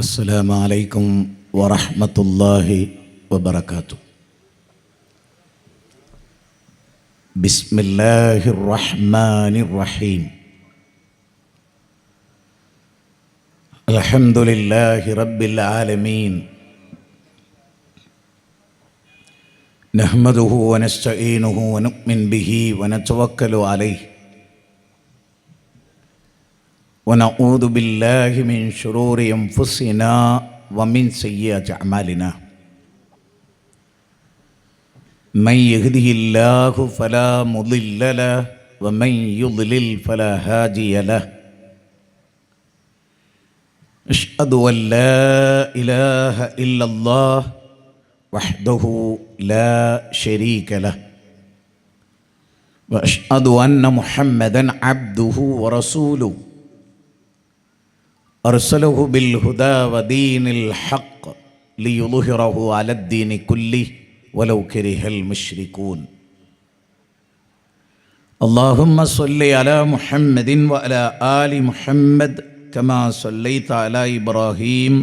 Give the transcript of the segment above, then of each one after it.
അസ്സലാമു അലൈക്കും വറഹ്മത്തുള്ളാഹി വബറകാതുഹു. ബിസ്മില്ലാഹിർ റഹ്മാനിർ റഹീം. അൽഹംദുലില്ലാഹി റബ്ബിൽ ആലമീൻ. നഹ്മദുഹു വനസ്തഈനുഹു വനുഅ്മിൻ ബിഹി വനതവക്കലു അലൈഹി ونعوذ بالله من شرور أنفسنا ومن سيئات أعمالنا من يهده الله فلا مضل له ومن يضلل فلا هادي له أشهد أن لا إله إلا الله وحده لا شريك له وأشهد أن محمدا عبده ورسوله أرسله بالهدى ودين الحق ليظهره على الدين كله ولو كره المشركون. اللهم صل على محمد وعلى آل محمد كما صليت على إبراهيم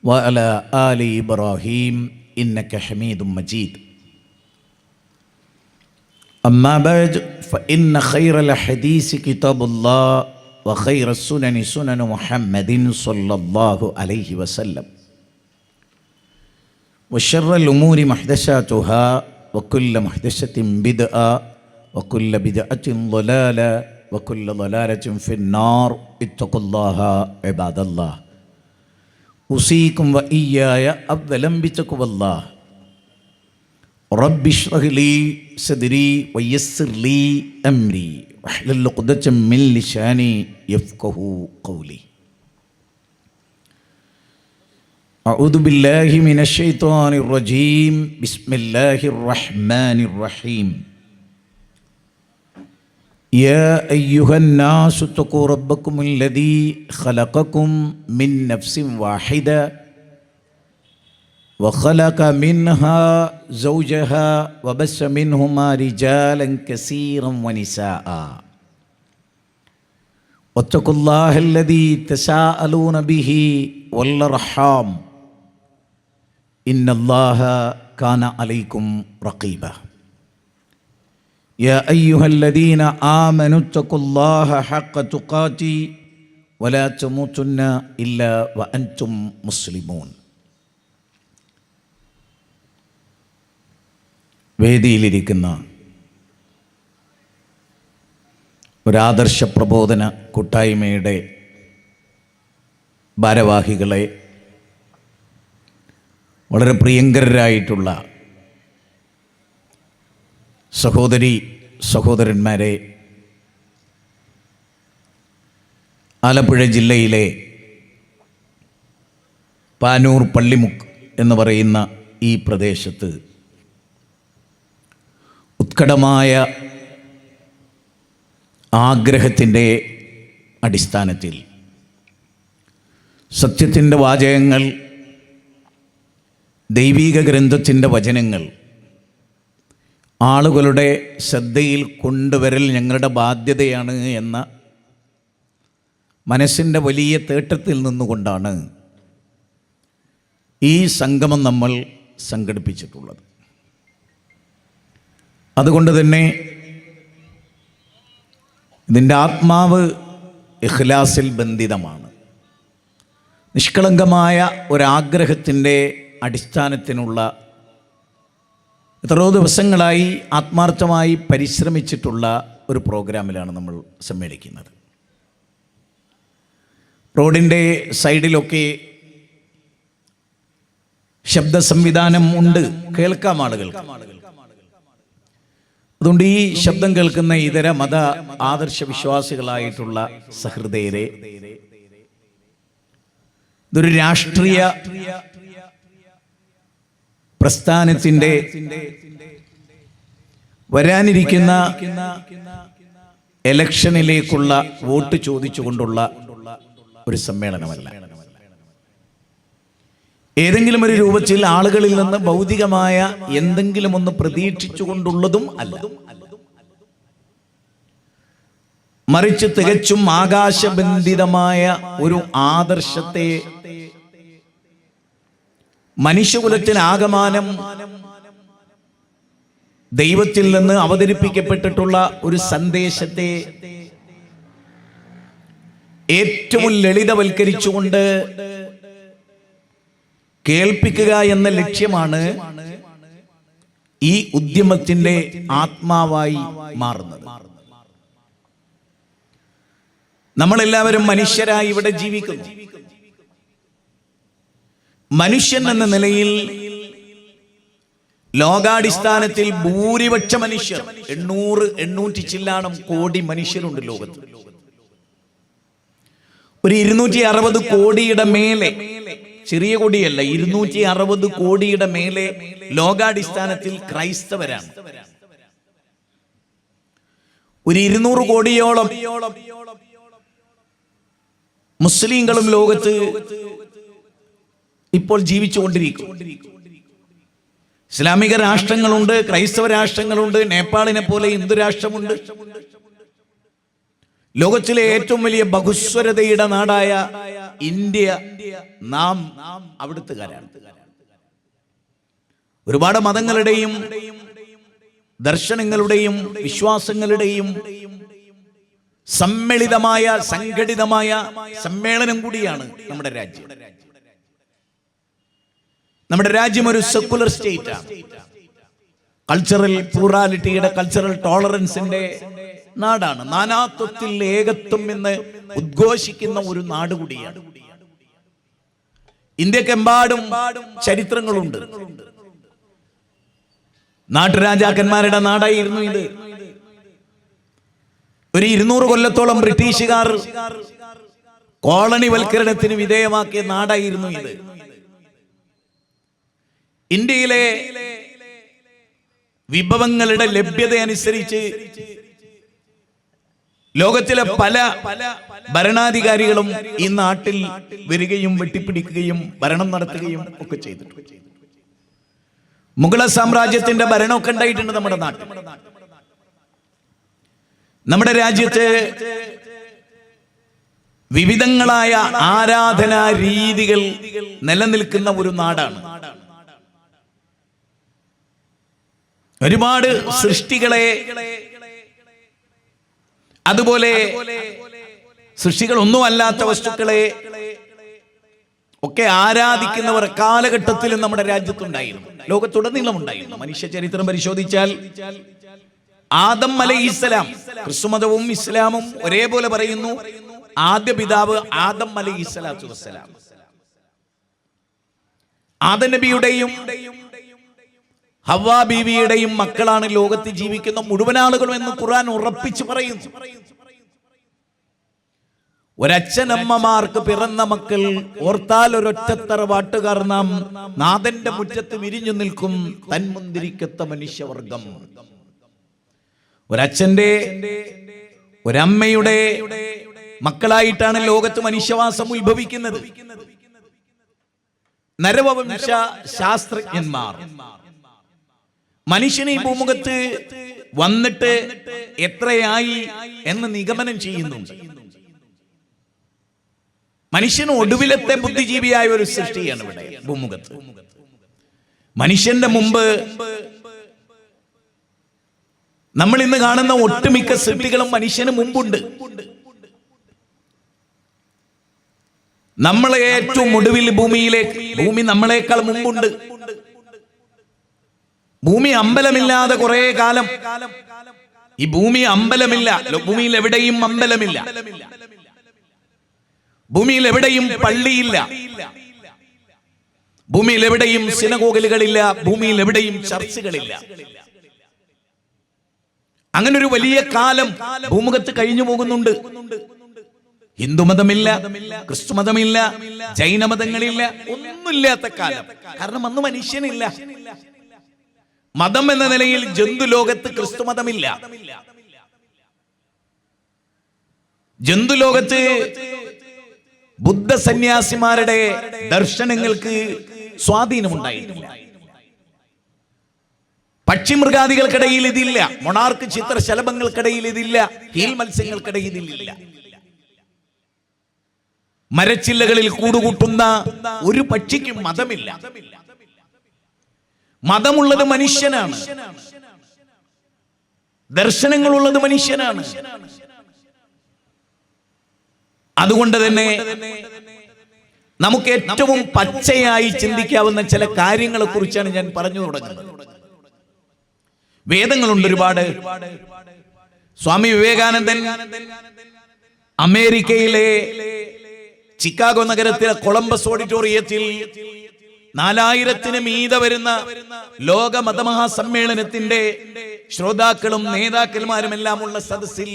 وعلى آل إبراهيم إنك حميد مجيد. أما بعد فإن خير الحديث كتاب الله وخير السنن سنن محمد صلى الله عليه وسلم وشر الأمور محدثاتها وكل محدثة بدعة وكل بدعة ضلالة وكل ضلالة في النار. اتقوا الله عباد الله. أوصيكم وإياي أولا بتقوى الله. رب اشرح لي صدري ويسر لي أمري واحلل عقدة من لساني يفقهوا قولي. أعوذ بالله من الشيطان الرجيم. بسم الله الرحمن الرحيم. يا أيها الناس اتقوا ربكم الذي خلقكم من نفس واحدة وخلق منها زوجها وبث منهما رجالا كثيرا ونساء واتقوا الله الذي تساءلون به والأرحام إن الله كان عليكم رقيبا. يا أيها الذين آمنوا اتقوا الله حق تقاته ولا تموتن إلا وأنتم مسلمون. വേദിയിലിരിക്കുന്ന ഒരാദർശ പ്രബോധന കൂട്ടായ്മയുടെ ഭാരവാഹികളെ, വളരെ പ്രിയങ്കരായിട്ടുള്ള സഹോദരി സഹോദരന്മാരെ, ആലപ്പുഴ ജില്ലയിലെ പാനൂർ പള്ളിമുക്ക് എന്ന് പറയുന്ന ഈ പ്രദേശത്ത് ഉത്കടമായ ആഗ്രഹത്തിൻ്റെ അടിസ്ഥാനത്തിൽ സത്യത്തിൻ്റെ വാചകങ്ങൾ, ദൈവിക ഗ്രന്ഥത്തിൻ്റെ വചനങ്ങൾ ആളുകളുടെ ശ്രദ്ധയിൽ കൊണ്ടുവരൽ ഞങ്ങളുടെ ബാധ്യതയാണ് എന്ന മനസ്സിൻ്റെ വലിയ തേട്ടത്തിൽ നിന്നുകൊണ്ടാണ് ഈ സംഗമം നമ്മൾ സംഘടിപ്പിച്ചിട്ടുള്ളത്. അതുകൊണ്ട് തന്നെ ഇതിൻ്റെ ആത്മാവ് ഇഖ്ലാസിൽ ബന്ധിതമാണ്. നിഷ്കളങ്കമായ ഒരാഗ്രഹത്തിൻ്റെ അടിസ്ഥാനത്തിനുള്ള എത്രയോ ദിവസങ്ങളായി ആത്മാർത്ഥമായി പരിശ്രമിച്ചിട്ടുള്ള ഒരു പ്രോഗ്രാമിലാണ് നമ്മൾ സമ്മേളിക്കുന്നത്. റോഡിൻ്റെ സൈഡിലൊക്കെ ശബ്ദ സംവിധാനം ഉണ്ട്, കേൾക്കാം ആളുകൾക്ക്. അതുകൊണ്ട് ഈ ശബ്ദം കേൾക്കുന്ന ഇതര മത ആദർശ വിശ്വാസികളായിട്ടുള്ള സഹൃദയരെ, ഇതൊരു രാഷ്ട്രീയ പ്രസ്ഥാനത്തിൻ്റെ വരാനിരിക്കുന്ന ഇലക്ഷനിലേക്കുള്ള വോട്ട് ചോദിച്ചുകൊണ്ടുള്ള ഒരു സമ്മേളനമല്ല. ഏതെങ്കിലും ഒരു രൂപത്തിൽ ആളുകളിൽ നിന്ന് ഭൗതികമായ എന്തെങ്കിലും ഒന്ന് പ്രതീക്ഷിച്ചുകൊണ്ടുള്ളതും അല്ല. മറിച്ച് തികച്ചും ആകാശബന്ധിതമായ ഒരു ആദർശത്തെ മനുഷ്യകുലത്തിന് ആകമാനം ദൈവത്തിൽ നിന്ന് അവതരിപ്പിക്കപ്പെട്ടിട്ടുള്ള ഒരു സന്ദേശത്തെ ഏറ്റവും ലളിതവൽക്കരിച്ചുകൊണ്ട് കേൾപ്പിക്കുക എന്ന ലക്ഷ്യമാണ് ഈ ഉദ്യമത്തിന്റെ ആത്മാവായി മാറുന്നത്. നമ്മളെല്ലാവരും മനുഷ്യരായി ഇവിടെ ജീവിക്കുന്നു. മനുഷ്യൻ എന്ന നിലയിൽ ലോകാടിസ്ഥാനത്തിൽ ഭൂരിപക്ഷ മനുഷ്യർ 800 ചില്ലാണം കോടി മനുഷ്യരുണ്ട് ലോകത്ത്. ഒരു 260 കോടിയുടെ മേലെ, ചെറിയ കോടിയല്ല, 260 കോടിയുടെ മേലെ ലോകാടിസ്ഥാനത്തിൽ ക്രൈസ്തവരാണ്. ഒരു 200 കോടിയോളം മുസ്ലിങ്ങളും ലോകത്ത് ഇപ്പോൾ ജീവിച്ചുകൊണ്ടിരിക്കും. ഇസ്ലാമിക രാഷ്ട്രങ്ങളുണ്ട്, ക്രൈസ്തവ രാഷ്ട്രങ്ങളുണ്ട്, നേപ്പാളിനെ പോലെ ഹിന്ദു രാഷ്ട്രമുണ്ട്. ലോകത്തിലെ ഏറ്റവും വലിയ ബഹുസ്വരതയുടെ നാടായ ഇന്ത്യ, നാം അവിടുത്തുകാരാണ്. ഒരുപാട് മതങ്ങളുടെയും ദർശനങ്ങളുടെയും വിശ്വാസങ്ങളുടെയും സമ്മിളിതമായ സംഘടിതമായ സമ്മേളനം കൂടിയാണ് നമ്മുടെ രാജ്യം. നമ്മുടെ രാജ്യം ഒരു സെക്കുലർ സ്റ്റേറ്റ് ആണ്. കൾച്ചറൽ പ്ലൂറാലിറ്റിയുടെ, കൾച്ചറൽ ടോളറൻസിന്റെ നാടാണ്. നാനാത്വത്തിൽ ഏകത്വം എന്ന് ഉദ്ഘോഷിക്കുന്ന ഒരു നാട് കൂടിയാണ്. ഇന്ത്യക്കെമ്പാടും ചരിത്രങ്ങളുണ്ട്. നാട്ടുരാജാക്കന്മാരുടെ നാടായിരുന്നു ഇത്. ഒരു 200 കൊല്ലത്തോളം ബ്രിട്ടീഷുകാർ കോളനിവൽക്കരണത്തിന് വിധേയമാക്കിയ നാടായിരുന്നു ഇത്. ഇന്ത്യയിലെ വിഭവങ്ങളുടെ ലഭ്യത അനുസരിച്ച് ലോകത്തിലെ പല ഭരണാധികാരികളും ഈ നാട്ടിൽ വരികയും വെട്ടിപ്പിടിക്കുകയും ഭരണം നടത്തുകയും ഒക്കെ ചെയ്തിട്ടുണ്ട്. മുഗള സാമ്രാജ്യത്തിന്റെ ഭരണമൊക്കെ ഉണ്ടായിട്ടുണ്ട് നമ്മുടെ നാട്ടിൽ. നമ്മുടെ രാജ്യത്ത് വിവിധങ്ങളായ ആരാധനാ രീതികൾ നിലനിൽക്കുന്ന ഒരു നാടാണ്. ഒരുപാട് സൃഷ്ടികളെ, അതുപോലെ സൃഷ്ടികൾ ഒന്നുമല്ലാത്ത വസ്തുക്കളെ ഒക്കെ ആരാധിക്കുന്നവർ കാലഘട്ടത്തിലും നമ്മുടെ രാജ്യത്തുണ്ടായിരുന്നു, ലോകത്തുടനീളം ഉണ്ടായിരുന്നു. മനുഷ്യ ചരിത്രം പരിശോധിച്ചാൽ ആദം അലൈഹിസ്സലാം, ക്രിസ്തുമതവും ഇസ്ലാമും ഒരേപോലെ പറയുന്നു, ആദ്യ പിതാവ് ആദം അലൈഹിസ്സലാത്തു വസ്സലാം. ആദം നബിയുടെയും ഹവ്വാ ബീവിയുടെയും മക്കളാണ് ലോകത്ത് ജീവിക്കുന്ന മുഴുവൻ ആളുകളും എന്ന് ഖുർആൻ ഉറപ്പിച്ചു പറയുന്നു. ഒരച്ഛനമ്മമാർക്ക് പിറന്ന മക്കൾ ഓർത്താൽ ഒരൊറ്റത്തറ വാട്ടുകാർ നാം, നാഥന്റെ മുറ്റത്ത് വിരിഞ്ഞു നിൽക്കും തന്മുന്തിരിക്കത്ത മനുഷ്യവർഗം. ഒരച്ഛന്റെ ഒരമ്മയുടെ മക്കളായിട്ടാണ് ലോകത്ത് മനുഷ്യവാസം ഉത്ഭവിക്കുന്നത്. നരവംശ ശാസ്ത്രജ്ഞന്മാർ മനുഷ്യനെ ഈ ഭൂമുഖത്ത് വന്നിട്ട് എത്രയായി എന്ന് നിഗമനം ചെയ്യുന്നുണ്ട്. മനുഷ്യന് ഒടുവിലത്തെ ബുദ്ധിജീവിയായ ഒരു സൃഷ്ടിയാണ് ഇവിടെ ഭൂമുഖത്ത്. മനുഷ്യന്റെ മുമ്പ് നമ്മൾ ഇന്ന് കാണുന്ന ഒട്ടുമിക്ക സൃഷ്ടികളും മനുഷ്യന് മുമ്പുണ്ട്. നമ്മളെ ഏറ്റവും ഒടുവിൽ ഭൂമിയിലേക്ക്, ഭൂമി നമ്മളെക്കാൾ മുമ്പുണ്ട്. ഭൂമി അമ്പലമില്ലാതെ കുറെ കാലം, ഈ ഭൂമി അമ്പലമില്ല, ഭൂമിയിൽ എവിടെയും അമ്പലമില്ല, ഭൂമിയിൽ എവിടെയും പള്ളിയില്ല, ഭൂമിയിൽ എവിടെയും സിനഗോഗുകളില്ല, ഭൂമിയിൽ എവിടെയും ചർച്ചുകളില്ല. അങ്ങനെ ഒരു വലിയ കാലം ഭൂമുഖത്ത് കഴിഞ്ഞു പോകുന്നുണ്ട്. ഹിന്ദുമതമില്ല, ക്രിസ്തുമതമില്ല, ജൈനമതങ്ങളില്ല, ഒന്നുമില്ലാത്ത കാലം. കാരണം അന്ന് മനുഷ്യനില്ല. മതം എന്ന നിലയിൽ ജന്തുലോകത്ത് ക്രിസ്തുമതമില്ല. ജന്തുലോകത്ത് ബുദ്ധ സന്യാസിമാരുടെ ദർശനങ്ങൾക്ക് സ്വാധീനമുണ്ടായിട്ടില്ല. പക്ഷിമൃഗാദികൾക്കിടയിൽ ഇതില്ല, മൊണാർക്ക് ചിത്രശലഭങ്ങൾക്കിടയിൽ ഇതില്ല, ഹീൽ മത്സ്യങ്ങൾക്കിടയിൽ ഇതില്ല. മരച്ചില്ലകളിൽ കൂടുകൂട്ടുന്ന ഒരു പക്ഷിക്കും മതമില്ല. മതമുള്ളത് മനുഷ്യനാണ്, ദർശനങ്ങളുള്ളത് മനുഷ്യനാണ്. അതുകൊണ്ട് തന്നെ നമുക്ക് ഏറ്റവും പച്ചയായി ചിന്തിക്കാവുന്ന ചില കാര്യങ്ങളെ കുറിച്ചാണ് ഞാൻ പറഞ്ഞു തുടങ്ങുന്നത്. വേദങ്ങളുണ്ട് ഒരുപാട്. സ്വാമി വിവേകാനന്ദൻ അമേരിക്കയിലെ ചിക്കാഗോ നഗരത്തിലെ കൊളംബസ് ഓഡിറ്റോറിയത്തിൽ 4000-ന് മീതെ വരുന്ന ലോക മതമഹാസമ്മേളനത്തിന്റെ ശ്രോതാക്കളും നേതാക്കന്മാരും എല്ലാം ഉള്ള സദസ്സിൽ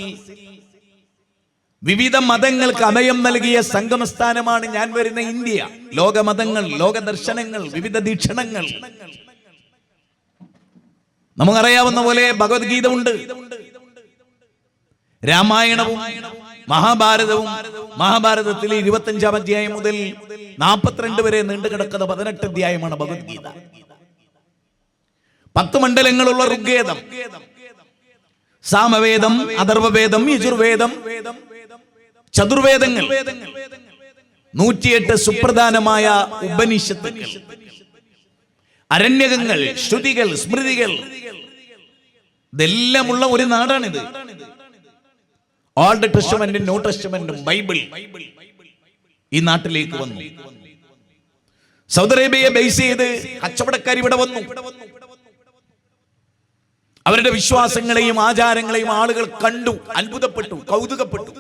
വിവിധ മതങ്ങൾക്ക് അഭയം നൽകിയ സംഗമസ്ഥാനമാണ് ഞാൻ വരുന്ന ഇന്ത്യ. ലോക മതങ്ങൾ, ലോക ദർശനങ്ങൾ, വിവിധ വീക്ഷണങ്ങൾ. നമുക്കറിയാവുന്ന പോലെ ഭഗവത്ഗീത ഉണ്ട്, രാമായണവും മഹാഭാരതവും. മഹാഭാരതത്തിലെ 25-ാം അധ്യായം മുതൽ 42 വരെ നീണ്ടുകിടക്കുന്ന 18 അധ്യായമാണ് ഭഗവത്ഗീത. 10 മണ്ഡലങ്ങളുള്ള ഋഗ്വേദം, സാമവേദം, അഥർവവേദം, യജുർവേദം, ചതുർവേദങ്ങൾ, 108 സുപ്രധാനമായ ഉപനിഷത്തുകൾ, അരണ്യകങ്ങൾ, ശ്രുതികൾ, സ്മൃതികൾ, ഇതെല്ലാമുള്ള ഒരു നാടാണിത്. ഓൾഡ് ടെസ്റ്റ്മെന്റും ന്യൂ ടെസ്റ്റ്മെന്റും ബൈബിൾ ഈ നാട്ടിലേക്ക് വന്നു. സൗദി അറേബ്യയെ ബേസ് ചെയ്ത് കച്ചവടക്കാർ ഇവിടെ വന്നു. അവരുടെ വിശ്വാസങ്ങളെയും ആചാരങ്ങളെയും ആളുകൾ കണ്ടു, അത്ഭുതപ്പെട്ടു, കൗതുകപ്പെട്ടു.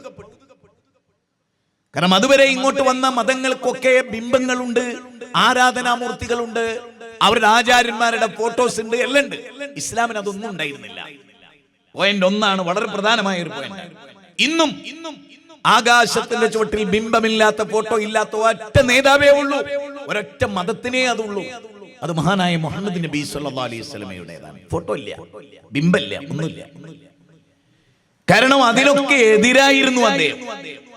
കാരണം അതുവരെ ഇങ്ങോട്ട് വന്ന മതങ്ങൾക്കൊക്കെ ബിംബങ്ങളുണ്ട്, ആരാധനാമൂർത്തികളുണ്ട്, അവരുടെ ആചാര്യന്മാരുടെ ഫോട്ടോസ് ഉണ്ട്, എല്ലാം ഉണ്ട്. ഇസ്ലാമിന് അതൊന്നും ഉണ്ടായിരുന്നില്ല. പോയിന്റ് ഒന്നാണ്, വളരെ പ്രധാനമായ ഒരു പോയിന്റ്. ഇന്നും ആകാശത്തിന്റെ ചുവട്ടിൽ ബിംബമില്ലാത്ത, ഫോട്ടോ ഇല്ലാത്ത ഒറ്റ നേതാവേ ഉള്ളൂ, ഒരൊറ്റ മതത്തിനേ അതുള്ളൂ. അത് മഹാനായ മുഹമ്മദ് നബി സല്ലല്ലാഹു അലൈഹി വസല്ലമയുടേതാണ്. ഫോട്ടോ ഇല്ല, ബിംബമില്ല, ഒന്നുമില്ല. കാരണം അതിലൊക്കെ എതിരായിരുന്നു അദ്ദേഹം.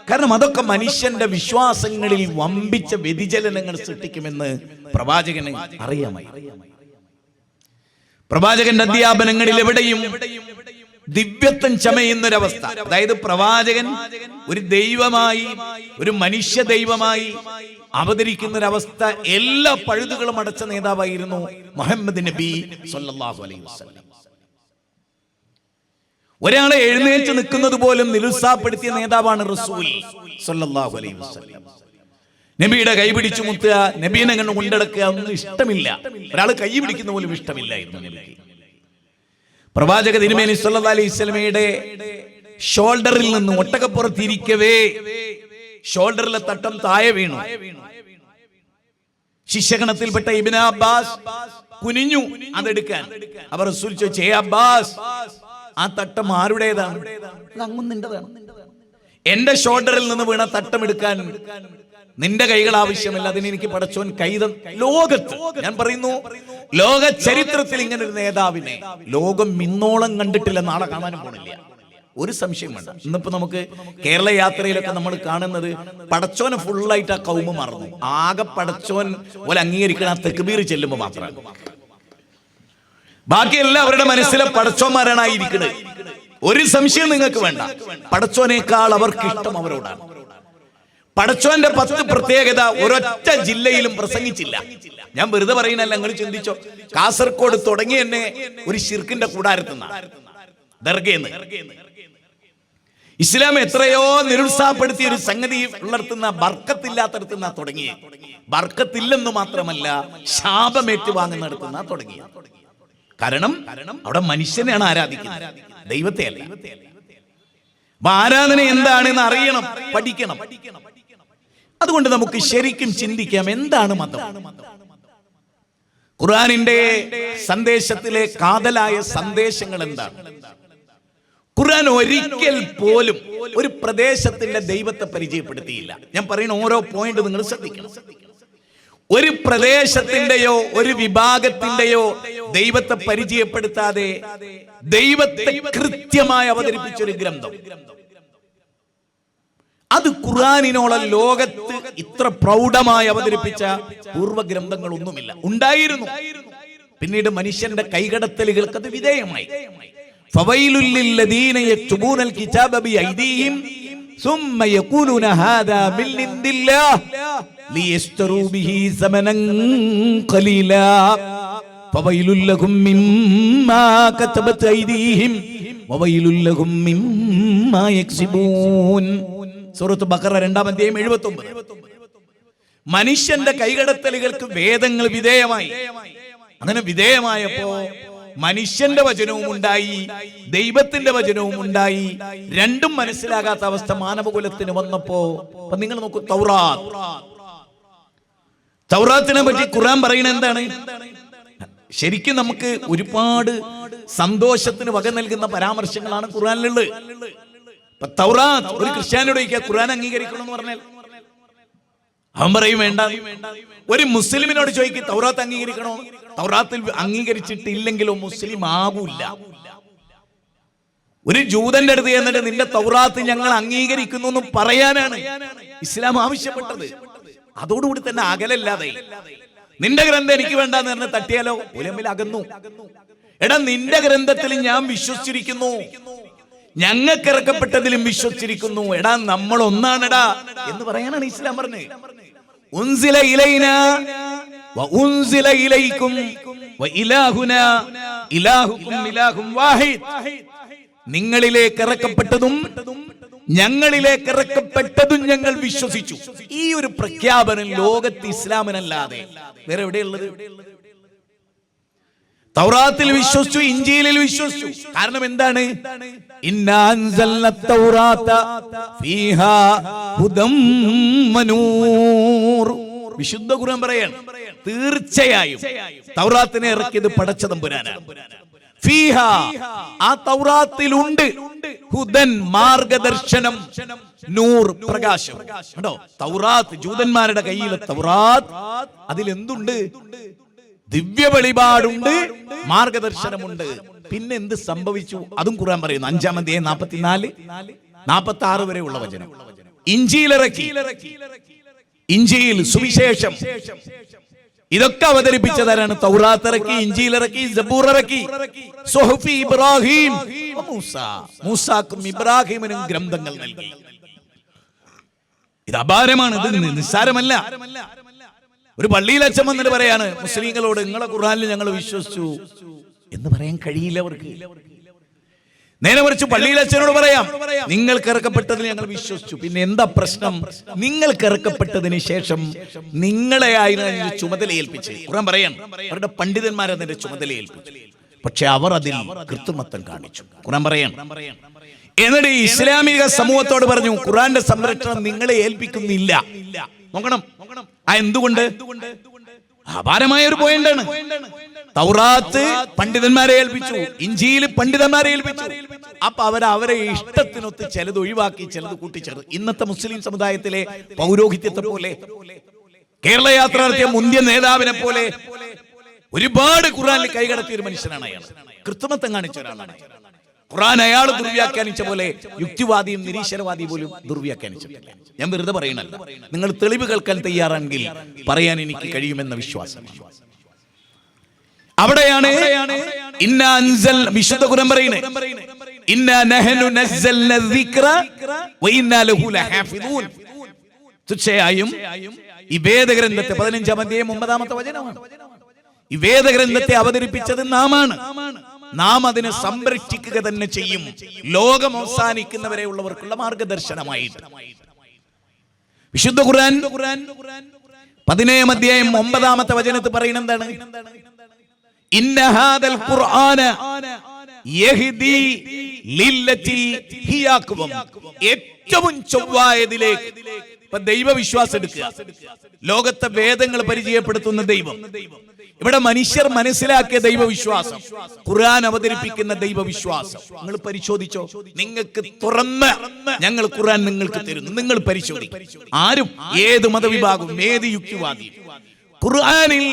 കാരണം അതൊക്കെ മനുഷ്യന്റെ വിശ്വാസങ്ങളിൽ വമ്പിച്ച വ്യതിചലനങ്ങൾ സൃഷ്ടിക്കുമെന്ന് പ്രവാചകന് അറിയാമായി. പ്രവാചകന്റെ അധ്യാപനങ്ങളിൽ എവിടെയും ദിവ്യത്വം ചമയുന്നൊരവസ്ഥ. അതായത് പ്രവാചകൻ ഒരു ദൈവമായി, ഒരു മനുഷ്യ ദൈവമായി അവതരിക്കുന്ന ഒരവസ്ഥ. എല്ലാ പഴുതുകളും അടച്ച നേതാവായിരുന്നു മുഹമ്മദ് നബി സല്ലല്ലാഹു അലൈഹി വസല്ലം. ഒരാളെ എഴുന്നേറ്റ് നിൽക്കുന്നത് പോലും നിരുത്സാഹപ്പെടുത്തിയ നേതാവാണ് റസൂൽ സല്ലല്ലാഹു അലൈഹി വസല്ലം. നബിയുടെ കൈ പിടിച്ചു മുത്തുക, നബീനെ കണ്ട് കൊണ്ടെടുക്കുക ഒന്നും ഇഷ്ടമില്ല. ഒരാൾ കൈ പിടിക്കുന്ന പോലും ഇഷ്ടമില്ലായിരുന്നു നബിക്ക്. പ്രവാചക തിരുമേനി സല്ലല്ലാഹു അലൈഹി വസല്ലമയുടെ ഷോൾഡറിൽ നിന്ന് ഒട്ടകപ്പുറത്തിരിക്കവേ ഷോൾഡറിലെ തട്ടം താഴെ വീണു. ശിഷ്യഗണത്തിൽപ്പെട്ട ഇബ്നു അബ്ബാസ് കുനിഞ്ഞു അതെടുക്കാൻ. അവർ റസൂൽ ചോദിച്ചു, അബ്ബാസ്, ആ തട്ടം ആരുടേതാണ്? അങ്ങുന്നിൻ്റെതാണ്. എന്റെ ഷോൾഡറിൽ നിന്ന് വീണ തട്ടം എടുക്കാൻ നിന്റെ കൈകൾ ആവശ്യമില്ല, അതിന് എനിക്ക് പടച്ചോൻ കൈതം. ലോകത്ത്, ഞാൻ പറയുന്നു, ലോക ചരിത്രത്തിൽ ഇങ്ങനെ ഒരു നേതാവിനെ ലോകം ഇന്നോളം കണ്ടിട്ടില്ല, നാളെ കാണാനും പോണില്ല. ഒരു സംശയം വേണ്ട. ഇന്നിപ്പോ നമുക്ക് കേരള യാത്രയിലൊക്കെ നമ്മൾ കാണുന്നത് പടച്ചോനെ ഫുള്ളായിട്ട് ആ കൗമ മറന്നു. ആകെ പടച്ചോൻ പോലെ അംഗീകരിക്കണം ആ തെക്ബീർ ചെല്ലുമ്പോ മാത്രമാണ്. ബാക്കിയെല്ലാം അവരുടെ മനസ്സിലെ പടച്ചോന്മാരാണായിരിക്കുന്നത്. ഒരു സംശയം നിങ്ങൾക്ക് വേണ്ട. പടച്ചോനേക്കാൾ അവർക്ക് ഇഷ്ടം അവരോടാണ്. പടച്ചോന്റെ 10 പ്രത്യേകത ഒരൊറ്റ ജില്ലയിലും പ്രസംഗിച്ചില്ല. ഞാൻ വെറുതെ പറയുന്നല്ല, നിങ്ങൾ ചിന്തിച്ചോ. കാസർഗോഡ് തുടങ്ങി തന്നെ ഒരു ശിർക്കിന്റെ കൂടാരത്തുന്ന ദർഗേന്ന് ഇസ്ലാം എത്രയോ നിരുത്സാഹപ്പെടുത്തിയ ഒരു സംഗതി ഉള്ളർത്തുന്ന, ബർക്കത്തില്ലാത്തടത്തുന്ന തുടങ്ങിയ. ബർക്കത്തില്ലെന്ന് മാത്രമല്ല, ശാപമേറ്റുവാങ്ങുന്നിടത്തുന്ന തുടങ്ങിയ. കാരണം അവിടെ മനുഷ്യനെയാണ് ആരാധിക്കുന്നത്, ദൈവത്തെ അല്ല. ആരാധന എന്താണെന്ന് അറിയണം, പഠിക്കണം. അതുകൊണ്ട് നമുക്ക് ശരിക്കും ചിന്തിക്കാം, എന്താണ് മതം? ഖുർആനിന്റെ സന്ദേശത്തിലെ കാതലായ സന്ദേശങ്ങൾ എന്താണ്? ഖുർആൻ ഒരിക്കൽ പോലും ഒരു പ്രദേശത്തിന്റെ ദൈവത്തെ പരിചയപ്പെടുത്തിയില്ല. ഞാൻ പറയുന്ന ഓരോ പോയിന്റ് നിങ്ങൾ ശ്രദ്ധിക്കണം. ഒരു പ്രദേശത്തിന്റെയോ ഒരു വിഭാഗത്തിന്റെയോ ദൈവത്തെ പരിചയപ്പെടുത്താതെ ദൈവത്തെ കൃത്യമായി അവതരിപ്പിച്ച ഒരു ഗ്രന്ഥം, അത് ഖുർആനിനോളം ലോകത്ത് ഇത്ര പ്രൗഢമായി അവതരിപ്പിച്ച പൂർവ്വഗ്രന്ഥങ്ങളൊന്നുമില്ല. ഉണ്ടായിരുന്നു, പിന്നീട് മനുഷ്യന്റെ കൈകടത്തലുകൾക്ക് അത് വിധേയമായി. ഫവൈലുൽ ലില്ലദീന യക്തുബൂനൽ കിതാബ ബിഐദീഹിം ثم يقولون هذا من عند الله ليشتروا به ثمنا قليلا ഫവൈലുൽ ലഹും മിമ്മാ കതബത് ഐദീഹിം വവൈലുൽ ലഹും മിമ്മാ യക്സിബൂൻ. സൂറത്ത് ബഖറ 2-ാം അധ്യായം 79. മനുഷ്യന്റെ കൈകടത്തലുകൾക്ക് വേദങ്ങൾ വിധേയമായി. അങ്ങനെ വിധേയമായപ്പോ മനുഷ്യന്റെ വചനവും ഉണ്ടായി, ദൈവത്തിന്റെ വചനവും ഉണ്ടായി. രണ്ടും മനസ്സിലാകാത്ത അവസ്ഥ മാനവകുലത്തിന് വന്നപ്പോ നിങ്ങൾ നോക്കൂ, തൗറാത്തിനെ പറ്റി ഖുർആൻ പറയുന്നത് എന്താണ്? ശരിക്കും നമുക്ക് ഒരുപാട് സന്തോഷത്തിന് വക നൽകുന്ന പരാമർശങ്ങളാണ് ഖുർആനിലുള്ളത്. തൗറാത്ത് ഒരു ക്രിസ്ത്യാനിയോട് ഖുർആൻ അംഗീകരിക്കണം എന്ന് പറഞ്ഞാൽ അവൻ പറയും വേണ്ട. ഒരു മുസ്ലിമിനോട് ചോദിക്കും തൗറാത്ത് അംഗീകരിക്കണോ? തൗറാത്തിൽ അംഗീകരിച്ചിട്ടില്ലെങ്കിലോ മുസ്ലിം ആകൂല. ഒരു ജൂതന്റെ അടുത്ത് എന്നിട്ട് നിന്റെ തൗറാത്ത് ഞങ്ങൾ അംഗീകരിക്കുന്നു എന്ന് പറയാനാണ് ഇസ്ലാം ആവശ്യപ്പെട്ടത്. അതോടുകൂടി തന്നെ അകലല്ലാതെ നിന്റെ ഗ്രന്ഥം എനിക്ക് വേണ്ടെന്ന് പറഞ്ഞ് തട്ടിയാലോ ഉലമ്മിൽ അകന്നു. എടാ, നിന്റെ ഗ്രന്ഥത്തിൽ ഞാൻ വിശ്വസിച്ചിരിക്കുന്നു, ഞങ്ങൾക്ക് ഇറക്കപ്പെട്ടതിലും വിശ്വസിച്ചിരിക്കുന്നു. എടാ, നമ്മൾ ഒന്നാണെടാ എന്ന് പറയാനാണ് ഇസ്ലാം പറഞ്ഞത്. ഉൻസില ഇലൈനാ വ ഉൻസില ഇലൈക്കും വ ഇലാഹുനാ ഇലാഹുക്കും ഇലാഹും വാഹിദ്. നിങ്ങളിലേക്ക് ഇറക്കപ്പെട്ടതും ഞങ്ങളിലേക്ക് ഇറക്കപ്പെട്ടതും ഞങ്ങൾ വിശ്വസിച്ചു. ഈ ഒരു പ്രഖ്യാപനം ലോകത്ത് ഇസ്ലാമിനല്ലാതെ വേറെ എവിടെയുള്ളത്? തൗറാത്തിൽ വിശ്വസിച്ചു, ഇഞ്ചീലിൽ വിശ്വസിച്ചു. കാരണം എന്താണ്? ഇന്നാ അൻസൽന തൗറാത ഫീഹാ ഹുദം വനൂർ. വിശുദ്ധ ഖുർആൻ പറയാണ്, തീർച്ചയായും തൗറാത്തിനെ ഇറക്കിയത് പടച്ച തമ്പുരാനാണ്. ഫീഹാ, ആ തൗറാത്തിലുണ്ട്, ഹുദൻ മാർഗദർശനം, നൂർ പ്രകാശം. കേട്ടോ, തൗറാത്ത് ജൂതന്മാരുടെ കയ്യിലെ തൗറാത്ത്, അതിലെന്തുണ്ട്? ദിവ്യ വെളിപാടുണ്ട്, മാർഗദർശനമുണ്ട്. പിന്നെ എന്ത് സംഭവിച്ചു? അതും ഖുർആൻ പറയുന്നു. 5-ാം അധ്യായം 44-46 വരെയുള്ള വചനം. ഇഞ്ചീലിറക്കി, ഇഞ്ചീൽ സുവിശേഷം ഇതൊക്കെ അവതരിപ്പിച്ചതാരാണ്? തൗറാത്ത് ഇറക്കി, ഇഞ്ചീൽ ഇറക്കി, സബൂർ ഇറക്കി, സുഹഫി ഇബ്രാഹിം മൂസാക്കും ഇബ്രാഹിമിനും ഗ്രന്ഥങ്ങൾ നൽകി. ഇത് അപാരമാണ്, ഇത് നിസ്സാരമല്ല. ഒരു പള്ളിയിൽ അച്ഛൻ വന്നിട്ട് പറയാണ് മുസ്ലിങ്ങളോട്, നിങ്ങളെ ഖുർആനിൽ ഞങ്ങൾ വിശ്വസിച്ചു എന്ന് പറയാൻ കഴിയില്ല അവർക്ക്. നേരെ മറിച്ച് പള്ളിയിൽ അച്ഛനോട് പറയാം, നിങ്ങൾക്ക് ഇറക്കപ്പെട്ടതിൽ ഞങ്ങൾ വിശ്വസിച്ചു. പിന്നെ എന്താ പ്രശ്നം? നിങ്ങൾക്ക് ഇറക്കപ്പെട്ടതിന് ശേഷം നിങ്ങളെ ആയിരുന്നു ചുമതല ഏൽപ്പിച്ച്. ഖുർആൻ പറയാം, അവരുടെ പണ്ഡിതന്മാരെ അതിന്റെ ചുമതല ഏൽപ്പിച്ചു. പക്ഷെ അവർ അതിൽ കൃത്രിമത്വം കാണിച്ചു. ഖുർആൻ പറയാം, എന്നിട്ട് ഇസ്ലാമിക സമൂഹത്തോട് പറഞ്ഞു, ഖുർആന്റെ സംരക്ഷണം നിങ്ങളെ ഏൽപ്പിക്കുന്നില്ല. നോക്കണം, എന്തുകൊണ്ട്? അപാരമായ ഒരു പോയിന്റാണ്. തൗറാത്ത് പണ്ഡിതന്മാരെ ഏൽപ്പിച്ചു, ഇഞ്ചീൽ പണ്ഡിതന്മാരെ ഏൽപ്പിച്ചു. അപ്പൊ അവരെ ഇഷ്ടത്തിനൊത്ത് ചിലത് ഒഴിവാക്കി, ചിലത് കൂട്ടിച്ചേർത്ത്. ഇന്നത്തെ മുസ്ലിം സമുദായത്തിലെ പൗരോഹിത്യത്തെ പോലെ, കേരള യാത്ര നടത്തിയ മുന്തിയ നേതാവിനെ പോലെ ഒരുപാട് ഖുർആനിൽ കൈകടത്തിയ ഒരു മനുഷ്യനാണ് അയാൾ. കൃത്രിമത്വം കാണിച്ച ഒരാളാണ്. ഖുർആൻ അയാൾ ദുർവ്യാഖ്യാനിച്ച പോലെ യുക്തിവാദിയും നിരീശ്വരവാദിയും പോലും ദുർവ്യാഖ്യാനിച്ചിട്ടില്ല. ഞാൻ വെറുതെ പറയണല്ല, നിങ്ങൾ തെളിവ് കേൾക്കാൻ തയ്യാറാണെങ്കിൽ പറയാൻ എനിക്ക് കഴിയുമെന്ന വിശ്വാസം. അവിടെയാണ് വിശുദ്ധ ഖുർആൻ പറയുന്നത്, ഇന്നാ നഹ്നു നസ്സൽന ദിക്റ വ ഇന്നാ ലഹു ലഹാഫിദൂൻ. തീർച്ചയായും ഈ വേദഗ്രന്ഥത്തെ 15-ാം അധ്യായം 9-ാമത്തെ വചനമാണ്. ഈ വേദഗ്രന്ഥത്തെ അവതരിപ്പിച്ചത് നാമാണ്. നാം അതിനെ സംരക്ഷിക്കുക തന്നെ ചെയ്യും, ലോകം അവസാനിക്കുന്നവരെ ഉള്ളവർക്കുള്ള മാർഗദർശനമായിട്ട്. വിശുദ്ധ ഖുർആൻ 17-ാം അധ്യായം 9-ാമത്തെ വചനത്തിൽ പറയുന്നത് എന്താണ്? ഇന്ന ഹാദൽ ഖുർആന യഹ്ദി ലില്ലതി ഹിയ അഖ്വം. ഏറ്റവും ചൊവ്വായതിലേക്ക്. ഇപ്പൊ ദൈവവിശ്വാസം എടുക്കുക. ലോകത്തെ വേദങ്ങൾ പരിചയപ്പെടുത്തുന്ന ദൈവം. ഇവിടെ മനുഷ്യർ മനസ്സിലാക്കിയ ദൈവവിശ്വാസം, ഖുർആൻ അവതരിപ്പിക്കുന്ന ദൈവവിശ്വാസം നിങ്ങൾ പരിശോധിച്ചോ. നിങ്ങൾക്ക് തുറന്ന് ഞങ്ങൾ ഖുർആൻ നിങ്ങൾക്ക് തരുന്നു, നിങ്ങൾ പരിശോധിക്കും. ആരും, ഏത് മതവിഭാഗവും, ഏത് യുക്തിവാദിയും ഖുർആനിൽ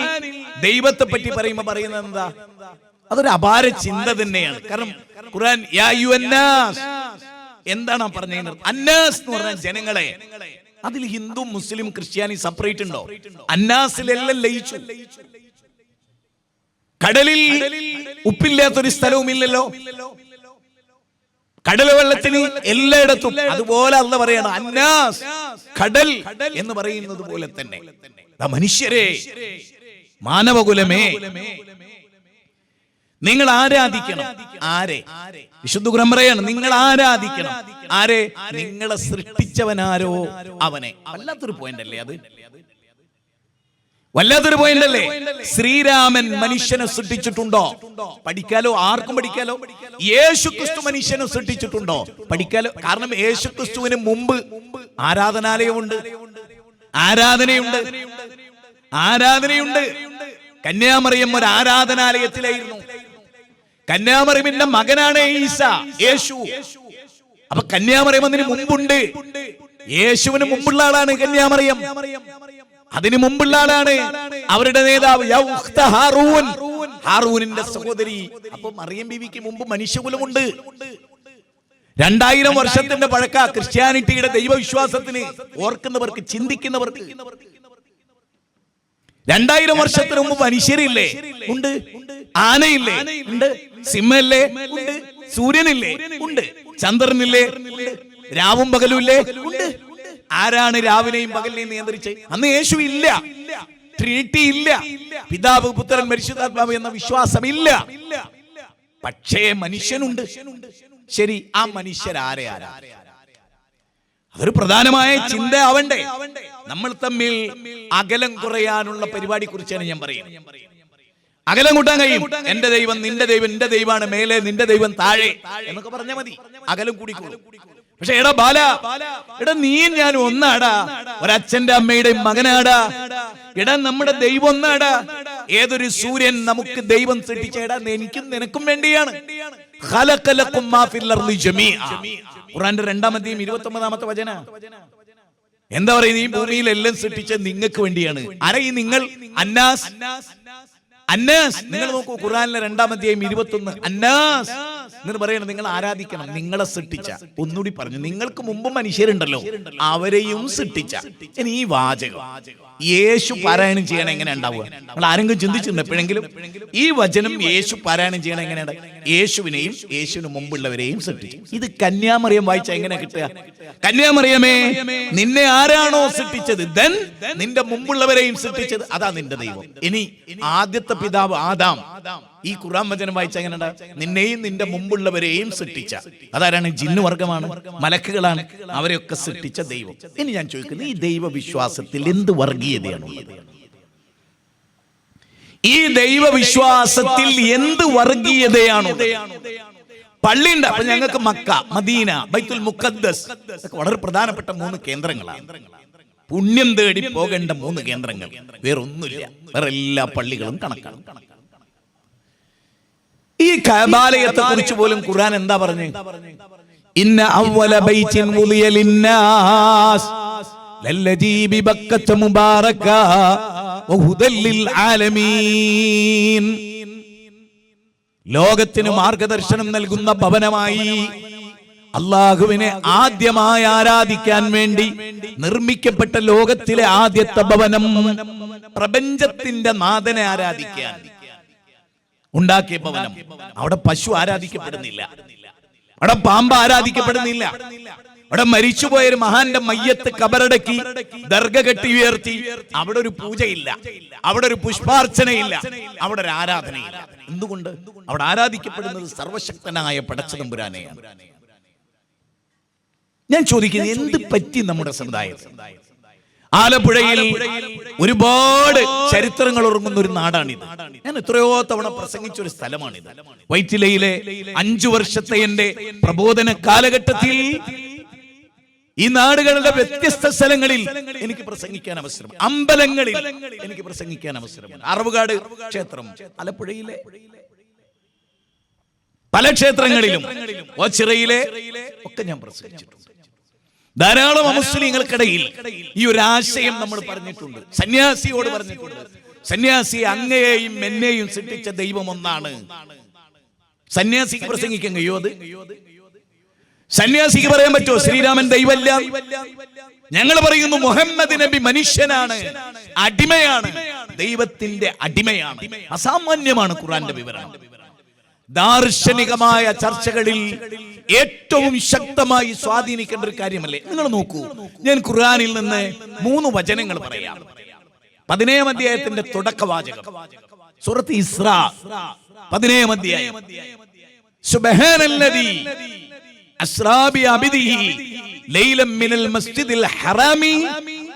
ദൈവത്തെ പറ്റി പറയുമ്പോൾ പറയുന്നത് എന്താ? അതൊരു അപാര ചിന്ത തന്നെയാണ്. കാരണം ഖുർആൻ യാ അയ്യുഹന്നാസ് എന്താണ് പറഞ്ഞത്? അന്നാസ് എന്ന് പറഞ്ഞാൽ ജനങ്ങളെ. അതിൽ ഹിന്ദു മുസ്ലിം ക്രിസ്ത്യാനി സെപ്പറേറ്റ് ഉണ്ടോ? അന്നാസിലെല്ലാം ലയിച്ചു. കടലിൽ ഉപ്പില്ലാത്തൊരു സ്ഥലവും ഇല്ലല്ലോ. കടൽ വെള്ളത്തിന് എല്ലായിടത്തും. അതുപോലെ അല്ല പറയണം അന്നാസ്, കടൽ എന്ന് പറയുന്നത് പോലെ തന്നെ മനുഷ്യരെ, മാനവകുലമേ, നിങ്ങൾ ആരാധിക്കണം. ആരെ? വിശുദ്ധ ഖുർആൻ പറയാണ് നിങ്ങൾ ആരാധിക്കണം. ആരെ? നിങ്ങളെ സൃഷ്ടിച്ചവനാരോ അവനെ. വല്ലാത്തൊരു പോയിന്റ് അല്ലേ അത്? വല്ലാത്തൊരു പോയിന്റ് അല്ലേ? ശ്രീരാമൻ മനുഷ്യനെ സൃഷ്ടിച്ചിട്ടുണ്ടോ? പഠിക്കാലോ, ആർക്കും പഠിക്കാലോ. യേശു ക്രിസ്തു മനുഷ്യനെ സൃഷ്ടിച്ചിട്ടുണ്ടോ? പഠിക്കാലോ. കാരണം യേശു ക്രിസ്തുവിന് മുമ്പ് ആരാധനാലയമുണ്ട്, ആരാധനയുണ്ട്. കന്യാമറിയം ഒരു ആരാധനാലയത്തിലായിരുന്നു. കന്യാമറിയമിന്റെ മകനാണ് യേശു. അപ്പൊ കന്യാമറിയം അതിന് മുമ്പുണ്ട്. യേശുവിന് മുമ്പുള്ള ആളാണ് കന്യാമറിയം. അതിനു മുമ്പുള്ള ആളാണ് അവരുടെ നേതാവ് ഹാറൂനിന്റെ സഹോദരി. അപ്പൊ മറിയം ബീവിക്ക് മുമ്പ് മനുഷ്യകുലമുണ്ട്. 2000 വർഷത്തിന്റെ പഴക്ക ക്രിസ്ത്യാനിറ്റിയുടെ ദൈവവിശ്വാസത്തിന് ഓർക്കുന്നവർക്ക്, ചിന്തിക്കുന്നവർക്ക്. 2000 വർഷത്തിന് മുമ്പ് മനുഷ്യരില്ലേ? ഉണ്ട്. ആനയില്ലേ? ഉണ്ട്. സിംഹല്ലേ? ഉണ്ട്. സൂര്യനില്ലേ? ഉണ്ട്. ചന്ദ്രനില്ലേ? രാവും പകലും ഇല്ലേ? ഉണ്ട്. ആരാണ് രാവിനെയും പകലിനെയും നിയന്ത്രിച്ച്? അന്ന് യേശു ഇല്ല, ട്രിനിറ്റി ഇല്ല, പിതാവ് പുത്രൻ പരിശുദ്ധാത്മാവ് എന്ന വിശ്വാസം ഇല്ല. പക്ഷേ മനുഷ്യനുണ്ട്. ശരി, ആ മനുഷ്യരാരെ? അതൊരു പ്രധാനമായ ചിന്ത ആവണ്ടേ? നമ്മൾ തമ്മിൽ അകലം കുറയാനുള്ള പരിപാടി കുറിച്ചാണ് ഞാൻ പറയുന്നത്. അകലം കൂട്ടാൻ കഴിയും. എന്റെ ദൈവം നിന്റെ ദൈവം, എന്റെ ദൈവമാണ് മേലെ, നിന്റെ ദൈവം താഴെ എന്നൊക്കെ പറഞ്ഞാൽ മതി, അകലം കൂടിക്കോളും. പക്ഷെ എടാ ബാല, എടാ നീ ഞാൻ ഒന്നാടാ, ഒരച്ഛന്റെ അമ്മയുടെ മകനാടാ. എടാ നമ്മുടെ ദൈവം ഒന്നാടാ. ഏതൊരു സൂര്യൻ നമുക്ക് ദൈവം സൃഷ്ടിച്ചേടാ എനിക്കും നിനക്കും വേണ്ടിയാണ്. ഖുർആന്റെ 2-ാം അധ്യായം 29-ാമത്തെ വചന എന്താ പറയുന്നത്? ഈ ഭൂമിയിൽ എല്ലാം സൃഷ്ടിച്ച നിങ്ങൾക്ക് വേണ്ടിയാണ്. ആരാ ഈ നിങ്ങൾ? അന്നാസ്. നിങ്ങൾ നോക്കൂ, ഖുർആനിലെ 2-ാം അധ്യായം 21. അന്നാസ് എന്ന് പറയണം, നിങ്ങൾ ആരാധിക്കണം നിങ്ങളെ സൃഷ്ടിച്ച. ഒന്നുകൂടി പറഞ്ഞു, നിങ്ങൾക്ക് മുമ്പ് മനുഷ്യരുണ്ടല്ലോ, അവരെയും സൃഷ്ടിച്ച. ഇനി ഈ വാചകം യേശു പാരായണം ചെയ്യണം എങ്ങനെ ഉണ്ടാവുക? നിങ്ങൾ ആരെങ്കിലും ചിന്തിച്ചിട്ടുണ്ട് എപ്പോഴെങ്കിലും? ഈ വചനം യേശു പാരായണം ചെയ്യണം എങ്ങനെയാണ്? യേശുവിനെയും യേശുവിന് മുമ്പുള്ളവരെയും സൃഷ്ടിച്ചു. ഇത് കന്യാമറിയം വായിച്ച എങ്ങനെ കിട്ടുക? കന്യാമറിയമേ, നിന്നെ ആരാണോ സൃഷ്ടിച്ചത്, നിന്റെ മുമ്പുള്ളവരെയും സൃഷ്ടിച്ചത്, അതാ നിന്റെ ദൈവം. ഇനി ആദ്യത്തെ പിതാവ് ആദാം, ഈ ഖുർആൻ വചനം വായിച്ച എങ്ങനെ? നിന്നെയും നിന്റെ മുമ്പുള്ളവരെയും സൃഷ്ടിച്ച. അതാരാണ്? ജിന്നു വർഗമാണ്, മലക്കുകളാണ്. അവരെയൊക്കെ സൃഷ്ടിച്ച ദൈവം. ഇനി ഞാൻ ചോദിക്കുന്നത്, ഈ ദൈവവിശ്വാസത്തിൽ എന്ത് വർഗീയതയാണുള്ളത്? ഈ ദൈവവിശ്വാസത്തിൽ എന്ത് വർഗീയതയാണുള്ളത്? പള്ളിയുണ്ട്. അപ്പൊ ഞങ്ങൾക്ക് മക്ക, മദീന, ബൈത്തുൽ മുഖദ്ദസ് വളരെ പ്രധാനപ്പെട്ട 3 കേന്ദ്രങ്ങളാണ്. പുണ്യം തേടി പോകേണ്ട 3 കേന്ദ്രങ്ങൾ. വേറൊന്നുമില്ല. വേറെ എല്ലാ പള്ളികളും കണക്കാണ്. ഈ കഅബാലയത്തെ കുറിച്ച് പോലും ഖുർആൻ എന്താ പറഞ്ഞു? ഇന്ന അവ്വല ബൈത്തിൻ വുദിയ ലിന്നാസ് ലല്ലദീ ബിബക്കത മുബാറക വഹുദൽ ലിൽ ആലമീൻ. ലോകത്തിന് മാർഗദർശനം നൽകുന്ന ഭവനമായി, അല്ലാഹുവിനെ ആദ്യമായി ആരാധിക്കാൻ വേണ്ടി നിർമ്മിക്കപ്പെട്ട ലോകത്തിലെ ആദ്യത്തെ ഭവനം, പ്രപഞ്ചത്തിന്റെ നാഥനെ ആരാധിക്കാൻ ഉണ്ടാക്കിയ ഭവനം. അവിടെ പശു ആരാധിക്കപ്പെടുന്നില്ല, അവിടെ പാമ്പ് ആരാധിക്കപ്പെടുന്നില്ല, അവിടെ മരിച്ചുപോയൊരു മഹാന്റെ മയ്യത്ത് കബറടക്കി ദർഗ കെട്ടി ഉയർത്തി അവിടെ ഒരു പൂജയില്ല, അവിടെ ഒരു പുഷ്പാർച്ചനയില്ല, അവിടെ ഒരു ആരാധനയില്ല. എന്തുകൊണ്ട്? അവിടെ ആരാധിക്കപ്പെടുന്നത് സർവശക്തനായ പടച്ചതമ്പുരാനെയാണ്. ഞാൻ ചോദിക്കുന്നത്, എന്ത് പറ്റി നമ്മുടെ സമുദായത്തിൽ? ആലപ്പുഴയിൽ ഒരുപാട് ചരിത്രങ്ങൾ ഉറങ്ങുന്ന ഒരു നാടാണിത്. ഞാൻ എത്രയോ തവണ പ്രസംഗിച്ച ഒരു സ്ഥലമാണിത്. വൈറ്റിലയിലെ 5 വർഷത്തെ എന്റെ പ്രബോധന കാലഘട്ടത്തിൽ ഈ നാടുകളുടെ വ്യത്യസ്ത സ്ഥലങ്ങളിൽ എനിക്ക് പ്രസംഗിക്കാൻ അവസരം, അമ്പലങ്ങളിൽ എനിക്ക് പ്രസംഗിക്കാൻ അവസരം. അറവുകാട് ക്ഷേത്രം, ആലപ്പുഴയിലെ പല ക്ഷേത്രങ്ങളിലും, ഓച്ചിറയിലെ ഒക്കെ ഞാൻ പ്രസംഗിച്ചിട്ടുണ്ട്. ധാരാളം മുസ്ലിങ്ങൾക്കിടയിൽ ഈ ഒരു ആശയം നമ്മൾ പറഞ്ഞിട്ടുണ്ട്, സന്യാസിയോട് പറഞ്ഞിട്ടുണ്ട്. സന്യാസി, അങ്ങയെയും എന്നെയും സൃഷ്ടിച്ച ദൈവം ഒന്നാണ്. സന്യാസിക്ക് പ്രസംഗിക്കാൻ കഴിയോ? അത് സന്യാസിക്ക് പറയാൻ പറ്റുമോ ശ്രീരാമൻ ദൈവമല്ല? ഞങ്ങൾ പറയുന്നു മുഹമ്മദ് നബി മനുഷ്യനാണ്, അടിമയാണ്, ദൈവത്തിന്റെ അടിമയാണ്. അസാമാന്യമാണ് ഖുർആന്റെ വിവരണം. ദാർശനികമായ ചർച്ചകളിൽ ഏറ്റവും ശക്തമായി സ്വാധീനിക്കേണ്ട ഒരു കാര്യമല്ലേ? നിങ്ങൾ നോക്കൂ, ഞാൻ ഖുർആനിൽ നിന്ന് 3 വചനങ്ങൾ പറയാം. 17-ാം അധ്യായത്തിന്റെ തുടക്കവാചകം. സൂറത്ത് ഇസ്രാ 17 അധ്യായം. സുബ്ഹാനല്ലദീ അസ്റാ ബിഅബ്ദിഹി ലൈലൻ മിനൽ മസ്ജിദിൽ ഹറാമി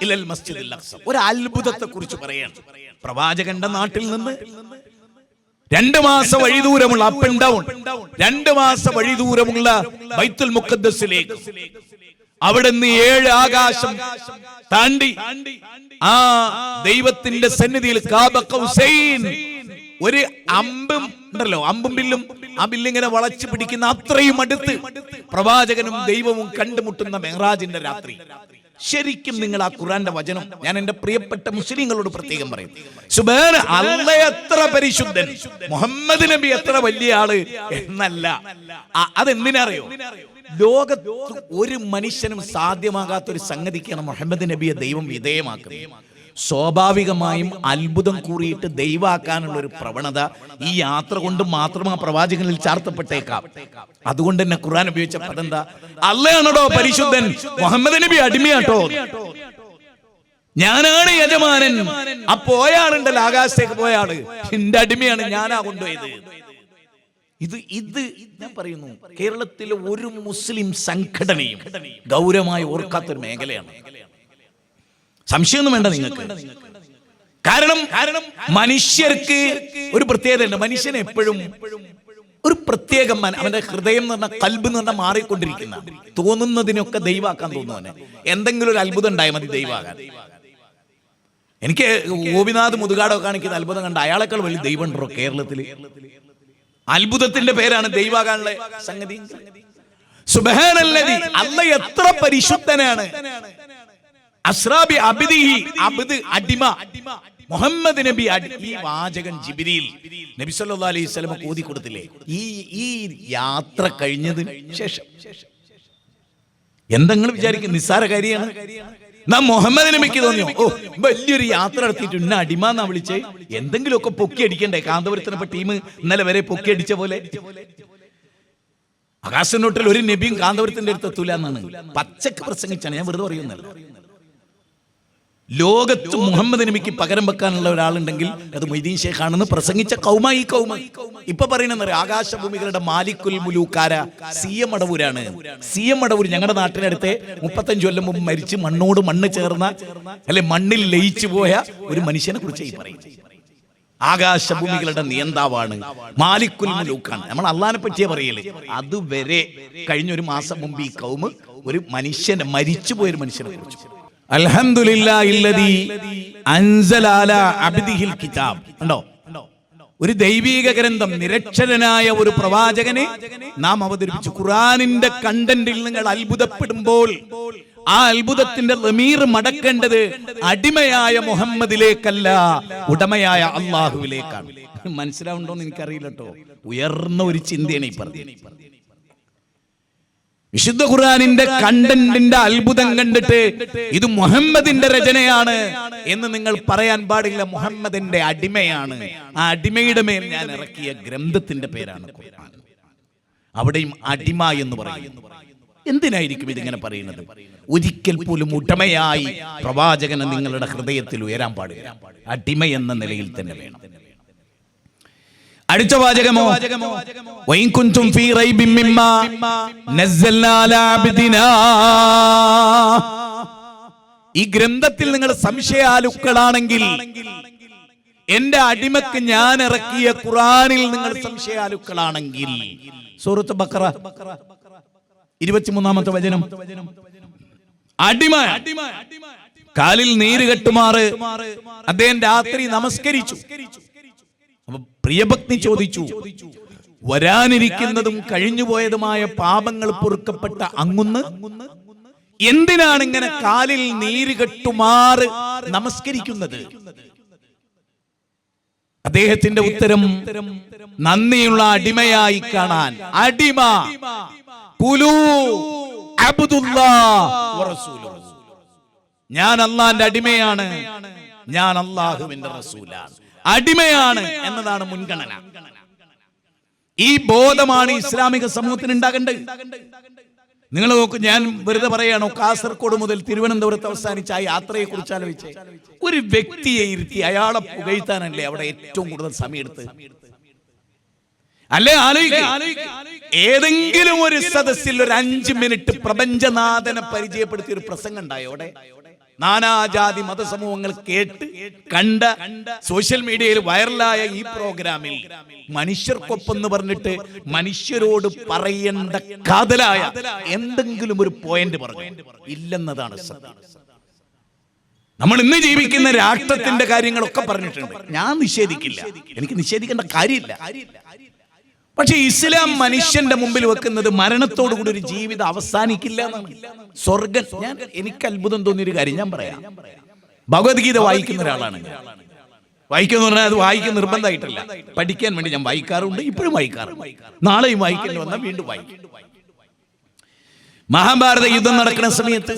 ഇലൽ മസ്ജിദിൽ അഖ്സ. ഒരു അത്ഭുതത്തെ കുറിച്ച് പറയാണ്. പ്രവാചകന്റെ നാട്ടിൽ നിന്ന് 2 മാസ വഴി ദൂരമുള്ള അപ്പ് ആൻഡ് ഡൗൺ 2 മാസ വഴി ദൂരമുള്ള ബൈത്തുൽ മുഖദ്ദസിലേക്ക്, അവിടെ നിന്ന് 7 ആകാശം താണ്ടി ആ ദൈവത്തിന്റെ സന്നിധിയിൽ കാബ ഖൗസൈൻ, ഒരു അമ്പും ഉണ്ടല്ലോ, അമ്പും ബില്ലും, ആ ബില്ലിങ്ങനെ വളച്ചു പിടിക്കുന്ന അത്രയും അടുത്ത് പ്രവാചകനും ദൈവവും കണ്ടുമുട്ടുന്ന മെഹ്റാജിന്റെ രാത്രി. ശരിക്കും നിങ്ങൾ ആ ഖുർആന്റെ വചനം ഞാൻ എന്റെ പ്രിയപ്പെട്ട മുസ്ലിങ്ങളോട് പ്രത്യേകം പറയും. സുബ്ഹാന, അല്ലാഹ് എത്ര പരിശുദ്ധൻ, മുഹമ്മദ് നബി എത്ര വലിയ ആള് എന്നല്ല. അതെന്തിനറിയോ? ലോകത്ത് ഒരു മനുഷ്യനും സാധ്യമാകാത്ത ഒരു സംഗതിക്കാണ് മുഹമ്മദ് നബിയെ ദൈവം വിധേയമാക്കുന്നത്. സ്വാഭാവികമായും അത്ഭുതം കൂറിയിട്ട് ദൈവാക്കാനുള്ള ഒരു പ്രവണത ഈ യാത്ര കൊണ്ട് മാത്രം ആ പ്രവാചകനിൽ ചാർത്തപ്പെട്ടേക്കാം. അതുകൊണ്ട് തന്നെ ഖുർആൻ ഉപയോഗിച്ച പദം അല്ലാഹയാണോ പരിശുദ്ധൻ, മുഹമ്മദ് നബി അടിമയാട്ടോ, ഞാനാണ് യജമാനൻ. ആ പോയാളുണ്ടല്ലോ, ആകാശത്തേക്ക് പോയാള് എന്റെ അടിമയാണ്, ഞാനാ കൊണ്ടുപോയത്. ഇത് ഞാൻ പറയുന്നു, കേരളത്തിലെ ഒരു മുസ്ലിം സംഘടനയും ഗൗരവമായി ഓർക്കാത്തൊരു മേഖലയാണ്. സംശയമൊന്നും വേണ്ട നിങ്ങൾക്ക്. കാരണം മനുഷ്യർക്ക് ഒരു പ്രത്യേകത. മനുഷ്യൻ എപ്പോഴും ഒരു പ്രത്യേക അവന്റെ ഹൃദയം എന്ന് പറഞ്ഞാൽ കൽബ് എന്ന് പറഞ്ഞാൽ മാറിക്കൊണ്ടിരിക്കുന്ന, തോന്നുന്നതിനൊക്കെ ദൈവാക്കാൻ തോന്നുവനെ. എന്തെങ്കിലും ഒരു അത്ഭുതം ഉണ്ടായാൽ മതി ദൈവാകാൻ. എനിക്ക് ഗോപിനാഥ് മുതുകാടൊക്കെ കാണിക്കുന്ന അത്ഭുതം കണ്ട അയാളെക്കാൾ വലിയ ദൈവം ഉണ്ടോ കേരളത്തില്? അത്ഭുതത്തിന്റെ പേരാണ് ദൈവാകാനുള്ള സംഗതി. സുബ്ഹാനല്ലദീ, അല്ലാഹ് എത്ര പരിശുദ്ധനാണ്. അസ്റാബി അബ്ദിഹി, അബ്ദ് അടിമ, മുഹമ്മദ് നബി ഈ വാചകൻ ജിബ്രീൽ നബി സല്ലല്ലാഹു അലൈഹി വസല്ലം ഓതി കൊടുത്തില്ലേ? ഈ യാത്ര കഴിഞ്ഞതിന് ശേഷം എന്തെങ്കിലും വിചാരിക്കും നിസ്സാര കാര്യമാണ്. നാം മുഹമ്മദ് നബിക്ക് തോന്നിയോ, ഓ വലിയൊരു യാത്ര നടത്തിയിട്ട് ഇന്ന അടിമ എന്നാ വിളിച്ചേ, എന്തെങ്കിലുമൊക്കെ പൊക്കി അടിക്കണ്ടേ? കാന്തപുരത്തിനപ്പോ ടീം ഇന്നലെ വരെ പൊക്കി അടിച്ച പോലെ. ആകാശനോട്ടിൽ ഒരു നബിയും കാന്തപുരത്തിന്റെ അടുത്ത് എത്തൂല എന്നാണ് പച്ചക്ക് പ്രസംഗിച്ചാണ്, ഞാൻ വെറുതെ പറയുന്നല്ല. ലോകത്ത് മുഹമ്മദ് നബിക്ക് പകരം വെക്കാനുള്ള ഒരാളുണ്ടെങ്കിൽ അത് മൊയ്തീൻ ഷേഖാണെന്ന് പ്രസംഗിച്ച കൗമ. ഈ കൗമ ഇപ്പൊ പറയുന്ന ആകാശഭൂമികളുടെ മാലിക്കുൽ മുലൂക്കാര CM മടവൂരാണ്. CM മടവൂർ ഞങ്ങളുടെ നാട്ടിനടുത്ത് 35 കൊല്ലം മുമ്പ് മരിച്ച് മണ്ണോട് മണ്ണ് ചേർന്ന, അല്ലെ മണ്ണിൽ ലയിച്ചു പോയ ഒരു മനുഷ്യനെ കുറിച്ച് ഈ പറയും. ആകാശഭൂമികളുടെ നിയന്താവാണ്, മാലിക്കുൽ മുലൂക്കാണ്. നമ്മൾ അള്ളാഹിനെ പറ്റിയേ പറയല്. അതുവരെ കഴിഞ്ഞൊരു മാസം മുമ്പ് ഈ കൗമ ഒരു മനുഷ്യനെ, മരിച്ചുപോയൊരു മനുഷ്യനെ കുറിച്ച് അൽഹംദുലില്ലാഹില്ലദീ അൻസല അലാ അബ്ദിഹിൽ കിതാബ്. ഉണ്ടോ? ഒരു ദൈവീക ഗ്രന്ഥം നിരക്ഷരനായ ഒരു പ്രവാചകനെ നാം അവതരിപ്പിച്ചു. ഖുർആനിന്റെ കണ്ടന്റിൽ നിങ്ങൾ അത്ഭുതപ്പെടുമ്പോൾ ആ അത്ഭുതത്തിന്റെ ളമീർ മടക്കേണ്ടത് അടിമയായ മുഹമ്മദിലേക്കല്ല, ഉടമയായ അള്ളാഹുവിലേക്കാണ്. മനസ്സിലാവുണ്ടോന്ന് എനിക്കറിയില്ല കേട്ടോ. ഉയർന്ന ഒരു ചിന്തയാണ് ഈ പറഞ്ഞത്. വിശുദ്ധ ഖുർആനിന്റെ കണ്ടന്റിന്റെ അത്ഭുതം കണ്ടിട്ട് ഇത് മുഹമ്മദിന്റെ രചനയാണ് എന്ന് നിങ്ങൾ പറയാൻ പാടില്ല. മുഹമ്മദിന്റെ അടിമയാണ്. ആ അടിമയുടെ മേൽ ഞാൻ ഇറക്കിയ ഗ്രന്ഥത്തിന്റെ പേരാണ് ഖുർആൻ. അവിടെയും അടിമ എന്ന് പറയുന്നു. എന്തിനായിരിക്കും ഇതിങ്ങനെ പറയുന്നത്? ഒരിക്കൽ പോലും ഉടമയായി പ്രവാചകനെ നിങ്ങളുടെ ഹൃദയത്തിൽ ഉയരാൻ പാടില്ല. അടിമ എന്ന നിലയിൽ തന്നെ വേണം. അടുത്ത വാചകമോ, വഇൻ കുൻതും ഫീ റൈബിൻ മിമ്മാ നസ്സൽനാ അലാ അബ്ദിനാ. ഈ ഗ്രന്ഥത്തിൽ നിങ്ങൾ സംശയാലുക്കളാണെങ്കിൽ, എന്റെ അടിമക്ക് ഞാൻ ഇറക്കിയ ഖുർആനിൽ നിങ്ങൾ സംശയാലുക്കളാണെങ്കിൽ, സൂറത്ത് ബഖറ 23-ാമത്തെ വചനം. അടിമ കാലിൽ നീര് കെട്ടുമാറ് അദ്ദേഹം രാത്രി നമസ്കരിച്ചു. അപ്പൊ പ്രിയഭക്തി ചോദിച്ചു, വരാനിരിക്കുന്നതും കഴിഞ്ഞുപോയതുമായ പാപങ്ങൾ പൊറുക്കപ്പെട്ട അങ്ങുന്ന് എന്തിനാണ് ഇങ്ങനെ കാലിൽ നീര് കെട്ടുമാറ് നമസ്കരിക്കുന്നത്? അദ്ദേഹത്തിന്റെ ഉത്തരം, നന്ദിയുള്ള അടിമയായി കാണാൻ. അടിമ, ഖുലൂ അബ്ദുല്ലാഹ് വറസൂലുഹു. ഞാൻ അല്ലാഹുവിന്റെ അടിമയാണ്, ഞാൻ അല്ലാഹുവിന്റെ റസൂലാണ്. അടിമയാണ് എന്നതാണ് മുൻഗണന. ഈ ബോധമാണ് ഇസ്ലാമിക സമൂഹത്തിന് ഉണ്ടാകേണ്ടത്. നിങ്ങൾ നോക്കൂ, ഞാൻ വെറുതെ പറയാണോ, കാസർഗോഡ് മുതൽ തിരുവനന്തപുരത്ത് അവസാനിച്ച ആ യാത്രയെ കുറിച്ച് ആലോചിച്ച് ഒരു വ്യക്തിയെ ഇരുത്തി അയാളെ പുകഴ്ത്താനല്ലേ അവിടെ ഏറ്റവും കൂടുതൽ സമയമെടുത്ത്? അല്ലേ ആലോചിക്കുക, ഏതെങ്കിലും ഒരു സദസ്സിൽ ഒരു 5 മിനിറ്റ് പ്രപഞ്ചനാഥനെ പരിചയപ്പെടുത്തിയ ഒരു പ്രസംഗം ഉണ്ടായോ അവിടെ? നാനാജാതി മതസമൂഹങ്ങൾ കേട്ട് കണ്ട സോഷ്യൽ മീഡിയയിൽ വൈറലായ ഈ പ്രോഗ്രാമിൽ മനുഷ്യർക്കൊപ്പം എന്ന് പറഞ്ഞിട്ട് മനുഷ്യരോട് പറയേണ്ട കാതലായ എന്തെങ്കിലും ഒരു പോയിന്റ് പറഞ്ഞു ഇല്ലെന്നതാണ് സത്യം. നമ്മൾ ഇന്ന് ജീവിക്കുന്ന രാഷ്ട്രത്തിന്റെ കാര്യങ്ങളൊക്കെ പറഞ്ഞിട്ടുണ്ട്, ഞാൻ നിഷേധിക്കില്ല, എനിക്ക് നിഷേധിക്കേണ്ട കാര്യമില്ല. പക്ഷെ ഇസ്ലാം മനുഷ്യന്റെ മുമ്പിൽ വെക്കുന്നത് മരണത്തോടുകൂടി ഒരു ജീവിതം അവസാനിക്കില്ല എന്നാണ്. സ്വർഗം, എനിക്ക് അത്ഭുതം തോന്നിയൊരു കാര്യം ഞാൻ പറയാം. ഭഗവത്ഗീത വായിക്കുന്ന ഒരാളാണ്, വായിക്കുന്ന പറഞ്ഞാൽ അത് വായിക്കാൻ നിർബന്ധമായിട്ടില്ല, പഠിക്കാൻ വേണ്ടി ഞാൻ വായിക്കാറുണ്ട്, ഇപ്പോഴും വായിക്കാറുണ്ട്, നാളെയും വായിക്കേണ്ടി വന്നാൽ വീണ്ടും വായിക്കും. മഹാഭാരത യുദ്ധം നടക്കുന്ന സമയത്ത്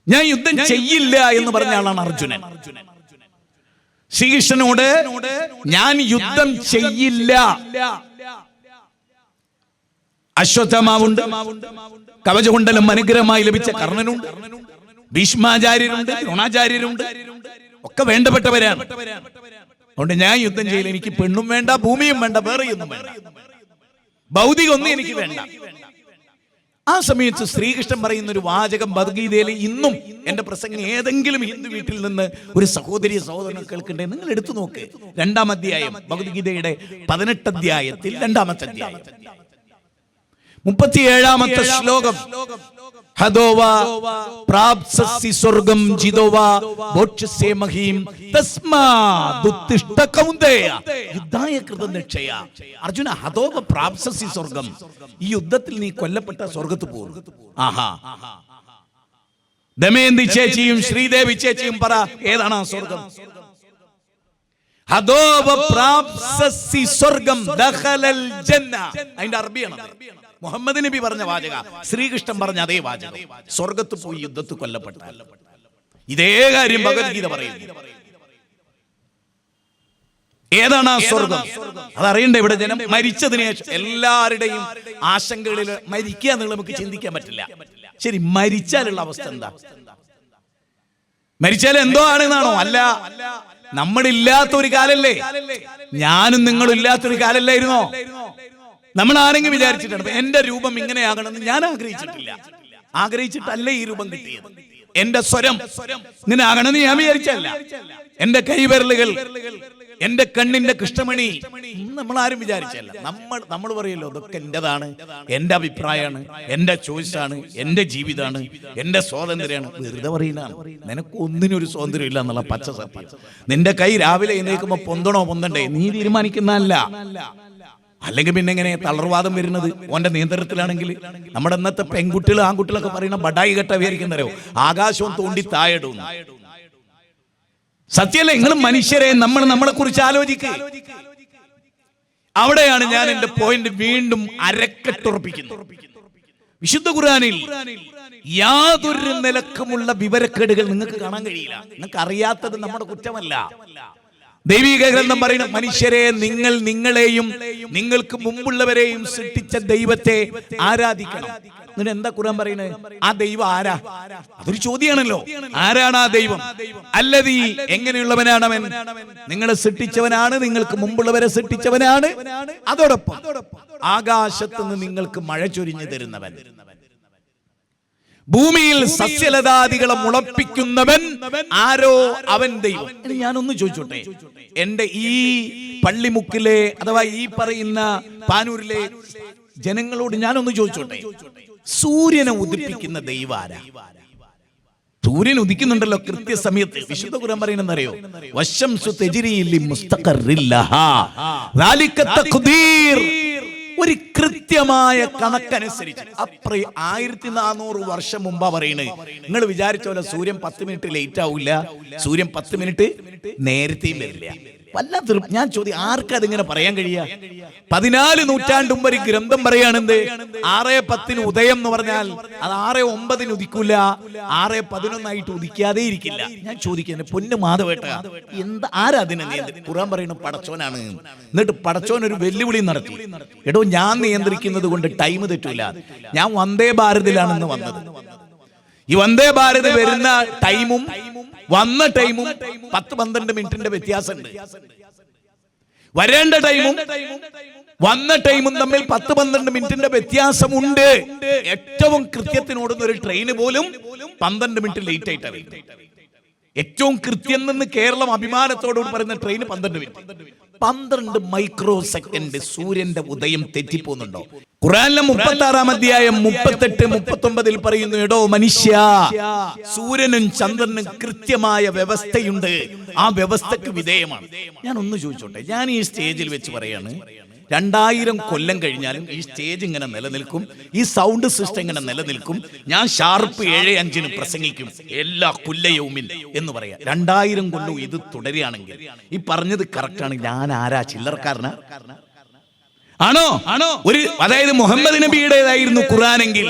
ഞാൻ യുദ്ധം ചെയ്യില്ല എന്ന് പറഞ്ഞ ആളാണ് അർജുനൻ. ശ്രീകൃഷ്ണനോട് ഞാൻ യുദ്ധം ചെയ്യില്ല. അശ്വത്ഥമാവുണ്ട്, കവചകുണ്ടലം അനുഗ്രഹമായി ലഭിച്ച കർണനുണ്ട്, ഭീഷ്മാചാര്യരുണ്ട്, ദ്രോണാചാര്യരുണ്ട്, ഒക്കെ വേണ്ടപ്പെട്ടവരാണ്. അതുകൊണ്ട് ഞാൻ യുദ്ധം ചെയ്യില്ല. എനിക്ക് പെണ്ണും വേണ്ട, ഭൂമിയും വേണ്ട, വേറെ ഒന്നും വേണ്ട, ഭൗതികമൊന്നും എനിക്ക് വേണ്ട. ആ സമയത്ത് ശ്രീകൃഷ്ണൻ പറയുന്ന ഒരു വാചകം ഭഗവത്ഗീതയിൽ ഇന്നും എന്റെ പ്രസംഗം ഏതെങ്കിലും ഹിന്ദു വീട്ടിൽ നിന്ന് ഒരു സഹോദരി സഹോദരൻ കേൾക്കണ്ടേ, നിങ്ങൾ എടുത്തു നോക്ക്. 2-ാം അധ്യായം, ഭഗവത്ഗീതയുടെ 18 അധ്യായത്തിൽ 2-ാമത്തെ അധ്യായം 37-ാമത്തെ ശ്ലോകം. ഹദോവ പ്രാപ്സ്യസി സ്വർഗം ജിതോവ ഭോക്ഷ്യസേ മഹീം തസ്മാദുത്തിഷ്ഠ കൗന്ദേയ യുദ്ധായ കൃതനിശ്ചയ. അർജുന, ഹദോവ പ്രാപ്സ്യസി സ്വർഗം, ഈ യുദ്ധത്തിൽ നീ കൊല്ലപ്പെട്ട സ്വർഗത്ത് പോകും. ആഹാ, ദമയന്തി ചേച്ചിയും ശ്രീദേവി ചേച്ചിയും പറ, ഏതാണ് ആ സ്വർഗം? ഹദോവ പ്രാപ്സ്യസി സ്വർഗം ദഖലൽ ജന്ന. അതിന്റെ അറബിയാണ്, മുഹമ്മദ് നബി പറഞ്ഞ വാചക, ശ്രീകൃഷ്ണൻ പറഞ്ഞ അതേ വാചകം. സ്വർഗത്ത് പോയി യുദ്ധത്തിൽ കൊല്ലപ്പെട്ടാൽ ഇതേ കാര്യം ഭഗവത്ഗീത പറയുന്നു. ഏതാണ് ആ സ്വർഗം? അതറിയണ്ടേ ഇവിടെ ജനം? മരിച്ചതിന് ശേഷം എല്ലാവരുടെയും ആശങ്കകളിൽ മരിക്കുക എന്നുള്ള നമുക്ക് ചിന്തിക്കാൻ പറ്റില്ല. ശരി, മരിച്ചാലുള്ള അവസ്ഥ എന്താ? മരിച്ചാൽ എന്തോ ആണെന്നാണോ? അല്ല, നമ്മളില്ലാത്ത ഒരു കാലല്ലേ, ഞാനും നിങ്ങളും ഇല്ലാത്തൊരു കാലല്ലായിരുന്നോ? നമ്മൾ ആരെങ്കിലും വിചാരിച്ചിട്ടുണ്ട് എന്റെ രൂപം ഇങ്ങനെയാകണമെന്ന്? ഞാൻ ആഗ്രഹിച്ചിട്ടില്ല, ആഗ്രഹിച്ചിട്ടല്ലേ ഈ രൂപം കിട്ടിയത്. എന്റെ സ്വരം ഇങ്ങനെ ആകണമെന്ന് ഞാൻ വിചാരിച്ചല്ല. എന്റെ കൈവിരലുകൾ, എന്റെ കണ്ണിന്റെ കൃഷ്ണമണി, നമ്മൾ ആരും വിചാരിച്ചല്ല. നമ്മൾ പറയല്ലോ ഇതൊക്കെ എന്റേതാണ്, എന്റെ അഭിപ്രായമാണ്, എന്റെ ചോയ്സാണ്, എന്റെ ജീവിതമാണ്, എന്റെ സ്വാതന്ത്ര്യമാണ്. വെറുതെ പറയുന്നതാണ്. നിനക്ക് ഒന്നിനൊരു സ്വാതന്ത്ര്യം ഇല്ല എന്നുള്ള പച്ച സത്യം. നിന്റെ കൈ രാവിലെ എഴുന്നേൽക്കുമ്പോ പൊന്തണോ പൊന്തണ്ടേ നീ തീരുമാനിക്കുന്നതല്ല. അല്ലെങ്കിൽ പിന്നെ എങ്ങനെ തളർവാദം വരുന്നത്? ഓന്റെ നിയന്ത്രണത്തിലാണെങ്കിൽ. നമ്മുടെ ഇന്നത്തെ പെൺകുട്ടികൾ ആൺകുട്ടികളൊക്കെ പറയുന്ന ബഡായി കെട്ട വിചാരിക്കുന്നവരോ ആകാശവും തോണ്ടി താഴെടും. സത്യല്ലേ? നിങ്ങൾ മനുഷ്യരെ നമ്മളെ കുറിച്ച് ആലോചിക്കുക. അവിടെയാണ് ഞാൻ എന്റെ പോയിന്റ് വീണ്ടും അരക്കെട്ടുറപ്പിക്കുന്നത്. വിശുദ്ധ ഖുർആനിൽ യാതൊരു നിലക്കുമുള്ള വിവരക്കേടുകൾ നിങ്ങൾക്ക് കാണാൻ കഴിയില്ല. നിങ്ങൾക്ക് അറിയാത്തത് നമ്മുടെ കുറ്റമല്ല. ദൈവിക ഗ്രന്ഥം പറയുന്ന മനുഷ്യരെ, നിങ്ങൾ നിങ്ങളെയും നിങ്ങൾക്ക് മുമ്പുള്ളവരെയും സൃഷ്ടിച്ച ദൈവത്തെ ആരാധിക്കണം. എന്നിട്ട് എന്താ ഖുർആൻ പറയുന്നത്? ആ ദൈവം ആരാ? അതൊരു ചോദ്യമാണല്ലോ. ആരാണ് ആ ദൈവം? അല്ലദീ, എങ്ങനെയുള്ളവനാണ് അവൻ? നിങ്ങളെ സൃഷ്ടിച്ചവനാണ്, നിങ്ങൾക്ക് മുമ്പുള്ളവരെ സൃഷ്ടിച്ചവനാണ്, അതോടൊപ്പം ആകാശത്തുനിന്ന് നിങ്ങൾക്ക് മഴ ചൊരിഞ്ഞു തരുന്നവൻ, ഭൂമിയിൽ സസ്യലതാദികളെ മുളപ്പിക്കുന്നവൻ ആരോ, അവൻ ദൈവം. ഞാനൊന്ന് ചോദിച്ചോട്ടെ, എന്റെ ഈ പള്ളിമുക്കിലെ അഥവാ ഈ പറയുന്ന പാനൂരിലെ ജനങ്ങളോട് ഞാനൊന്ന് ചോദിച്ചോട്ടെ, സൂര്യനെ ഉദിപ്പിക്കുന്ന ദൈവം ആരാ? സൂര്യൻ ഉദിക്കുന്നുണ്ടല്ലോ കൃത്യസമയത്ത്. വിശുദ്ധ ഖുർആൻ പറയുന്നറിയോ? വശംസു തജ്രി ലിമുസ്തഖറിൻ ലഹാ ദാലിക തഖ്ദീർ. ഒരു കൃത്യമായ കണക്കനുസരിച്ച് 1400 വർഷം മുമ്പാ പറയുന്നത്. നിങ്ങൾ വിചാരിച്ച പോലെ സൂര്യൻ 10 മിനിറ്റ് ലേറ്റ് ആവില്ല, സൂര്യൻ 10 മിനിറ്റ് നേരത്തെയും വരില്ല. വല്ലാത്തൊരു ഞാൻ ചോദ്യം, ആർക്കതിങ്ങനെ പറയാൻ കഴിയാ? 14 നൂറ്റാണ്ട് മുമ്പ് ഒരു ഗ്രന്ഥം പറയാണെന്ത് 6:10 ഉദയം എന്ന് പറഞ്ഞാൽ അത് 6:09 ഉദിക്കൂല, 6:11 ഉദിക്കാതെ ഇരിക്കില്ല. ഞാൻ ചോദിക്കുന്നത് പൊന്നു മാധവേട്ട, എന്താ ആരാ അതിനെ നിയന്ത്രിക്കുന്നത്? ഖുർആൻ പറയുന്നു പടച്ചോനാണ്. എന്നിട്ട് പടച്ചോൻ ഒരു വെല്ലുവിളി നടത്തി, എടോ ഞാൻ നിയന്ത്രിക്കുന്നത് കൊണ്ട് ടൈം തെറ്റൂല. ഞാൻ വന്ദേ ഭാരതിലാണെന്ന് വന്നത്. ഈ വന്ദേ ഭാരത് വരുന്ന ടൈമും വന്ന ടൈമും 10-12 മിനിറ്റിന്റെ വ്യത്യാസമുണ്ട്. വരേണ്ട ടൈമും വന്ന ടൈമും തമ്മിൽ 10-12 മിനിറ്റിന്റെ വ്യത്യാസമുണ്ട്. ഏറ്റവും കൃത്യത്തിനോടുന്ന ഒരു ട്രെയിന് പോലും 12 മിനിറ്റ് ലേറ്റ് ആയിട്ടാണ്. ഏറ്റവും കൃത്യം നിന്ന് കേരളം അഭിമാനത്തോടുകൂടി പറയുന്ന ട്രെയിന് 12 മിനിറ്റ്. 12 മൈക്രോ സെക്കൻഡ് സൂര്യന്റെ ഉദയം തെറ്റിപ്പോകുന്നുണ്ടോ? ഖുർആനിലെ 36-ാം അധ്യായം 38-39 പറയുന്നു, എടോ മനുഷ്യ, സൂര്യനും ചന്ദ്രനും കൃത്യമായ വ്യവസ്ഥയുണ്ട്, ആ വ്യവസ്ഥക്ക് വിധേയമാണ്. ഞാൻ ഒന്ന് ചോദിച്ചോട്ടെ, ഞാൻ ഈ സ്റ്റേജിൽ വെച്ച് പറയാണ്, 2000 കൊല്ലം കഴിഞ്ഞാലും ഈ സ്റ്റേജ് ഇങ്ങനെ നിലനിൽക്കും, ഈ സൗണ്ട് സിസ്റ്റം ഇങ്ങനെ നിലനിൽക്കും. ഞാൻ ഷാർപ്പ് 7:05 പ്രസംഗിക്കും, എല്ലാ കുല്ലയൗമിൻ എന്ന് പറയാം. 2000 കൊല്ലം ഇത് തുടരുകയാണെങ്കിൽ ഈ പറഞ്ഞത് കറക്റ്റാണ്. ഞാൻ ആരാ? ചില്ലറക്കാരനാ? ആണോ? അതായത് മുഹമ്മദ് നബിയുടേതായിരുന്നു ഖുർആനെങ്കിൽ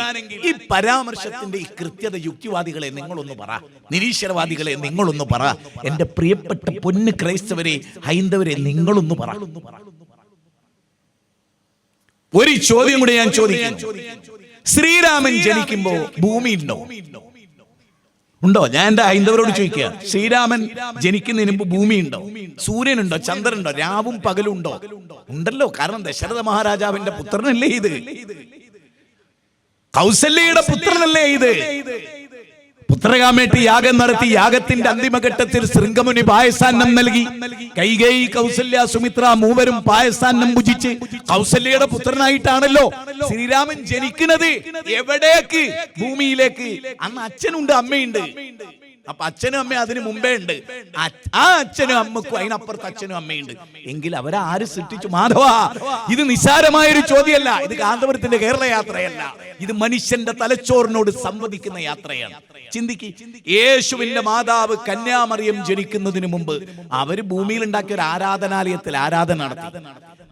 ഈ പരാമർശത്തിന്റെ ഈ കൃത്യത യുക്തിവാദികളെ നിങ്ങളൊന്ന് പറ, നിരീശ്വരവാദികളെ നിങ്ങളൊന്ന് പറ, എന്റെ പ്രിയപ്പെട്ട പൊന്ന് ക്രൈസ്തവരെ, ഹൈന്ദവരെ നിങ്ങളൊന്ന് പറ. ഒരു ചോദ്യം കൂടി ഞാൻ ചോദിക്കുന്നു, ശ്രീരാമൻ ജനിക്കുമ്പോ ഭൂമി ഉണ്ടോ? ഞാൻ എന്റെ ഹൈന്ദവരോട് ചോദിക്കുക, ശ്രീരാമൻ ജനിക്കുന്നതിന് മുമ്പ് ഭൂമി ഉണ്ടോ? സൂര്യനുണ്ടോ? ചന്ദ്രനുണ്ടോ? രാവും പകലും ഉണ്ടോ? ഉണ്ടല്ലോ. കാരണം ദശരഥ മഹാരാജാവിന്റെ പുത്രനല്ലേ ഇത്? കൗസല്യയുടെ പുത്രനല്ലേ ഇത്? പുത്രകാമേട്ടി യാഗം നടത്തി, യാഗത്തിന്റെ അന്തിമഘട്ടത്തിൽ ശൃംഗമുനി പായസാന്നം നൽകി. കൈകേയി, കൗസല്യ, സുമിത്ര മൂവരും പായസാന്നം ഭുജിച്ച് കൗസല്യയുടെ പുത്രനായിട്ടാണല്ലോ ശ്രീരാമൻ ജനിക്കുന്നത്. എവിടേക്ക്? ഭൂമിയിലേക്ക്. അന്ന് അച്ഛനുണ്ട്, അമ്മയുണ്ട്. അപ്പൊ അച്ഛനും അമ്മയും അതിന് മുമ്പേ ഉണ്ട്. ആ അച്ഛനും അമ്മക്കും അതിനപ്പുറത്ത് അച്ഛനും അമ്മയുണ്ട്. എങ്കിൽ അവരാര് സൃഷ്ടിച്ചു? മാധവ, ഇത് നിസ്സാരമായൊരു ചോദ്യമല്ല. ഇത് കാന്തപുരത്തിന്റെ കേരള യാത്രയല്ല. ഇത് മനുഷ്യന്റെ തലച്ചോറിനോട് സംവദിക്കുന്ന യാത്രയാണ്. ചിന്തിക്ക്, യേശുവിന്റെ മാതാവ് കന്യാമറിയം ജനിക്കുന്നതിന് മുമ്പ് അവര് ഭൂമിയിൽ ഉണ്ടാക്കിയ ഒരു ആരാധനാലയത്തിൽ ആരാധന നടത്തി.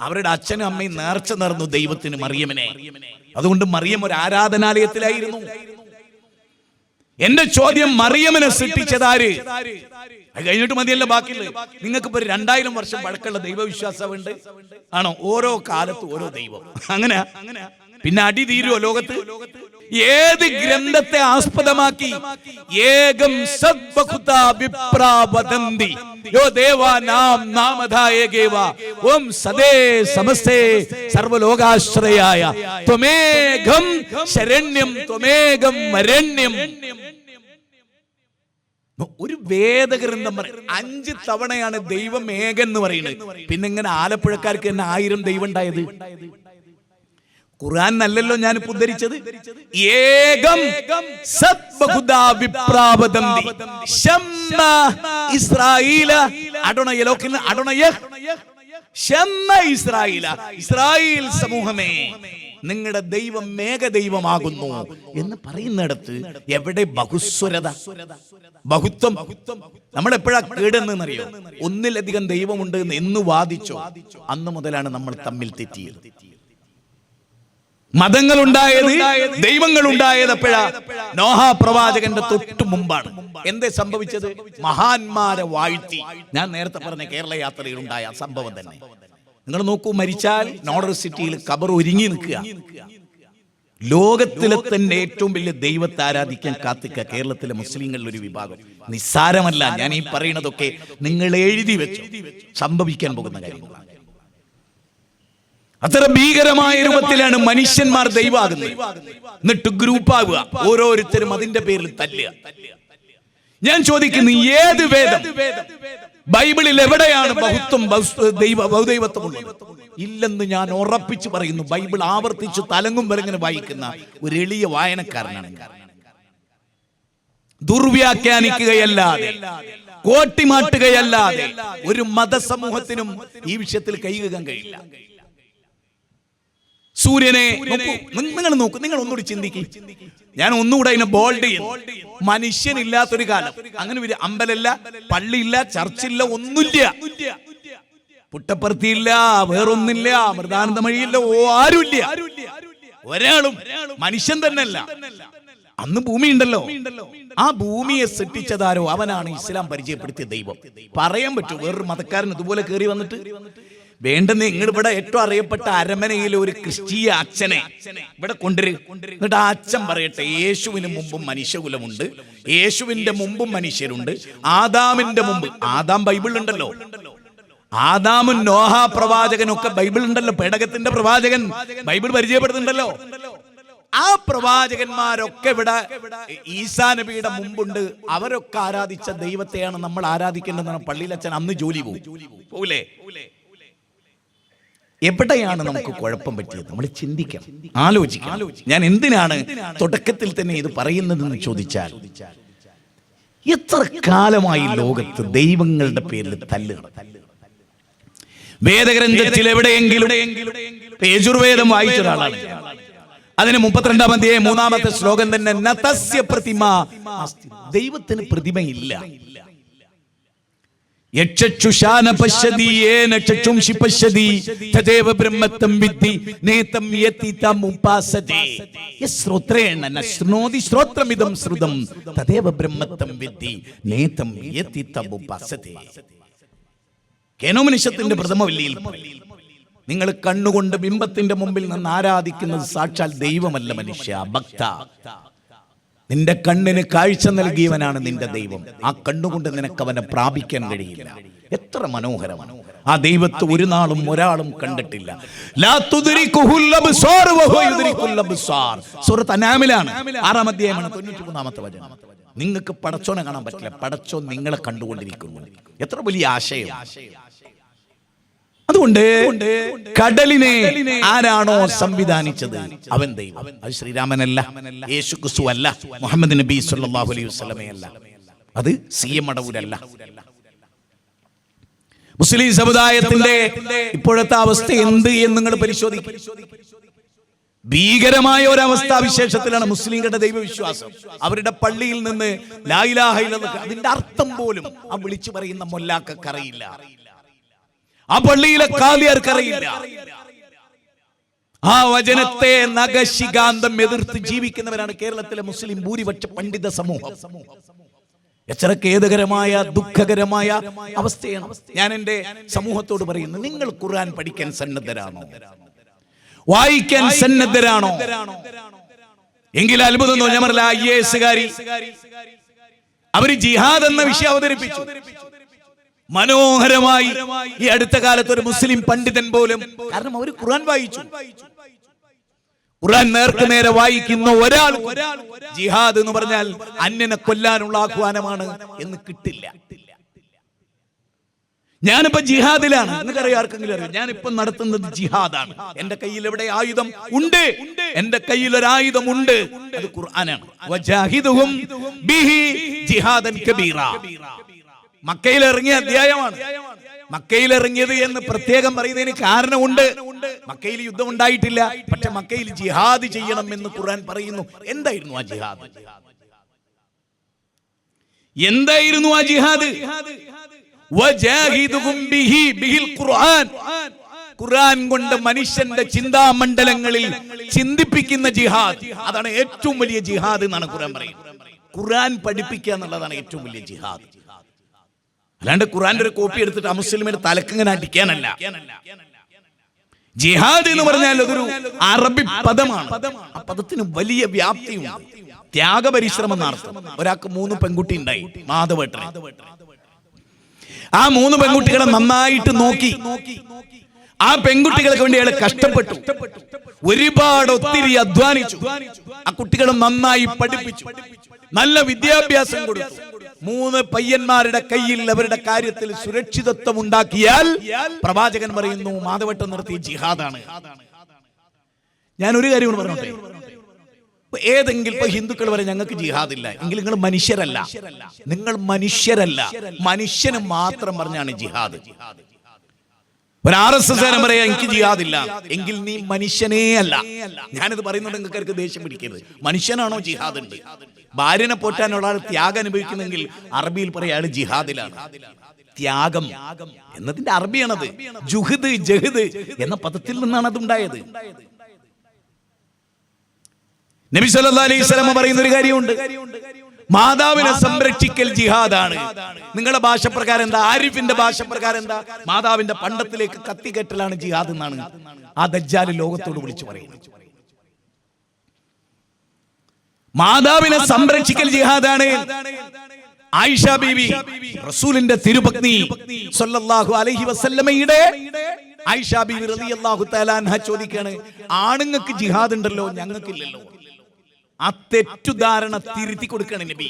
അവരുടെ അച്ഛനും അമ്മയും നേർച്ച നേർന്നു ദൈവത്തിന്, മറിയമിനെ. അതുകൊണ്ട് മറിയം ഒരു ആരാധനാലയത്തിലായിരുന്നു. എന്റെ ചോദ്യം, മറിയമിനെ സൃഷ്ടിച്ചതാര്? അത് കഴിഞ്ഞിട്ട് മതിയല്ല ബാക്കിയുള്ളത്. നിങ്ങൾക്ക് ഇപ്പൊ 2000 വർഷം പഴക്കമുള്ള ദൈവവിശ്വാസമുണ്ട്, ആണോ? ഓരോ കാലത്ത് ഓരോ ദൈവം. അങ്ങനെ പിന്നെ അടി തീരുവോ ലോകത്ത്? ഏത് ഗ്രന്ഥത്തെ ആസ്പദമാക്കി? ഏകം സദ്ബഹുതാ വിപ്രാവദന്തി യോ ദേവാനാം നാമധായേകേവ ഓം സദേ സമസ്തേ സർവലോകാശ്രയായ ത്വമേകം ശരണ്യം ത്വമേകം വരണ്യം. ഒരു വേദഗ്രന്ഥം 5 തവണയാണ് ദൈവം ഏകൻ എന്ന് പറയുന്നത്. പിന്നെ ഇങ്ങനെ ആലപ്പുഴക്കാർക്ക് തന്നെ 1000 ദൈവം ഉണ്ടായത്? ഖുർആൻ നല്ലല്ലോ ഞാൻ ഉദ്ധരിച്ചത്. ഏകം സദ്ബഹുദാ വിപ്രാവദന്തി ശമ്മ ഇസ്രായേല അഡോണയ ലോകിന അഡോണയ ശമ്മ ഇസ്രായേല, ഇസ്രായേൽ സമൂഹമേ, നിങ്ങളുടെ ദൈവം മേഘദൈവമാകുന്നു എന്ന് പറയുന്നിടത്ത് എവിടെ ബഹുസ്വരത, ബഹുത്വം? നമ്മളെപ്പോഴാ കേടെന്നറിയോ? ഒന്നിലധികം ദൈവമുണ്ട് എന്ന് വാദിച്ചോ അന്ന് മുതലാണ് നമ്മൾ തമ്മിൽ തെറ്റിയത്. മതങ്ങൾ ഉണ്ടായത്, ദൈവങ്ങൾ ഉണ്ടായത് എപ്പോഴാ? നോഹ പ്രവാചകന്റെ തൊട്ടു മുമ്പാണ്. എന്തേ സംഭവിച്ചത്? മഹാന്മാരെ വാഴ്ത്തി. ഞാൻ നേരത്തെ പറഞ്ഞ കേരള യാത്രയിൽ ഉണ്ടായ സംഭവം തന്നെ നിങ്ങൾ നോക്കൂ. മരിച്ചാൽ നോർഡർ സിറ്റിയിൽ ഖബർ ഒരുങ്ങി നിൽക്കുക. ലോകത്തിലെ തന്നെ ഏറ്റവും വലിയ ദൈവത്തെ ആരാധിക്കാൻ കാത്തിക്കുക കേരളത്തിലെ മുസ്ലിങ്ങളിൽ ഒരു വിഭാഗം. നിസ്സാരമല്ല. ഞാൻ ഈ പറയുന്നതൊക്കെ നിങ്ങൾ എഴുതി വെച്ചു, സംഭവിക്കാൻ പോകുന്ന കാര്യങ്ങളാണ്. അത്ര ഭീകരമായ രൂപത്തിലാണ് മനുഷ്യന്മാർ ദൈവമാകുന്നത്. എന്നിട്ട് ഗ്രൂപ്പാകുക, ഓരോരുത്തരും അതിന്റെ പേരിൽ തല്ലുക. ഞാൻ ചോദിക്കുന്നു, ഏത് വേദം, ബൈബിളിൽ എവിടെയാണ് ബഹുത്വം, ബഹുദൈവത്വം ഉള്ളത്? ഇല്ലെന്ന് ഞാൻ ഉറപ്പിച്ചു പറയുന്നു. ബൈബിൾ ആവർത്തിച്ചു തലങ്ങും വിലങ്ങനെ വായിക്കുന്ന ഒരു എളിയ വായനക്കാരനാണ്. ദുർവ്യാഖ്യാനിക്കുകയല്ലാതെ, കോട്ടിമാട്ടുകയല്ലാതെ ഒരു മതസമൂഹത്തിനും ഈ വിഷയത്തിൽ കൈകഴുകാൻ കഴിയില്ല. സൂര്യനെ നിങ്ങൾ നോക്കൂ, നിങ്ങൾ ഒന്നുകൂടി ചിന്തിക്കും. ഞാൻ ഒന്നുകൂടെ അതിനെ ബോൾഡ് ചെയ്യുന്നു. മനുഷ്യനില്ലാത്തൊരു കാലം, അങ്ങനെ ഒരു അമ്പലമില്ല, പള്ളിയില്ല, ചർച്ചില്ല, ഒന്നുമില്ല. പുട്ടപ്പർത്തിയില്ല, വേറൊന്നില്ല, മൃദാനന്ദമഴിയില്ല, ആരുമില്ല. ഒരാളും മനുഷ്യൻ തന്നെയല്ല. അന്ന് ഭൂമി ഉണ്ടല്ലോ, ആ ഭൂമിയെ സൃഷ്ടിച്ചതാരോ അവനാണ് ഇസ്ലാം പരിചയപ്പെടുത്തിയ ദൈവം. പറയാൻ പറ്റൂ വേറൊരു മതക്കാരൻ ഇതുപോലെ കയറി വന്നിട്ട്? വേണ്ടെന്ന് ഇവിടെ ഏറ്റവും അറിയപ്പെട്ട അരമനയിലെ ഒരു ക്രിസ്തീയ അച്ഛനെ ഇവിടെ കൊണ്ടുവരും. എന്നിട്ട് ആ അച്ഛൻ പറയട്ടെ, യേശുവിന് മുമ്പും മനുഷ്യകുലമുണ്ട്, യേശുവിന്റെ മുമ്പും മനുഷ്യരുണ്ട്, ആദാമിന്റെ മുമ്പ്. ആദാം ബൈബിളിലുണ്ടല്ലോ, ആദാമും നോഹ പ്രവാചകനൊക്കെ ബൈബിൾ ഉണ്ടല്ലോ, പേടകത്തിന്റെ പ്രവാചകൻ ബൈബിൾ പരിചയപ്പെടുന്നുണ്ടല്ലോ. ആ പ്രവാചകന്മാരൊക്കെ ഇവിടെ ഈസാ നബിയുടെ മുമ്പുണ്ട്. അവരൊക്കെ ആരാധിച്ച ദൈവത്തെയാണ് നമ്മൾ ആരാധിക്കേണ്ടതെന്നാണ് പള്ളിയിലച്ഛൻ അന്ന് ജോലി പോകൂലേ? എവിടെയാണ് നമുക്ക് കുഴപ്പം പറ്റിയത്? നമ്മൾ ചിന്തിക്കാം, ആലോചിക്കാം. ഞാൻ എന്തിനാണ് തുടക്കത്തിൽ തന്നെ ഇത് പറയുന്നതെന്ന് ചോദിച്ചാൽ, എത്ര കാലമായി ലോകത്ത് ദൈവങ്ങളുടെ പേരിൽ തല്ലുകൾ? വേദഗ്രന്ഥത്തിൽ എവിടെയെങ്കിലും യജുർവേദം വായിച്ച ഒരാളാണ്, അതിന് 32-ാം അധ്യായം 3-ാമത്തെ ശ്ലോകം തന്നെ, നതസ്യ പ്രതിമ, ദൈവത്തിന് പ്രതിമയില്ല. യക്ഷുഷാന പശ്യതി യേന ചക്ഷുംഷി പശ്യതി തദേവ ബ്രഹ്മത്തം വിദ്ധി നേതം യതി തം ഉപാസതേ യശ്രോത്രേണ ന ശൃണോതി ശ്രോത്രമിദം ശ്രുതം തദേവ ബ്രഹ്മത്തം വിദ്ധി നേതം യതി തം ഉപാസതേ. കേനോമനിഷത്തിന്റെ പ്രഥമ വല്ലിയിൽ നിങ്ങൾ കണ്ണുകൊണ്ട് ബിംബത്തിന്റെ മുമ്പിൽ നിന്ന് ആരാധിക്കുന്നത് സാക്ഷാൽ ദൈവമല്ല മനുഷ്യ, ഭക്ത. നിന്റെ കണ്ണിന് കാഴ്ച നൽകിയവനാണ് നിന്റെ ദൈവം. ആ കണ്ണുകൊണ്ട് നിനക്ക് അവനെ പ്രാപിക്കാൻ കഴിയില്ല. എത്ര മനോഹരമാണ്! ആ ദൈവത്തെ ഒരു നാളും ഒരാളും കണ്ടിട്ടില്ല. സൂറത്ത് അനാമിലാണ്, 6-ാം അധ്യായമാണ്, 93-ാമത്തെ വചനം. നിങ്ങൾക്ക് പടച്ചോനെ കാണാൻ പറ്റില്ല, പടച്ചോൻ നിങ്ങളെ കണ്ടുകൊണ്ടിരിക്കുന്നു. എത്ര വലിയ ആശയം! അതുകൊണ്ട് കടലിനെ ആരാണോ സംവിധാനിച്ചത് അവൻ ദൈവം. അത് ശ്രീരാമനല്ല, യേശു ക്രിസ്തു അല്ല, മുഹമ്മദ് നബി സല്ലല്ലാഹു അലൈഹി വസല്ലമയല്ല, അത് CM മടവൂരല്ല. മുസ്ലിം സമുദായത്തിന്റെ ഇപ്പോഴത്തെ അവസ്ഥ എന്ത് എന്ന് നിങ്ങൾ പരിശോധിക്കും. ഭീകരമായ ഒരവസ്ഥാ വിശേഷത്തിലാണ് മുസ്ലിങ്ങളുടെ ദൈവവിശ്വാസം. അവരുടെ പള്ളിയിൽ നിന്ന് ലാ ഇലാഹ ഇല്ലല്ലാഹ് അതിന്റെ അർത്ഥം പോലും ആ വിളിച്ചു പറയുന്ന മൊല്ലാക്കറിയില്ല, ആ പള്ളിയിലെ കാലിയർക്കറിയില്ല. ആ വചനത്തെ നഖശികാന്തം എതിർത്ത് ജീവിക്കുന്നവരാണ് കേരളത്തിലെ മുസ്ലിം ഭൂരിപക്ഷ പണ്ഡിത സമൂഹം. എത്ര ഖേദകരമായ ദുഃഖകരമായ അവസ്ഥയാണ്. ഞാൻ എന്റെ സമൂഹത്തോട് പറയുന്നു, നിങ്ങൾ ഖുർആൻ പഠിക്കാൻ സന്നദ്ധരാണോ? വായിക്കാൻ സന്നദ്ധരാണോ? എങ്കിൽ അത്ഭുതം ഞാൻ പറഞ്ഞ IAS അവര് ജിഹാദ് എന്ന വിഷയം അവതരിപ്പിച്ചു. മനോഹരമായി. ഈ അടുത്ത കാലത്ത് ഒരു മുസ്ലിം പണ്ഡിതൻ പോലും, കാരണം അവർ ഖുർആൻ വായിച്ചു, ഖുർആൻ നേർക്ക് നേരെ വായിക്കുന്ന ഒരാൾ ജിഹാദ് എന്ന് പറഞ്ഞാൽ അന്യനെ കൊല്ലാനുള്ള ആഹ്വാനമാണ് എന്ന് കിട്ടില്ല. ഞാനിപ്പോ ജിഹാദിലാണ്, നിങ്ങൾക്കറിയാം, ആർക്കെങ്കിലും അറിയാം, ഞാനിപ്പോ നടത്തുന്നത് ജിഹാദാണ്. എന്റെ കയ്യിൽ എവിടെ ആയുധം ഉണ്ട്? എന്റെ കയ്യിൽ ഒരു ആയുധം ഉണ്ട്, അത് ഖുർആനാണ്. വജാഹിദുഹും ബിഹി ജിഹാദൻ കബീറ. മക്കയിൽ ഇറങ്ങിയ അധ്യായമാണ്. മക്കയിൽ ഇറങ്ങിയത് എന്ന് പ്രത്യേകം പറയുന്നതിന് കാരണമുണ്ട്. മക്കയിൽ യുദ്ധം ഉണ്ടായിട്ടില്ല, പക്ഷെ മക്കയിൽ ജിഹാദ് ചെയ്യണം എന്ന് ഖുർആൻ പറയുന്നു. എന്തായിരുന്നു ആ ജിഹാദ്? എന്തായിരുന്നു ആ ജിഹാദ്? വജാഹിദുഹും ബിഹി ബിഹിൽ ഖുർആൻ. ഖുർആൻ കൊണ്ട് മനുഷ്യന്റെ ചിന്താമണ്ഡലങ്ങളിൽ ചിന്തിപ്പിക്കുന്ന ജിഹാദ്, അതാണ് ഏറ്റവും വലിയ ജിഹാദ് എന്നാണ് ഖുർആൻ പറയുന്നത്. ഖുർആൻ പഠിപ്പിക്കുക എന്നുള്ളതാണ് ഏറ്റവും വലിയ ജിഹാദ്. അല്ലാണ്ട് ഖുർആന്റെ ഒരു കോപ്പി എടുത്തിട്ട് അമുസ്ലിമിന്റെ തലക്കിങ്ങനെ അടിക്കാനല്ല. ജിഹാദ് എന്ന് പറഞ്ഞാൽ അതൊരു അറബി പദമാണ്. ആ പദത്തിന് വലിയ വ്യാപ്തിയുണ്ട്. ത്യാഗപരിശ്രമം എന്നർത്ഥം. ഒരാൾക്ക് 3 പെൺകുട്ടി ഉണ്ടായി, മാധവേട്ടൻ. ആ 3 പെൺകുട്ടികളെ നന്നായിട്ട് നോക്കി. ആ പെൺകുട്ടികൾക്ക് വേണ്ടി അയാൾ കഷ്ടപ്പെട്ടു, ഒരുപാട് ഒത്തിരി അധ്വാനിച്ചു. ആ കുട്ടികളെ നന്നായി പഠിപ്പിച്ചു, നല്ല വിദ്യാഭ്യാസം കൊടുത്തു. 3 പയ്യന്മാരുടെ കയ്യിൽ അവരുടെ കാര്യത്തിൽ സുരക്ഷിതത്വം ഉണ്ടാക്കിയാൽ പ്രവാചകൻ പറയുന്നു മാധവട്ടം നിർത്തി ജിഹാദാണ്. ഞാൻ ഒരു കാര്യം കൂടെ പറഞ്ഞോട്ടെ. ഏതെങ്കിലും ഇപ്പൊ ഹിന്ദുക്കൾ വരെ ഞങ്ങൾക്ക് ജിഹാദില്ല എങ്കിൽ നിങ്ങൾ മനുഷ്യരല്ല. നിങ്ങൾ മനുഷ്യരല്ല. മനുഷ്യന് മാത്രം പറഞ്ഞാണ് ജിഹാദ്. ഒരു RSS പറയാ എനിക്ക് ജിഹാദില്ല എങ്കിൽ നീ മനുഷ്യനേ അല്ല. ഞാനിത് പറയുന്നുണ്ട്, നിങ്ങൾക്ക് ദേഷ്യം പിടിക്കരുത്. മനുഷ്യനാണോ ജിഹാദ് ഉണ്ട്? ഭാര്യനെ പോറ്റാനുള്ള ആൾ ത്യാഗം അനുഭവിക്കുന്നെങ്കിൽ അറബിയിൽ പറയാ ജിഹാദിലാണ്. ത്യാഗം എന്നതിന്റെ അറബിയാണത്. ജുഹദ് ജഹദ് എന്ന പദത്തിൽ നിന്നാണ് അത് ഉണ്ടായത്. നബി സല്ലല്ലാഹു അലൈഹി വസല്ലം പറയുന്ന ഒരു കാര്യമുണ്ട്, മാതാവിനെ സംരക്ഷിക്കൽ ജിഹാദാണ്. നിങ്ങളുടെ ഭാഷ പ്രകാരം എന്താ? ആരിഫിന്റെ ഭാഷ പ്രകാരം എന്താ? മാതാവിന്റെ പണ്ടത്തിലേക്ക് കത്തികെട്ടലാണ് ജിഹാദ് എന്നാണ് ആ ദജ്ജാൽ ലോകത്തോട് വിളിച്ചു പറയുന്നത്. മാതാവിനെ സംരക്ഷിക്കൽ ജിഹാദാണ്. ആയിഷ ബീവി റസൂലിന്റെ തിരുപത്നി സല്ലല്ലാഹു അലൈഹി വസല്ലമയുടെ ആയിഷ ബീവി റളിയല്ലാഹു തആല അൻഹ ചോദിക്കാണ്, ആണുങ്ങൾക്ക് ജിഹാദ് ഉണ്ടല്ലോ, ഞങ്ങൾക്കില്ലല്ലോ. ആ തെറ്റുധാരണ തിരുത്തി കൊടുക്കണം നബി.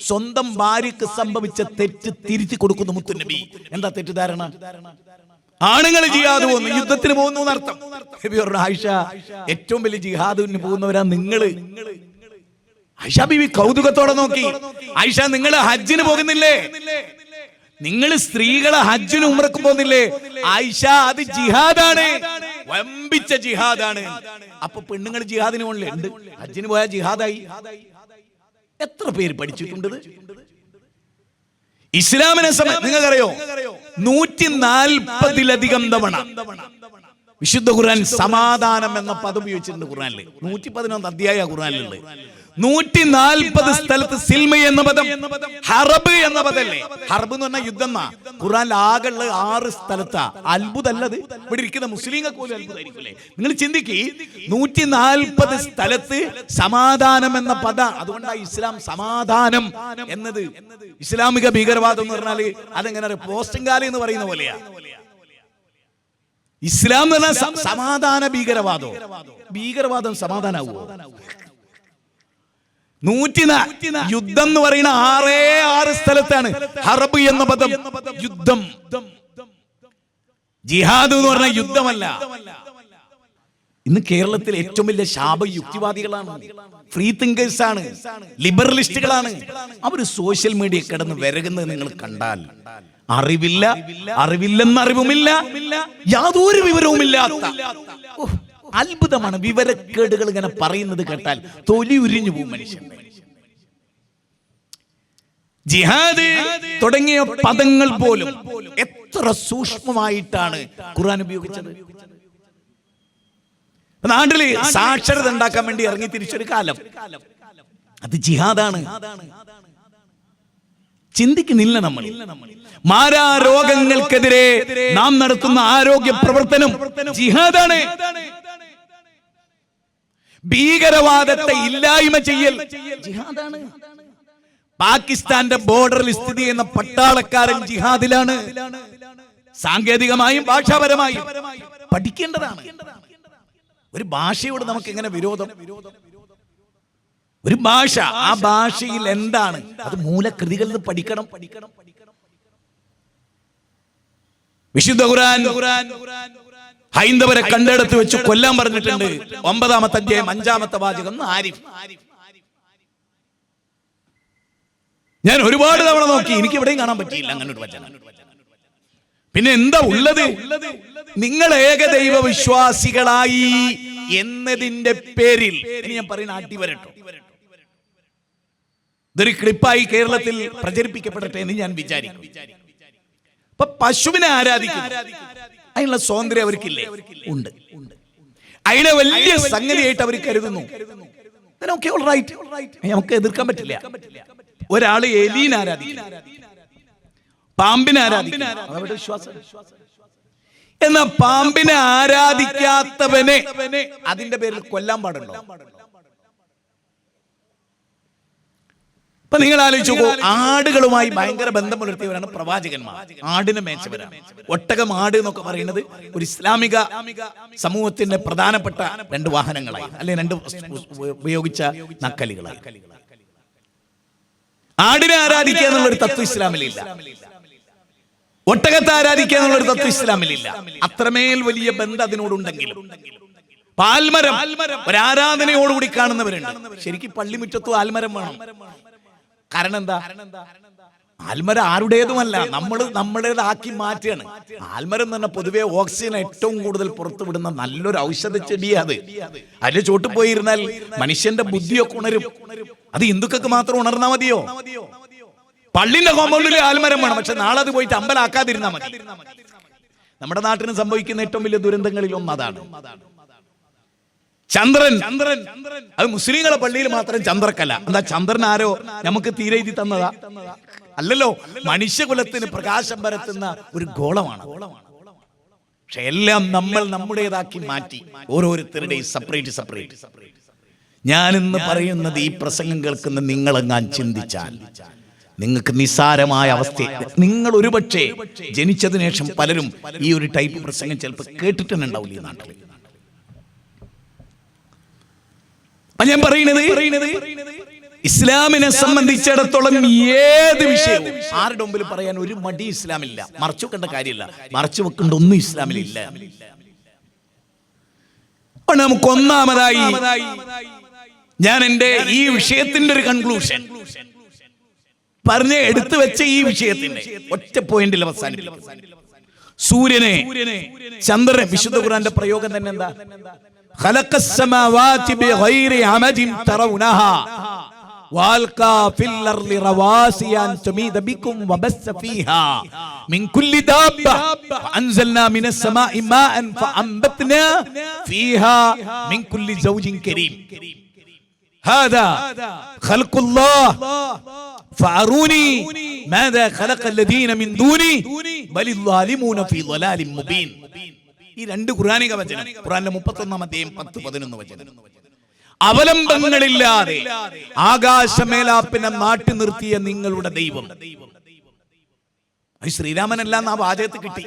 സ്വന്തം ഭാര്യക്ക് സംഭവിച്ച തെറ്റ് തിരുത്തി കൊടുക്കുന്നു മുത്തു നബി. എന്താ തെറ്റുധാരണ? ആണുങ്ങൾ ജിഹാദ് പോകുന്നു, യുദ്ധത്തിന് പോകുന്നു എന്നർത്ഥം. ആയിഷ, ഏറ്റവും വലിയ ജിഹാദിന് പോകുന്നവരാ നിങ്ങള്. ആയിഷ ബീവി കൗതുകത്തോടെ നോക്കി. ആയിഷ, നിങ്ങൾ ഹജ്ജിന് പോകുന്നില്ലേ? നിങ്ങൾ സ്ത്രീകളെ ഹജ്ജിന് ഉംറക്ക് പോകുന്നില്ലേ? ആയിഷ, അത് ജിഹാദാണ്, വമ്പിച്ച ജിഹാദാണ്. അപ്പൊ പെണ്ണുങ്ങൾ ജിഹാദിന് പോകണില്ലേ? ഉണ്ട്. ഹജ്ജിന് പോയാൽ ജിഹാദായി. എത്ര പേര് പഠിച്ചിട്ടുണ്ട് ഇസ്ലാമിനെ സംബന്ധിച്ച്? നിങ്ങൾക്കറിയോ, 140-ലധികം തവണ വിശുദ്ധ ഖുർആൻ സമാധാനം എന്ന പദം ഉപയോഗിച്ചിട്ടുണ്ട്. ഖുർആനിൽ 111 അധ്യായ ഖുർആനിലുണ്ട്. 140 സ്ഥലത്ത് സിൽമ എന്ന പദം, ഹർബ് എന്ന പദല്ലേ? ഹർബ് എന്ന് പറഞ്ഞാൽ യുദ്ധം. ഖുർആനിൽ ആകെയുള്ള 6 സ്ഥലത്താ. അത്ഭുതമല്ലത്? ഇവിടെ ഇരിക്കുന്ന മുസ്ലിങ്ങൾക്ക് പോലും അത്ഭുതമായിരിക്കില്ലേ? നിങ്ങൾ ചിന്തിക്ക്, 140 സ്ഥലത്ത് സമാധാനം എന്ന പദ. അതുകൊണ്ടാണ് ഇസ്ലാം സമാധാനം എന്നത്. ഇസ്ലാമിക ഭീകരവാദം എന്ന് പറഞ്ഞാല് അതെങ്ങനെ പോസ്റ്റുംകാലി എന്ന് പറയുന്ന പോലെയാ. ഇസ്ലാം എന്ന് പറഞ്ഞാൽ സമാധാന ഭീകരവാദം. ഭീകരവാദം സമാധാനാവോ? 140 യുദ്ധം എന്ന് പറയുന്ന 6 സ്ഥലത്താണ്. ഹർബ് എന്ന പദം യുദ്ധം. ജിഹാദ് എന്ന് പറഞ്ഞ യുദ്ധമല്ല. ഇന്ന് കേരളത്തിൽ ഏറ്റവും വലിയ ശാപ യുക്തിവാദികളാണ്, ഫ്രീ തിങ്കേഴ്സ് ആണ്, ലിബറലിസ്റ്റുകളാണ്. അവർ സോഷ്യൽ മീഡിയ കിടന്ന് വിരകുന്നത് നിങ്ങൾ കണ്ടാൽ അറിവില്ലെന്ന അറിവുമില്ല, യാതൊരു വിവരവുമില്ലാത്ത അത്ഭുതമാണ്. വിവരക്കേടുകൾ ഇങ്ങനെ പറയുന്നത് കേട്ടാൽ തൊലി ഉരിഞ്ഞു പോകും മനുഷ്യൻ. ജിഹാദ് തുടങ്ങിയ പദങ്ങൾ പോലും എത്ര സൂക്ഷ്മമായിട്ടാണ് ഖുർആൻ ഉപയോഗിച്ചത്. നാട്ടില് സാക്ഷരത ഉണ്ടാക്കാൻ വേണ്ടി ഇറങ്ങി തിരിച്ചൊരു കാലം, അത് ജിഹാദാണ്. ചിന്തിക്കുന്നില്ല നമ്മൾ. മാരാരോഗങ്ങൾക്കെതിരെ നാം നടത്തുന്ന ആരോഗ്യ പ്രവർത്തനം ജിഹാദാണ്. ഭീകരവാദത്തെ ഇല്ലായ്മ ചെയ്യൽ ജിഹാദാണ്. പാകിസ്ഥാന്റെ ബോർഡറിൽ സ്ഥിതി ചെയ്യുന്ന പട്ടാളക്കാരൻ ജിഹാദിലാണ്. സാങ്കേതികമായും ഭാഷാപരമായും പഠിക്കേണ്ടതാണ്. ഒരു ഭാഷയോട് നമുക്ക് എങ്ങനെ വിരോധം? ഒരു ഭാഷ, ആ ഭാഷയിൽ എന്താണ് അത്? മൂലകൃതികളിൽ നിന്ന് പഠിക്കണം. വിശുദ്ധ ഖുർആൻ ഹൈന്ദവരെ കണ്ടെടുത്ത് വെച്ച് കൊല്ലാൻ പറഞ്ഞിട്ടുണ്ട്. 9-ാമത്തെ അധ്യായം 5-ാമത്തെ വാചകം. ആരിഫ്, ഞാൻ ഒരുപാട് തവണ നോക്കി, എനിക്ക് എവിടെയും കാണാൻ പറ്റിയില്ല അങ്ങനെ ഒരു വചനം. പിന്നെ എന്താ ഉള്ളത്? നിങ്ങൾ ഏകദൈവ വിശ്വാസികളായി എന്നതിന്റെ പേരിൽ ഇനി ഞാൻ പറയുന്ന അടിവരട്ടോ, ഇതൊരു ക്ലിപ്പായി കേരളത്തിൽ പ്രചരിപ്പിക്കപ്പെടട്ടെ എന്ന് ഞാൻ വിചാരിക്കും. ഇപ്പൊ പശുവിനെ ആരാധിക്കുന്നു, അതിനുള്ള സ്വാതന്ത്ര്യം അവർക്കില്ലേ? ഉണ്ട്. അതിനെ വലിയ സംഗതിയായിട്ട് അവർ കരുതുന്നു. നമുക്ക് എതിർക്കാൻ പറ്റില്ല. ഒരാള് എലീനെ ആരാധിക്കുന്നു, പാമ്പിനെ ആരാധിക്കുന്നു, അവരുടെ വിശ്വാസം. എന്നാ പാമ്പിനെ ആരാധിക്കാത്തവനെ അതിന്റെ പേരിൽ കൊല്ലാൻ പാടുണ്ടോ? ഇപ്പൊ നിങ്ങൾ ആലോചിച്ചു നോക്കൂ, ആടുകളുമായി ഭയങ്കര ബന്ധം പുലർത്തിയവരാണ് പ്രവാചകന്മാർ. ആടിനെ മേച്ചവരാണ്. ഒട്ടകം, ആട് എന്നൊക്കെ പറയുന്നത് ഒരു ഇസ്ലാമിക സമൂഹത്തിന്റെ പ്രധാനപ്പെട്ട 2 വാഹനങ്ങളായി, അല്ലെങ്കിൽ 2 ഉപയോഗിച്ച നക്കലുകളായി. ആടിനെ ആരാധിക്കുക എന്നുള്ളൊരു തത്വം ഇസ്ലാമിലില്ല. ഒട്ടകത്തെ ആരാധിക്കുക എന്നുള്ളൊരു തത്വം ഇസ്ലാമിലില്ല. അത്രമേൽ വലിയ ബന്ധം അതിനോടുണ്ടെങ്കിലും പാൽമരം ഒരാരാധനയോടുകൂടി കാണുന്നവരുണ്ട്. ശരിക്കും പള്ളിമുറ്റത്തും ആൽമരം വേണം. കാരണം എന്താ? ആൽമരം ആരുടേതുമല്ല, നമ്മുടേതാക്കി മാറ്റുകയാണ്. ആൽമരം എന്ന് പറഞ്ഞാൽ പൊതുവെ ഓക്സിജൻ ഏറ്റവും കൂടുതൽ പുറത്തുവിടുന്ന നല്ലൊരു ഔഷധ ചെടിയാണ്. അതിന്റെ ചോട്ട് പോയിരുന്നാൽ മനുഷ്യന്റെ ബുദ്ധിയൊക്കെ ഉണരും. അത് ഹിന്ദുക്കൾക്ക് മാത്രം ഉണർന്നാൽ മതിയോ? പള്ളിന്റെ കോമ്പൗണ്ടിൽ ആൽമരം വേണം, പക്ഷെ നാളെ അത് പോയിട്ട് അമ്പലാക്കാതിരുന്നാൽ മതി. നമ്മുടെ നാട്ടിന് സംഭവിക്കുന്ന ഏറ്റവും വലിയ ദുരന്തങ്ങളിൽ ഒന്ന് അതാണ്. ചന്ദ്രൻ അത് മുസ്ലിങ്ങളെ പള്ളിയിൽ മാത്രം ചന്ദ്രക്കല്ല. എന്താ ചന്ദ്രൻ ആരോ നമുക്ക് തീരെ എഴുതി തന്നതാ? അല്ലല്ലോ, മനുഷ്യകുലത്തിന് പ്രകാശം പരത്തുന്ന ഒരു ഗോളമാണ്. പക്ഷെ എല്ലാം നമ്മൾ നമ്മുടേതാക്കി മാറ്റി, ഓരോരുത്തരുടെയും സെപ്പറേറ്റ്. ഞാനിന്ന് പറയുന്നത് ഈ പ്രസംഗം കേൾക്കുന്ന നിങ്ങളെങ്ങാൻ ചിന്തിച്ചാൽ നിങ്ങൾക്ക് നിസ്സാരമായ അവസ്ഥ, നിങ്ങൾ ഒരുപക്ഷെ ജനിച്ചതിന് ശേഷം പലരും ഈ ഒരു ടൈപ്പ് പ്രസംഗം ചിലപ്പോൾ കേട്ടിട്ടുണ്ടാവില്ല ഈ നാട്ടിൽ. ഞാൻ പറയുന്നത് ഇസ്ലാമിനെ സംബന്ധിച്ചിടത്തോളം ഏത് വിഷയവും ആരുടെ മുമ്പിൽ പറയാൻ ഒരു മടി ഇസ്ലാമില്ല. മറച്ചു വെക്കേണ്ട കാര്യമില്ല, മറച്ചു വെക്കേണ്ട ഒന്നും ഇസ്ലാമിലില്ല. നമുക്ക് ഒന്നാമതായി ഞാൻ എന്റെ ഈ വിഷയത്തിന്റെ ഒരു കൺക്ലൂഷൻ പറഞ്ഞ് എടുത്തു വെച്ച ഈ വിഷയത്തിന്റെ ഒറ്റ പോയിന്റിൽ അവസാനിപ്പിക്കും. സൂര്യനെ, ചന്ദ്രനെ, വിശുദ്ധ ഖുർആന്റെ പ്രയോഗം തന്നെ എന്താ? ഖലഖസ് സമാവാതി ബിഗൈരി അമദിൻ തറൗനഹാ വഅൽഖാ ഫിൽ അർളി റവാസിയ അൻ തുമീദ ബികും വബസ്സ ഫീഹാ മിൻ കുല്ലി ദാബ്ബ ഫഅൻസൽനാ മിനസ് സമാഇ മാഅൻ ഫഅംബത്നാ ഫീഹാ മിൻ കുല്ലി സൗജിൻ കരീം. ഹാദാ ഖൽഖുല്ലാഹ് ഫഅറൂനി മാദാ ഖലഖല്ലദീന മിൻ ദൂനി ബലിൽ ളാലിമൂന ഫീ ളലാലിൻ മുബീൻ. ഈ രണ്ട് ഖുർആനിക വചനം, ഖുർആനിലെ 31-ാം അധ്യായം 10-11 വചനം. അവലംബങ്ങളില്ലാതെ ആകാശമേലാപ്പിനെ നാട്ടി നിർത്തിയ നിങ്ങളുടെ ദൈവം. ശ്രീരാമനല്ല ആ വാചകത്ത് കിട്ടി,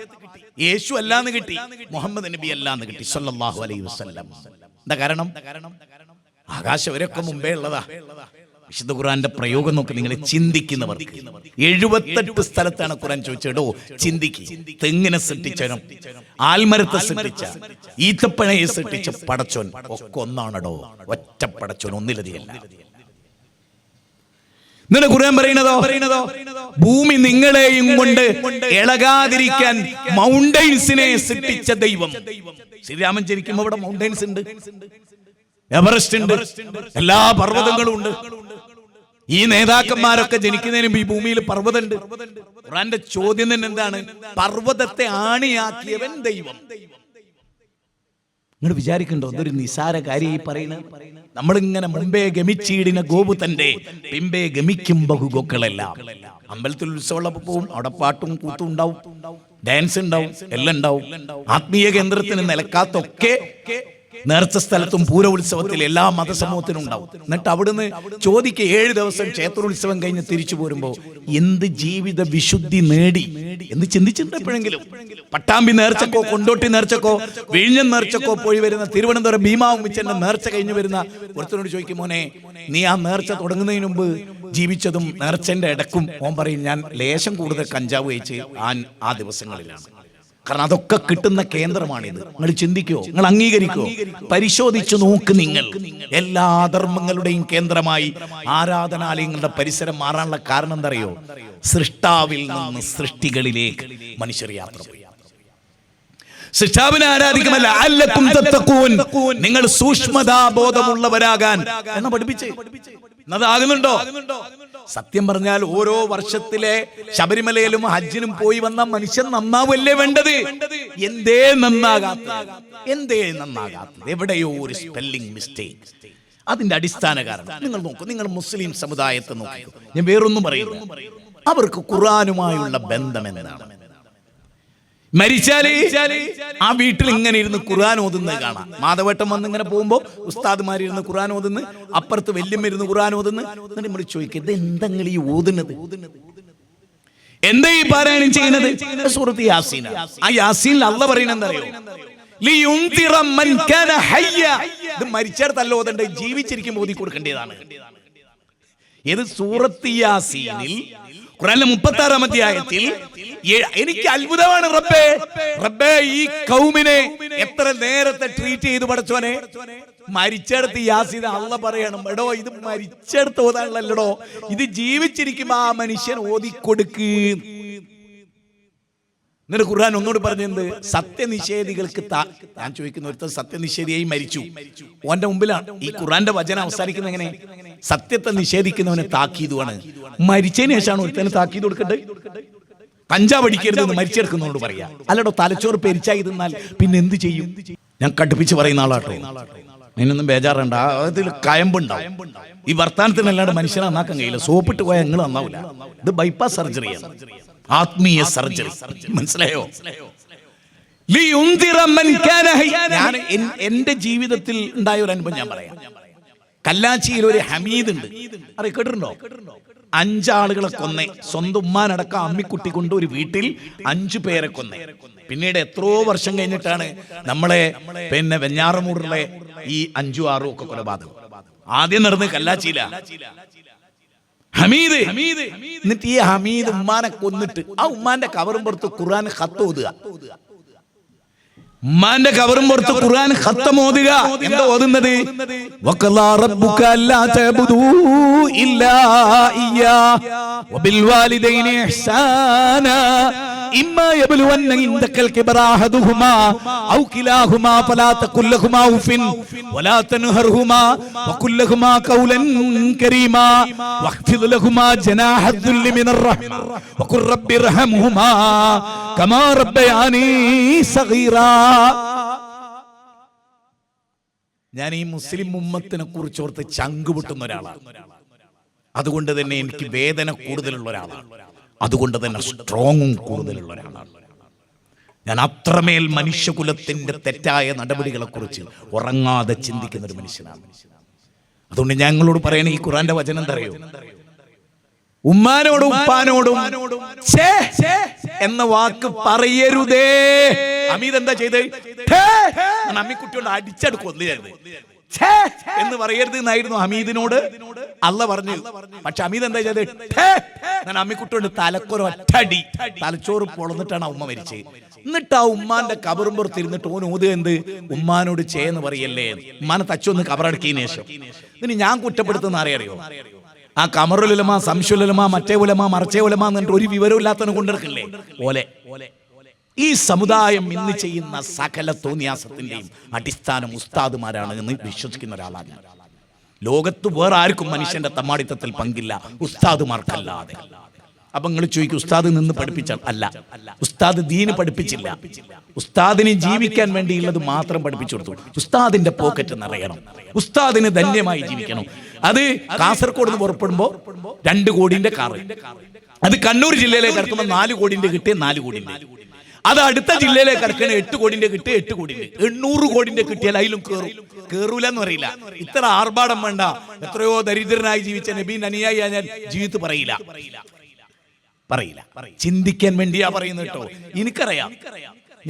യേശു അല്ലാന്ന് കിട്ടി, മുഹമ്മദ് നബി അല്ലാന്ന് കിട്ടി സല്ലല്ലാഹു അലൈഹി വസല്ലം. എന്താ കാരണം? ആകാശം അവരൊക്കെ മുമ്പേ ഉള്ളതാ. വിശുദ്ധ ഖുർആന്റെ പ്രയോഗം നോക്കി നിങ്ങൾ ചിന്തിക്കുന്നവർ 78 സ്ഥലത്താണ് ഖുർആൻ ചോദിച്ചോ ചിന്തിക്ക്. തെങ്ങിനെ സൃഷ്ടിച്ചവനും ആൽമരത്തെ സൃഷ്ടിച്ച ഈത്തപ്പഴയെ സൃഷ്ടിച്ച പടച്ചോൻ ഒക്കെ ഒന്നാണടോ, ഒറ്റ പടച്ചോൻ, ഒന്നിലധികമല്ല. എന്നിട്ട് ഖുർആൻ പറയുന്നതോ ഭൂമി നിങ്ങളെയും കൊണ്ട് ഇളകാതിരിക്കാൻ മൗണ്ടൈൻസിനെ സൃഷ്ടിച്ച ദൈവം. ശ്രീരാമൻ ജനിക്കുമ്പോൾ ഇവിടെ മൗണ്ടൈൻസ് ഉണ്ട്, എവറസ്റ്റ് ഉണ്ട്, എല്ലാ പർവ്വതങ്ങളും ഉണ്ട്. ഈ നേതാക്കന്മാരൊക്കെ ജനിക്കുന്നതിനും ഈ ഭൂമിയിൽ പർവ്വതമുണ്ട്. ഖുർആന്റെ ചോദ്യം തന്നെ എന്താണ്? പർവ്വതത്തെ ആണിയാക്കിയവൻ ദൈവം. നിങ്ങൾ വിചാരിക്കണ്ടോ അതൊരു നിസാര കാര്യം ഈ പറയുന്നത്? നമ്മളിങ്ങനെ മുമ്പേ ഗമിച്ചീടിന ഗോപുതന്റെ പിമ്പേ ഗമിക്കും ബഹുഗോക്കളെല്ലാം. അമ്പലത്തിൽ ഉത്സവമുള്ളപ്പോൾ പോവും, അവിടെ പാട്ടും കൂത്തും ഉണ്ടാവും, ഡാൻസ് ഉണ്ടാവും, എല്ലാം ഉണ്ടാവും. ആത്മീയ കേന്ദ്രത്തിന് നിലക്കാത്തൊക്കെ നേർച്ച സ്ഥലത്തും പൂരോത്സവത്തിൽ എല്ലാ മതസമൂഹത്തിനും ഉണ്ടാവും. എന്നിട്ട് അവിടുന്ന് ചോദിക്കുക, 7 ദിവസം ക്ഷേത്രോത്സവം കഴിഞ്ഞ് തിരിച്ചു പോരുമ്പോ എന്ത് ജീവിത വിശുദ്ധി നേടി എന്ന് ചിന്തിച്ചിട്ടുണ്ട് എപ്പോഴെങ്കിലും? പട്ടാമ്പി നേർച്ചക്കോ കൊണ്ടോട്ടി നേർച്ചക്കോ വിഴിഞ്ഞം നേർച്ചക്കോ പോയി വരുന്ന തിരുവനന്തപുരം ഭീമാവുമിച്ചന്റെ നേർച്ച കഴിഞ്ഞു വരുന്ന ഒരുത്തനോട് ചോദിക്കും, മോനെ നീ ആ നേർച്ച തുടങ്ങുന്നതിന് മുമ്പ് ജീവിച്ചതും നേർച്ചന്റെ ഇടക്കും, മോൻ പറയും ഞാൻ ലേശം കൂടുതൽ കഞ്ചാവ് കഴിച്ച് ആ ദിവസങ്ങളിലാണ്. കാരണം അതൊക്കെ കിട്ടുന്ന കേന്ദ്രമാണിത്. നിങ്ങൾ ചിന്തിക്കോ? നിങ്ങൾ അംഗീകരിക്കോ? പരിശോധിച്ചു നോക്ക്. നിങ്ങൾ എല്ലാ ധർമ്മങ്ങളുടെയും കേന്ദ്രമായി ആരാധനാലയങ്ങളുടെ പരിസരം മാറാനുള്ള കാരണം എന്തറിയോ? സൃഷ്ടാവിൽ നിന്ന് സൃഷ്ടികളിലേക്ക് മനുഷ്യർ യാത്ര പോയി. സൃഷ്ടാവിനെ ആരാധിക്കുമല്ല, ലഅല്ലക്കും തത്തഖൂൻ, നിങ്ങൾ സൂക്ഷ്മതാബോധമുള്ളവരാകാൻ എന്ന് പഠിപ്പിച്ചേ. എന്നതാകുന്നുണ്ടോ? സത്യം പറഞ്ഞാൽ ഓരോ വർഷത്തിലെ ശബരിമലയിലും ഹജ്ജിനും പോയി വന്ന മനുഷ്യൻ നന്നാവല്ലേ വേണ്ടത്? എന്തേ നന്നാകാത്തത്? എവിടെയോ ഒരു സ്പെല്ലിംഗ് മിസ്റ്റേക്ക്. അതിന്റെ അടിസ്ഥാന കാരണം നിങ്ങൾ നോക്കൂ. നിങ്ങൾ മുസ്ലിം സമുദായത്തെ നോക്കൂ. ഞാൻ വേറൊന്നും പറയുന്നു. അവർക്ക് ഖുർആനുമായുള്ള ബന്ധം എന്താണ്? മരിച്ചാല് ആ വീട്ടിൽ ഇങ്ങനെ ഇരുന്ന് ഖുർആൻ ഓതുന്നത് കാണാം. മാധവട്ടം വന്ന് ഇങ്ങനെ പോകുമ്പോ ഉസ്താദ്മാരിരുന്ന് ഖുർആൻ ഓതുന്നു, അപ്പുറത്ത് വല്യമ്മ ഇരുന്ന് ഖുർആൻ ഓതുന്നു. എന്നിട്ട് നമ്മൾ ചോദിക്കുക, ഇത് എന്തെങ്കിലും ഈ ഓതുന്നത്, എന്താ ഈ പാരായണം ചെയ്യുന്നത്? സൂറത്ത് യാസീൻ. ആ യാസീനിൽ അള്ളാഹ് പറയുന്നത് എന്തറിയോ? ലിയുൻതിറ മൻ കാന ഹയ്യ. ഇത് മരിച്ചിടത്തല്ല ഓതണ്ടേ, ജീവിച്ചിരിക്കുമ്പോൾ ഓതി കൊടുക്കേണ്ടതാണ്. ഏത്? സൂറത്ത് യാസീനിൽ ഖുർആനിലെ 36-ാം അധ്യായത്തിൽ. എനിക്ക് അത്ഭുതമാണ് റബ്ബേ, ഈ കൗമിനെ എത്ര നേരത്തെ ട്രീറ്റ് ചെയ്തു പടച്ചോനെ. മരിച്ചെടുത്ത് യാസീൻ അള്ളാഹ് പറയണം, എടോ ഇത് മരിച്ചെടുത്ത് ഓതാണല്ലോ, ഇത് ജീവിച്ചിരിക്കുമ്പോ ആ മനുഷ്യൻ ഓതിക്കൊടുക്ക്. എന്നിട്ട് ഖുർആൻ ഒന്നുകൂടി പറഞ്ഞത് സത്യനിഷേധികൾക്ക് ഞാൻ ചോദിക്കുന്ന ഒരുത്തൻ സത്യനിഷേധിയായി മരിച്ചു, ഓന്റെ മുമ്പിലാണ് ഈ ഖുർആന്റെ വചനം അവസാനിക്കുന്ന എങ്ങനെ? സത്യത്തെ നിഷേധിക്കുന്നവന് താക്കീതുമാണ്. മരിച്ചതിന് ശേഷമാണ് ഒരുത്തന് താക്കീത് കൊടുക്കേണ്ടത്. കഞ്ചാവ് അടിക്കരുതെന്ന് മരിച്ചെടുക്കുന്നവരോട് പറയാ. അല്ലടോ, തലച്ചോറ് പെരിച്ചായി തിന്നാൽ പിന്നെ എന്ത് ചെയ്യും? ഞാൻ കടുപ്പിച്ച് പറയുന്ന ആളാട്ടോ, അതിനൊന്നും ബേജാറുണ്ട്. അതിൽ കയമ്പുണ്ടാവും. ഈ വർത്താനത്തിനല്ലാണ്ട് മനുഷ്യനെ നന്നാക്കാൻ കഴിയില്ല. സോപ്പിട്ട് പോയാൽ നിങ്ങൾ നന്നാവില്ല. ഇത് ബൈപ്പാസ് സർജറിയാണ്, ആത്മീയ സർജറി. മനസ്സിലായോ? ഞാൻ എന്റെ ജീവിതത്തിൽ ഉണ്ടായ ഒരു അനുഭവം ഞാൻ പറയാം. കല്ലാച്ചിയിൽ ഒരു ഹമീദ് ഉണ്ട്, അറിയ കേട്ടിട്ടുണ്ടോ? 5 ആളുകളെ കൊന്നേ, സ്വന്തം ഉമ്മാനടക്കം അമ്മിക്കുട്ടി കൊണ്ട് ഒരു വീട്ടിൽ 5 പേരെ കൊന്നേ. പിന്നീട് എത്രയോ വർഷം കഴിഞ്ഞിട്ടാണ് നമ്മളെ പിന്നെ വെഞ്ഞാറമൂടിലെ ഈ 5ഉം 6ഉം ഒക്കെ കൊലപാതകം. ആദ്യം നടന്ന് കല്ലാച്ചിയില ഹമീദ്. എന്നിട്ട് ഈ ഹമീദ് ഉമ്മാനെ കൊന്നിട്ട് ആ ഉമ്മാന്റെ കവറും പുറത്ത് ഖുർആൻ ഖത്ത് ഓതുക. ഉമ്മാന്റെ കവറും പുറത്ത് ഖുർആൻ ഖത്തം ഓതുക. എന്താ ഓതുന്നത്? വഖലാ റബ്ബുക അല്ലാ തഅബുദൂ ഇല്ലാ ഇയ്യാ വബിൽ വാലിദൈനി ഇഹ്സാനാ ഇമ്മാ യബ്ലുവന്ന ഇൻദകൽ കിബറ അഹദുഹുമാ ഔ കിലാഹുമാ ഫലാ തഖുൽ ലഹുമാ ഉഫിൻ വലാ തൻഹർഹുമാ വഖുൽ ലഹുമാ ഖൗലൻ കരീമാ വഖ്ഫിദ് ലഹുമാ ജനാഹ ദുല്ലി മിനർ റഹ്മ വഖുർ റബ്ബിർഹംഹുമാ കമാ റബ്ബയാനി സഗീറാ. ഞാൻ ഈ മുസ്ലിം ഉമ്മത്തിനെ കുറിച്ചോർത്ത് ചങ്കുപൊട്ടുന്ന ഒരാളാണ്. അതുകൊണ്ട് തന്നെ എനിക്ക് വേദന കൂടുതലുള്ള ഒരാളാണ്. അതുകൊണ്ട് തന്നെ സ്ട്രോങ്ങും കൂടുതലുള്ള ഒരാളാണ്. ഞാൻ അത്രമേൽ മനുഷ്യകുലത്തിന്റെ തെറ്റായ നടപടികളെ കുറിച്ച് ഉറങ്ങാതെ ചിന്തിക്കുന്ന ഒരു മനുഷ്യനാണ്. അതുകൊണ്ട് ഞങ്ങളോട് പറയണ ഈ ഖുർആന്റെ വചനം എന്താ അറിയോ? ഉമ്മാനോടും ഉപ്പാനോടും ഛേ എന്ന വാക്ക് പറയരുതേ. ഹമീദ് എന്താ ചെയ്ത്? അമ്മിക്കുട്ടിയോട് അടിച്ചെടുക്കൊന്നു എന്ന് പറയരുത് എന്നായിരുന്നു ഹമീദിനോട് അള്ള പറഞ്ഞു. പക്ഷെ ഹമീദ് എന്താ ചെയ്ത്? ഞാൻ അമ്മിക്കുട്ടിയോട് തലക്കൊരൊറ്റടി, തലച്ചോറ് പൊളന്നിട്ടാണ് ഉമ്മ മരിച്ചത്. എന്നിട്ട് ആ ഉമ്മാന്റെ കബറും പുറത്ത് ഇരുന്നിട്ട് ഓൻ ഓത് എന്ത്? ഉമ്മാനോട് ചേന്ന് പറയല്ലേ. ഉമ്മാനെ തച്ചൊന്ന് കബറടക്കിയതിനു ശേഷം ഇനി ഞാൻ കുറ്റപ്പെടുത്തുന്ന അറിയോ? ആ കമറുലുലമ, സംശുലുലമ, മറ്റേ ഉലമ, മറച്ചേ ഉലമ എന്നിട്ട് ഒരു വിവരമില്ലാത്തവനെ കൊണ്ടെടുക്കില്ലേ ഓലെ. ഈ സമുദായം ഇന്ന് ചെയ്യുന്ന സകല തോന്നിയാസത്തിന്റെയും അടിസ്ഥാനം ഉസ്താദുമാരാണ് എന്ന് വിശ്വസിക്കുന്ന ഒരാളാണ്. ലോകത്ത് വേറെ ആർക്കും മനുഷ്യന്റെ തമ്മാടിത്തത്തിൽ പങ്കില്ല, ഉസ്താദുമാർക്കല്ലാതെ. അപ്പൊ നിങ്ങൾ ചോദിക്കും, ഉസ്താദ് നിന്ന് പഠിപ്പിച്ചാൽ? അല്ല, ഉസ്താദ് ദീന് പഠിപ്പിച്ചില്ല. ഉസ്താദിന് ജീവിക്കാൻ വേണ്ടിയുള്ളത് മാത്രം പഠിപ്പിച്ചു കൊടുത്തു. ഉസ്താദിന്റെ പോക്കറ്റ് നിറയണം, ഉസ്താദിന് ധന്യമായി ജീവിക്കണം. അത് കാസർഗോഡ് നിന്ന് പുറപ്പെടുമ്പോ 2 കോടിന്റെ കാറ്, അത് കണ്ണൂർ ജില്ലയിലേക്ക് ഇറക്കുമ്പോൾ 4 കോടിന്റെ കിട്ടിയ 4 കോടിന്റെ, അത് അടുത്ത ജില്ലയിലേക്ക് ഇറക്കണ 8 കോടിന്റെ കിട്ടിയ 8 കോടിന്റെ, 800 കോടിന്റെ കിട്ടിയാൽ അതിലും കേറൂല എന്ന് പറയില്ല. ഇത്ര ആർഭാടം വേണ്ട. എത്രയോ ദരിദ്രനായി ജീവിച്ച നബീൻ അനുയായി ഞാൻ ജീവിതത്തിൽ പറയില്ല. ചിന്തിക്കാൻ വേണ്ടിയാ പറയുന്നത് കേട്ടോ. എനിക്കറിയാം,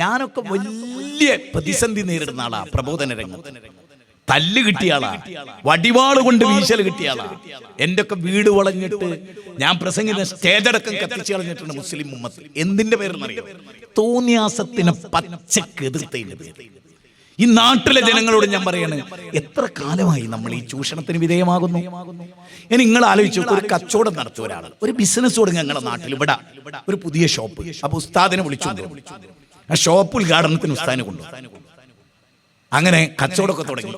ഞാനൊക്കെ വലിയ പ്രതിസന്ധി നേരിടുന്ന ആളാ. പ്രബോധന രംഗത്ത് തല്ല് കിട്ടിയ ആളാ, വടിവാള് കൊണ്ട് വീശൽ കിട്ടിയ ആളാ. എന്റെ ഒക്കെ വീട് വളഞ്ഞിട്ട് ഞാൻ പ്രസംഗിക്കുന്ന സ്റ്റേജടക്കം കത്തിച്ച് കളഞ്ഞിട്ടുണ്ട് മുസ്ലിം ഉമ്മത്ത്. എന്തിന്റെ പേരെന്നറിയോ? തോന്നിയാസത്തിന് പച്ചക്ക് എതിർത്തതിന്റെ പേര്. ഈ നാട്ടിലെ ജനങ്ങളോട് ഞാൻ പറയാണ്, എത്ര കാലമായി നമ്മൾ ഈ ചൂഷണത്തിന് വിധേയമാകുന്നു? ഇനി നിങ്ങൾ ആലോചിച്ചു, ഒരു കച്ചവടം നടത്തിയ ഒരാൾ ഒരു ബിസിനസ് തുടങ്ങി ഞങ്ങളുടെ നാട്ടിൽ, ഇവിടെ ഒരു പുതിയ ഷോപ്പ്. അപ്പൊ ഉസ്താദിനെ വിളിച്ചു, ആ ഷോപ്പ് ഉദ്ഘാടനത്തിന് ഉസ്താദിനെ കൊണ്ടുപോയി. അങ്ങനെ കച്ചവടമൊക്കെ തുടങ്ങി.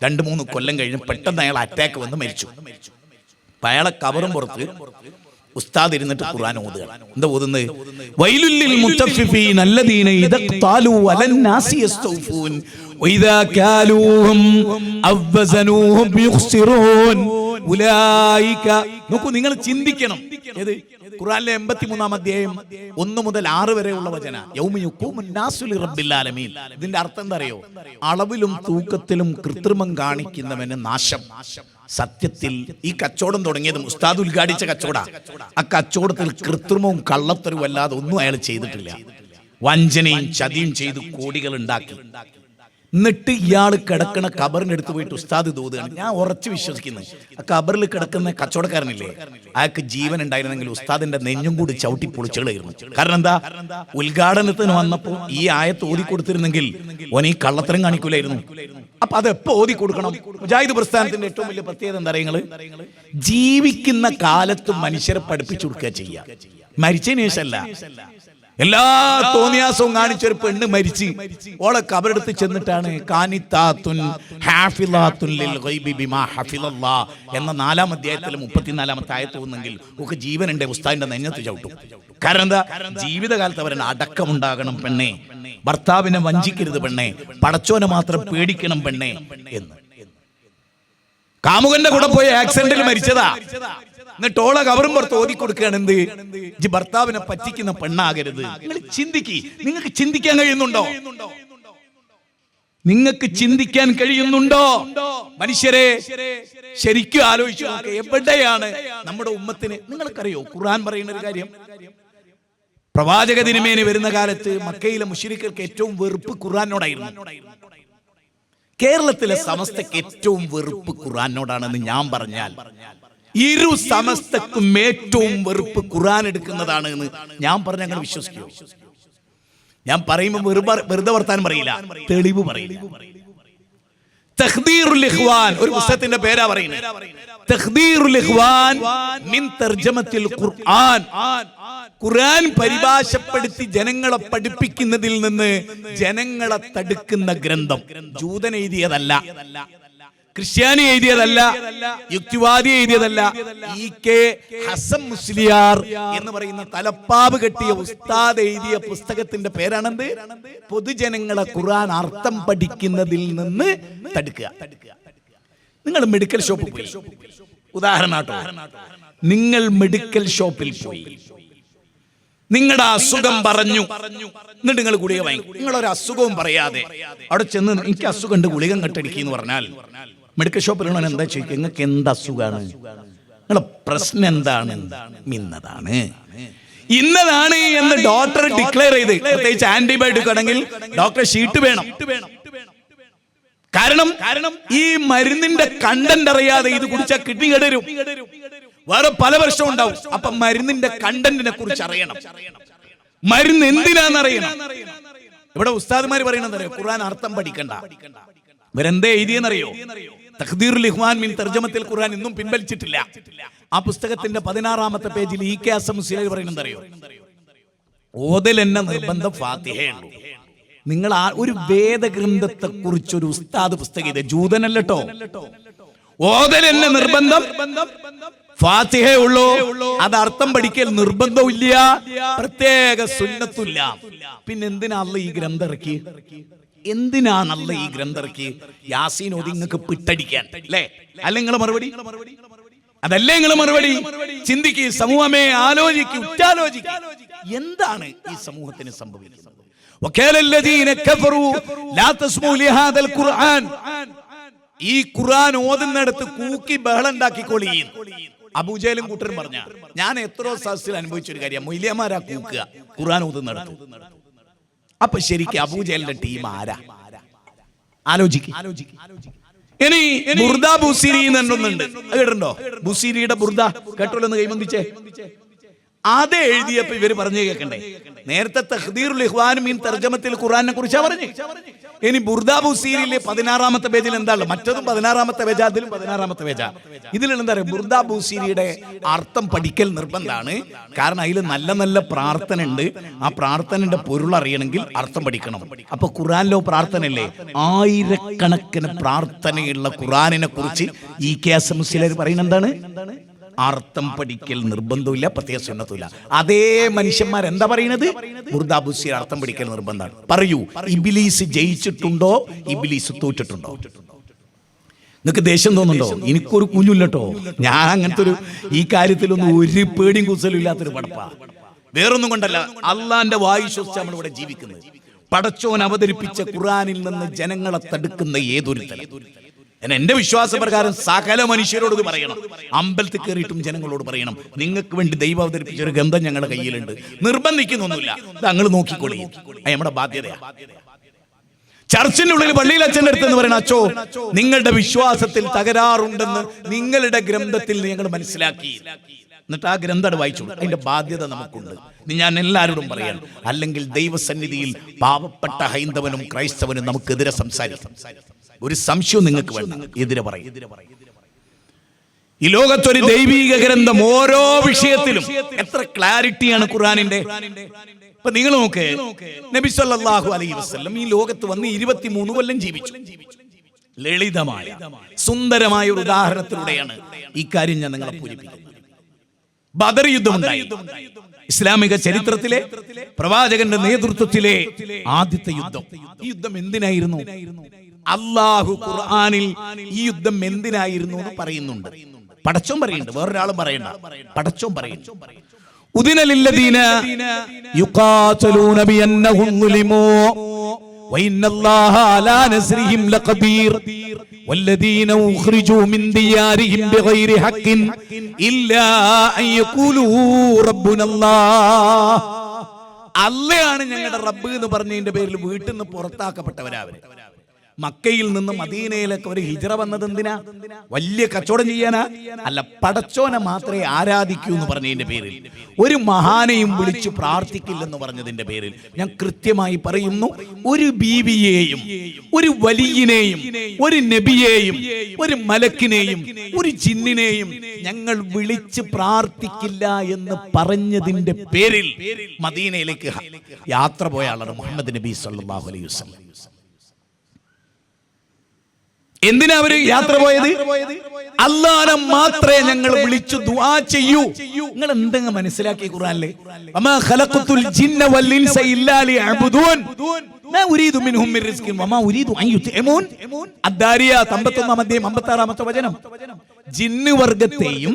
2-3 കൊല്ലം കഴിഞ്ഞ് പെട്ടെന്ന് അയാൾ അറ്റാക്ക് വന്ന് മരിച്ചു. അപ്പൊ അയാളെ കബറും പുറത്ത് ഉസ്താദ് ഇരുന്നിട്ട് ഖുർആൻ ഓതുക. എന്താ ഓതുന്നത്? വൈലുല്ലിൽ മുത്തഫിഫീന അല്ലദീന ഇദഖ്താലു അലന്നാസി യസ്തൗഫൂൻ വഇദാ കാലൂഹും അവ്സനൂഹും യുഖ്സിറൂൻ ഉലൈക. നോക്കൂ, നിങ്ങൾ ചിന്തിക്കണം. ഏത്? ഖുർആനിലെ 83-ാം അധ്യായം 1 മുതൽ 6 വരെയുള്ള വചന. യൗമ യഖൂമുൻ നാസു ലിറബ്ബിൽ ആലമീൻ. ഇതിന്റെ അർത്ഥം എന്താ അറിയോ? അളവിലും തൂക്കത്തിലും കൃത്രിമം കാണിക്കുന്നവന് നാശം. സത്യത്തിൽ ഈ കച്ചവടം തുടങ്ങിയതും ഉസ്താദ് ഉദ്ഘാടിച്ച കച്ചവട. ആ കച്ചവടത്തിൽ കൃത്രിമവും കള്ളത്തരവും അല്ലാതെ ഒന്നും അയാൾ ചെയ്തിട്ടില്ല. വഞ്ചനയും ചതിയും ചെയ്ത് കോടികൾ ഉണ്ടാക്കി. എന്നിട്ട് ഇയാൾ കിടക്കണ കബറിന്റെ അടുത്ത് പോയിട്ട് ഉസ്താദ് തോതുകയാണ്. ഞാൻ ഉറച്ചു വിശ്വസിക്കുന്നത്, ആ കബറിൽ കിടക്കുന്ന കച്ചവടക്കാരനില്ലേ, അയാൾക്ക് ജീവൻ ഉണ്ടായിരുന്നെങ്കിൽ ഉസ്താദിന്റെ നെഞ്ഞും കൂടി ചവിട്ടി പൊളിച്ചുകളായിരുന്നു. കാരണം എന്താ? ഉദ്ഘാടനത്തിന് വന്നപ്പോ ഈ ആയത്ത് ഓതി കൊടുത്തിരുന്നെങ്കിൽ ഓൻ ഈ കള്ളത്തരം കാണിക്കൂലായിരുന്നു. അപ്പൊ അത് എപ്പോ ഓതി കൊടുക്കണം? മുജാഹിദ് പ്രസ്ഥാനത്തിന്റെ ഏറ്റവും വലിയ പ്രത്യേകത എന്താ പറയുക? ജീവിക്കുന്ന കാലത്ത് മനുഷ്യരെ പഠിപ്പിച്ചു കൊടുക്കുക ചെയ്യുക, മരിച്ചതിന് ശേഷമല്ല. എല്ലാ തോന്നിയാസവും കാണിച്ചൊരു പെണ്ണ് മരിച്ച് ഓളെ കബറെടുത്ത് ചെന്നിട്ടാണ് കാനിത്താത്തുൻ ഹാഫിളാത്തുൻ ലിൽ ഗൈബി ബിമാ ഹഫിളല്ലാഹ് എന്ന 4-ാം അധ്യായത്തിലെ 34-ാമത്തെ ആയത്ത് തോന്നുന്നെങ്കിൽ ഒക്കെ ജീവനുണ്ട് ഉസ്താദിന്റെ നെഞ്ഞത്ത് ചവിട്ടും. കാരണം എന്താ? ജീവിതകാലത്ത് അവരുടെ അടക്കമുണ്ടാകണം പെണ്ണെ, ഭർത്താവിനെ വഞ്ചിക്കരുത് പെണ്ണെ, പടച്ചോനെ മാത്രം പേടിക്കണം പെണ്ണെ എന്ന്. കാമുകന്റെ കൂടെ പോയി ആക്സിഡന്റിൽ മരിച്ചതാ. എന്നിട്ട് ഓളെ കബറും പുറത്ത് ഓതി കൊടുക്കുകയാണ് എന്ത്? ഭർത്താവിനെ പറ്റിക്കുന്ന പെണ്ണാകരുത്. നിങ്ങൾ ചിന്തിക്ക്, നിങ്ങൾക്ക് ചിന്തിക്കാൻ കഴിയുന്നുണ്ടോ? നിങ്ങൾക്ക് ചിന്തിക്കാൻ കഴിയുന്നുണ്ടോ? മനുഷ്യരെ ശരിക്കും ആലോചിച്ചു നോക്കുക, എവിടെയാണ് നമ്മുടെ ഉമ്മത്തിന്? നിങ്ങൾക്കറിയോ ഖുർആൻ പറയുന്ന ഒരു കാര്യം? പ്രവാചക തിരുമേനി വരുന്ന കാലത്ത് മക്കയിലെ മുശ്രിക്കുകൾക്ക് ഏറ്റവും വെറുപ്പ് ഖുർആനോടായിരുന്നു. കേരളത്തിലെ സമസ്തക്ക് ഏറ്റവും വെറുപ്പ് ഖുർആനോടാണെന്ന് ഞാൻ പറഞ്ഞാൽ ഇരു സമസ്തക്കും ഏറ്റവും വെറുപ്പ് ഖുർആൻ എടുക്കുന്നതാണ് എന്ന് ഞാൻ പറഞ്ഞ ഞങ്ങൾ വിശ്വസിക്കുമോ? ഞാൻ പറയുമ്പോൾ വെറുതെ വർത്താനം പറയില്ല, തെളിവ് പറയില്ല. തഖ്ദീറുൽ ഇഖ്വാൻ ഒരു പുസ്തകത്തിന്റെ പേരാ പറയുന്നത്. തഖ്ദീറുൽ ഇഖ്വാൻ മിൻ തർജമത്തിൽ ഖുർആൻ. ഖുർആൻ പരിഭാഷപ്പെടുത്തി ജനങ്ങളെ പഠിപ്പിക്കുന്നതിൽ നിന്ന് ജനങ്ങളെ തടുക്കുന്ന ഗ്രന്ഥം. ജൂതൻ എഴുതിയതല്ല, ക്രിസ്ത്യാനി എഴുതിയതല്ല, യുക്തിവാദി എഴുതിയതല്ല. EK ഹസൻ മുസ്ലിയാർ എന്ന് പറയുന്ന തലപ്പാവ് കെട്ടിയ ഉസ്താദ് എഴുതിയ പുസ്തകത്തിന്റെ പേരാണെന്ത്? പൊതുജനങ്ങളെ ഖുർആൻ അർത്ഥം പഠിക്കുന്നതിൽ നിന്ന് തടുക്കുക. നിങ്ങൾ മെഡിക്കൽ ഷോപ്പിൽ പോയി, ഉദാഹരണമാട്ടോ, നിങ്ങൾ മെഡിക്കൽ ഷോപ്പിൽ പോയി നിങ്ങളുടെ അസുഖം പറഞ്ഞു, എന്നിട്ട് നിങ്ങൾ ഗുളിക വാങ്ങി. നിങ്ങളൊരു അസുഖവും പറയാതെ അവിടെ ചെന്ന് എനിക്ക് അസുഖമുണ്ട് ഗുളികം കെട്ടടിക്കുന്നു പറഞ്ഞാൽ മെഡിക്കൽ ഷോപ്പിലുള്ള എന്താ ചോദിക്കുക? നിങ്ങൾക്ക് എന്ത് അസുഖമാണ്? നിങ്ങളുടെ പ്രശ്നം എന്താണ്? ഇന്നതാണ് എന്ന് ഡോക്ടർ ഡിക്ലെയർ ചെയ്ത്, പ്രത്യേകിച്ച് ആന്റിബയോട്ടിക് ആണെങ്കിൽ ഡോക്ടർ ഷീറ്റ് വേണം. കാരണം ഈ മരുന്നിന്റെ കണ്ടന്റ് അറിയാതെ ഇത് കുടിച്ചാൽ കിഡ്നി കേടരും, വേറെ പല പ്രശ്നവും ഉണ്ടാവും. അപ്പൊ മരുന്നിന്റെ കണ്ടന്റിനെ കുറിച്ച് അറിയണം, മരുന്ന് എന്തിനാന്നറിയണം. ഇവിടെ ഉസ്താദ്മാര് പറയണെന്നറിയോ? ഖുർആൻ അർത്ഥം പഠിക്കണ്ട. ഇവരെന്തേ എഴുതിയെന്നറിയോ? തഖ്ദീറുൽ ഇഖ്വാൻ മിൻ തർജമത്തിൽ ഖുർആൻ ഇന്നും പിൻവലിച്ചിട്ടില്ല. ആ പുസ്തകത്തിന്റെ 16-ാമത്തെ പേജിൽ EK ഹസൻ മുസ്ലിയാർ പറയുന്നറിയോ? ഓതൽ എന്ന നിർബന്ധം ഫാത്തിഹയുള്ളൂ. നിങ്ങൾ ഒരു വേദഗ്രന്ഥത്തെ കുറിച്ചൊരു ഉസ്താദ് പുസ്തകം ഇത് ജൂതനല്ലോ. ഓതൽ എന്ന നിർബന്ധം ഫാത്തിഹേ ഉള്ളൂ. അത് അർത്ഥം പഠിക്കൽ നിർബന്ധവും ഇല്ല, പ്രത്യേക സുന്നത്തുമില്ല. പിന്നെ എന്തിനാ അള്ളാഹ് ഈ ഗ്രന്ഥം ഇറക്കി? എന്തിനാണ് അള്ളാഹ് ഈ ഗ്രന്ഥം ഇറക്കി? യാസീൻ ഓതി നിങ്ങൾക്ക് പിട്ടടിക്കാൻ അല്ലേ? അല്ല നിങ്ങളെ മറുപടി അതല്ലേ? നിങ്ങളെ മറുപടി ചിന്തിക്ക്, സമൂഹമേ ആലോചിക്ക്, ഉറ്റാലോചിക്ക്, എന്താണ് ഈ സമൂഹത്തിന് സംഭവിക്കുന്നത്? ഈ ഖുർആൻ ഓതുന്നിടത്ത് കൂക്കി ബഹളം ഉണ്ടാക്കിക്കൊള്ളിയും അബൂജഹലും കൂട്ടരും പറഞ്ഞ. ഞാൻ എത്രയോ സദസ്സിൽ അനുഭവിച്ചൊരു കാര്യം, മൊയ്ലിയമാരാ കൂക്കുക ഖുർആൻ ഓതുന്നിടത്ത്. അപ്പൊ ശരിക്കും അബൂജഹലിന്റെ ടീം ആരാ? ആലോചിക്ക്. ഇനി ബുർദ ബുസീരി എന്നുണ്ട്, കേട്ടിട്ടുണ്ടോ? ബുസീരിയുടെ ബുർദ കേട്ടോല്ലോ, ഒന്ന് കൈബന്ധിച്ചേ. അത് എഴുതിയപ്പോ ഇവര് പറഞ്ഞു കേൾക്കണ്ടേ? നേരത്തെ തഖ്ദീറുൽ ഇഖ്വാൻ മിൻ തർജമത്തിൽ ഖുർആനെ കുറിച്ചാ പറഞ്ഞു. ഇനി ബുർദ ബുസീരിയിലെ 16-ാമത്തെ പേജിൽ എന്താണ്? മറ്റതും 16-ാമത്തെ പേജ, അതിലും 16-ാമത്തെ പേജ. ഇതിൽ എന്താ പറയുക? ബുർദ ബുസീരിയുടെ അർത്ഥം പഠിക്കൽ നിർബന്ധമാണ്. കാരണം അതിൽ നല്ല നല്ല പ്രാർത്ഥന ഉണ്ട്. ആ പ്രാർത്ഥനയുടെ പൊരുൾ അറിയണമെങ്കിൽ അർത്ഥം പഠിക്കണം. അപ്പൊ ഖുർആനിലോ പ്രാർത്ഥനയല്ലേ? ആയിരക്കണക്കിന് പ്രാർത്ഥനയുള്ള ഖുർആനിനെ കുറിച്ച് EK ഹസൻ മുസ്ലിയാർ പറയുന്നത് എന്താണ്? അർത്ഥം പഠിക്കൽ നിർബന്ധമില്ല, പ്രത്യേക സുന്നത്തുമില്ല. അതേ മനുഷ്യന്മാർ എന്താ പറയുന്നത്? ബുർദ ബുസീർ അർത്ഥം പഠിക്കൽ നിർബന്ധമാണ്. പറയൂ, ഇബ്ലീസ് ജയിച്ചിട്ടുണ്ടോ? ഇബ്ലീസ് തോറ്റിട്ടുണ്ടോ? നിങ്ങൾക്ക് ദേഷ്യം തോന്നുന്നുണ്ടോ? എനിക്കൊരു കുഞ്ഞില്ലട്ടോ. ഞാൻ അങ്ങനത്തെ ഒരു ഈ കാര്യത്തിലൊന്നും ഒരു പേടിയും കൂസലും ഇല്ലാത്തൊരു പടപ്പാ. വേറൊന്നും കൊണ്ടല്ല, അള്ളാന്റെ വായു ശ്വസിച്ച് നമ്മളിവിടെ ജീവിക്കുന്നത്. പടച്ചോൻ അവതരിപ്പിച്ച ഖുർആനിൽ നിന്ന് ജനങ്ങളെ തടുക്കുന്ന ഏതൊരു തലം. എന്റെ വിശ്വാസപ്രകാരം സകല മനുഷ്യരോട് ഇത് പറയണം. അമ്പലത്തിൽ കയറിയിട്ടും ജനങ്ങളോട് പറയണം, നിങ്ങൾക്ക് വേണ്ടി ദൈവം അവതരിപ്പിച്ച ഒരു ഗന്ധം ഞങ്ങളുടെ കയ്യിലുണ്ട്. നിർബന്ധിക്കുന്നൊന്നുമില്ല, ഞങ്ങൾ നോക്കിക്കൊള്ളി. അത് നമ്മുടെ ബാധ്യതയാണ്. ചർച്ചിന്റെ ഉള്ളിൽ പള്ളിയിൽ അച്ഛൻ്റെ അടുത്ത് എന്ന് പറയണം, അച്ചോ നിങ്ങളുടെ വിശ്വാസത്തിൽ തകരാറുണ്ടെന്ന് നിങ്ങളുടെ ഗ്രന്ഥത്തിൽ ഞങ്ങൾ മനസ്സിലാക്കി. എന്നിട്ട് ആ ഗ്രന്ഥം വായിച്ചു. അതിന്റെ ബാധ്യത നമുക്കുണ്ട്. ഞാൻ എല്ലാവരോടും പറയാൻ, അല്ലെങ്കിൽ ദൈവസന്നിധിയിൽ പാവപ്പെട്ട ഹൈന്ദവനും ക്രൈസ്തവനും നമുക്കെതിരെ സംസാരിക്കും. ഒരു സംശയവും നിങ്ങൾക്ക് വേണ്ട, എതിരെ പറയും. ഈ ലോകത്തൊരു ദൈവീക ഗ്രന്ഥം ഓരോ വിഷയത്തിലും എത്ര ക്ലാരിറ്റിയാണ് ഖുർആനിന്റെ. അപ്പൊ നിങ്ങൾ നോക്ക്, നബി സല്ലല്ലാഹു അലൈഹി വസല്ലം ഈ ലോകത്ത് വന്ന് 23 കൊല്ലം ജീവിച്ചു. ലളിതമായ സുന്ദരമായ ഒരു ഉദാഹരണത്തിലൂടെയാണ് ഈ കാര്യം ഞാൻ നിങ്ങളെ പൂരിപ്പിക്കുന്നത്. ബദർ യുദ്ധമുണ്ടായി. ഇസ്ലാമിക ചരിത്രത്തിലെ പ്രവാചകന്റെ നേതൃത്വത്തിലെ ആദ്യത്തെ യുദ്ധം. ഈ യുദ്ധം എന്തിനായിരുന്നു? അല്ലാഹു ഖുർആനിൽ ഈ യുദ്ധം എന്തിനായിരുന്നു എന്ന് പറയുന്നുണ്ട്. പടച്ചോൻ പറയുന്നുണ്ട്, വേറൊരാളും പറയണ്ട, പടച്ചോൻ പറയുന്നു. ഉദിന ലില്ലദീന യുഖാതലൂന ബിഅന്നഹും ളുലിമൂ വഇന്നല്ലാഹ അലാ നസ്രിഹിം ലഖദീർ വല്ലദീന ഉഖ്രിജൂ മിൻ ദിയാരിഹിം ബിഗൈരി ഹഖ്ഖിൻ ഇല്ലാ അൻ യഖൂലൂ റബ്ബുനല്ലാഹ്. അല്ലാഹയാണ് ഞങ്ങളുടെ റബ്ബ് എന്ന് പറഞ്ഞതിന്റെ പേരിൽ വീട്ടിൽ നിന്ന് പുറത്താക്കപ്പെട്ടവരാവര്. മക്കയിൽ നിന്ന് മദീനയിലേക്ക് ഒരു ഹിജ്റ വന്നത് എന്തിനാ? വലിയ കച്ചവടം ചെയ്യാനാ? അല്ല, പടച്ചോനെ മാത്രമേ ആരാധിക്കൂ എന്ന് പറഞ്ഞതിന്റെ പേരിൽ, ഒരു മഹാനെയും വിളിച്ചു പ്രാർത്ഥിക്കില്ലെന്ന് പറഞ്ഞതിന്റെ പേരിൽ ഞാൻ കൃത്യമായി പറയുന്നു, ഒരു ബീവിയെയും ഒരു വലിയനെയും ഒരു നബിയെയും ഒരു മലക്കിനെയും ഒരു ജിന്നിനെയും ഞങ്ങൾ വിളിച്ച് പ്രാർത്ഥിക്കില്ല എന്ന് പറഞ്ഞതിന്റെ പേരിൽ മദീനയിലേക്ക് യാത്ര പോയ ആളാണ് മുഹമ്മദ് നബി സല്ലല്ലാഹു അലൈഹി വസല്ലം. എന്തിനാ അവര് യാത്ര പോയത്? അല്ലാഹനെ മാത്രമേ ഞങ്ങൾ വിളിച്ചു ദുആ ചെയ്യൂ. നിങ്ങൾ എന്തെങ്കിലും മനസ്സിലാക്കി ഖുർആനിലെ വമാ ഖലഖതുൽ ജിന്ന വൽ ഇൻസ ഇല്ലാ ലിയഅ്ബുദൂൻ മാ ഉരീദു മിൻഹും മിർ റിസ്കിൻ വമാ ഉരീദു അൻ യുത്ഇമൂൻ. അദ്ദാരിയ 51 അധ്യായം 56 വചനം. ജിന്ന് വർഗത്തെയും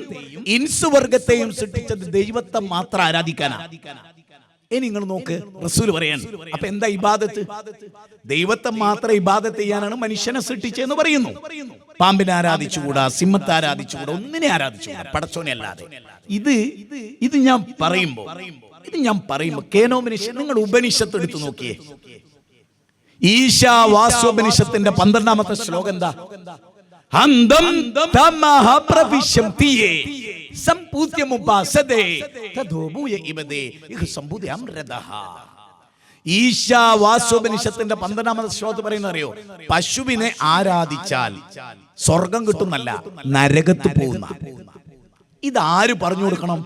ഇൻസ് വർഗത്തെയും സൃഷ്ടിച്ചത് ദൈവത്തെ മാത്രം ആരാധിക്കാനാ. ഇനി നിങ്ങൾ നോക്ക്, റസൂൽ പറയാൻ, അപ്പൊ എന്താ ഇബാദത്ത്? ദൈവത്തെ മാത്രം ഇബാദത്ത് ചെയ്യാനാണ് മനുഷ്യനെ സൃഷ്ടിച്ചെന്ന് പറയുന്നു. പാമ്പിനെ ആരാധിച്ചുകൂടാ, സിംഹത്തെ ആരാധിച്ചുകൂടാ, ഒന്നിനെ ആരാധിച്ചുകൂടാ പടച്ചോനെ അല്ലാതെ. ഇത് ഞാൻ പറയുമ്പോ കേനോപനിഷത്ത്, നിങ്ങൾ ഉപനിഷത്ത് എടുത്തു നോക്കിയേ. ഈശാവാസ്യോപനിഷത്തിന്റെ 12ാമത്തെ ശ്ലോകം എന്താ? ഹന്തം തമഹ പ്രവിശംതിയേ സംപൂത്യമുപാസദേ തദോബുയ ഇബദേ ഇഹ്സംബുദ അംരദഹ. ഈശാവാസ്യോപനിഷത്തിന്റെ 12ാമത്തെ ശ്ലോകത്തിൽ പറയുന്നത് അറിയോ? പശുവിനെ ആരാധിച്ചാൽ സ്വർഗം കിട്ടുന്നല്ല, നരകത്ത് പോകുന്ന. ഇതാര് പറഞ്ഞു കൊടുക്കണം?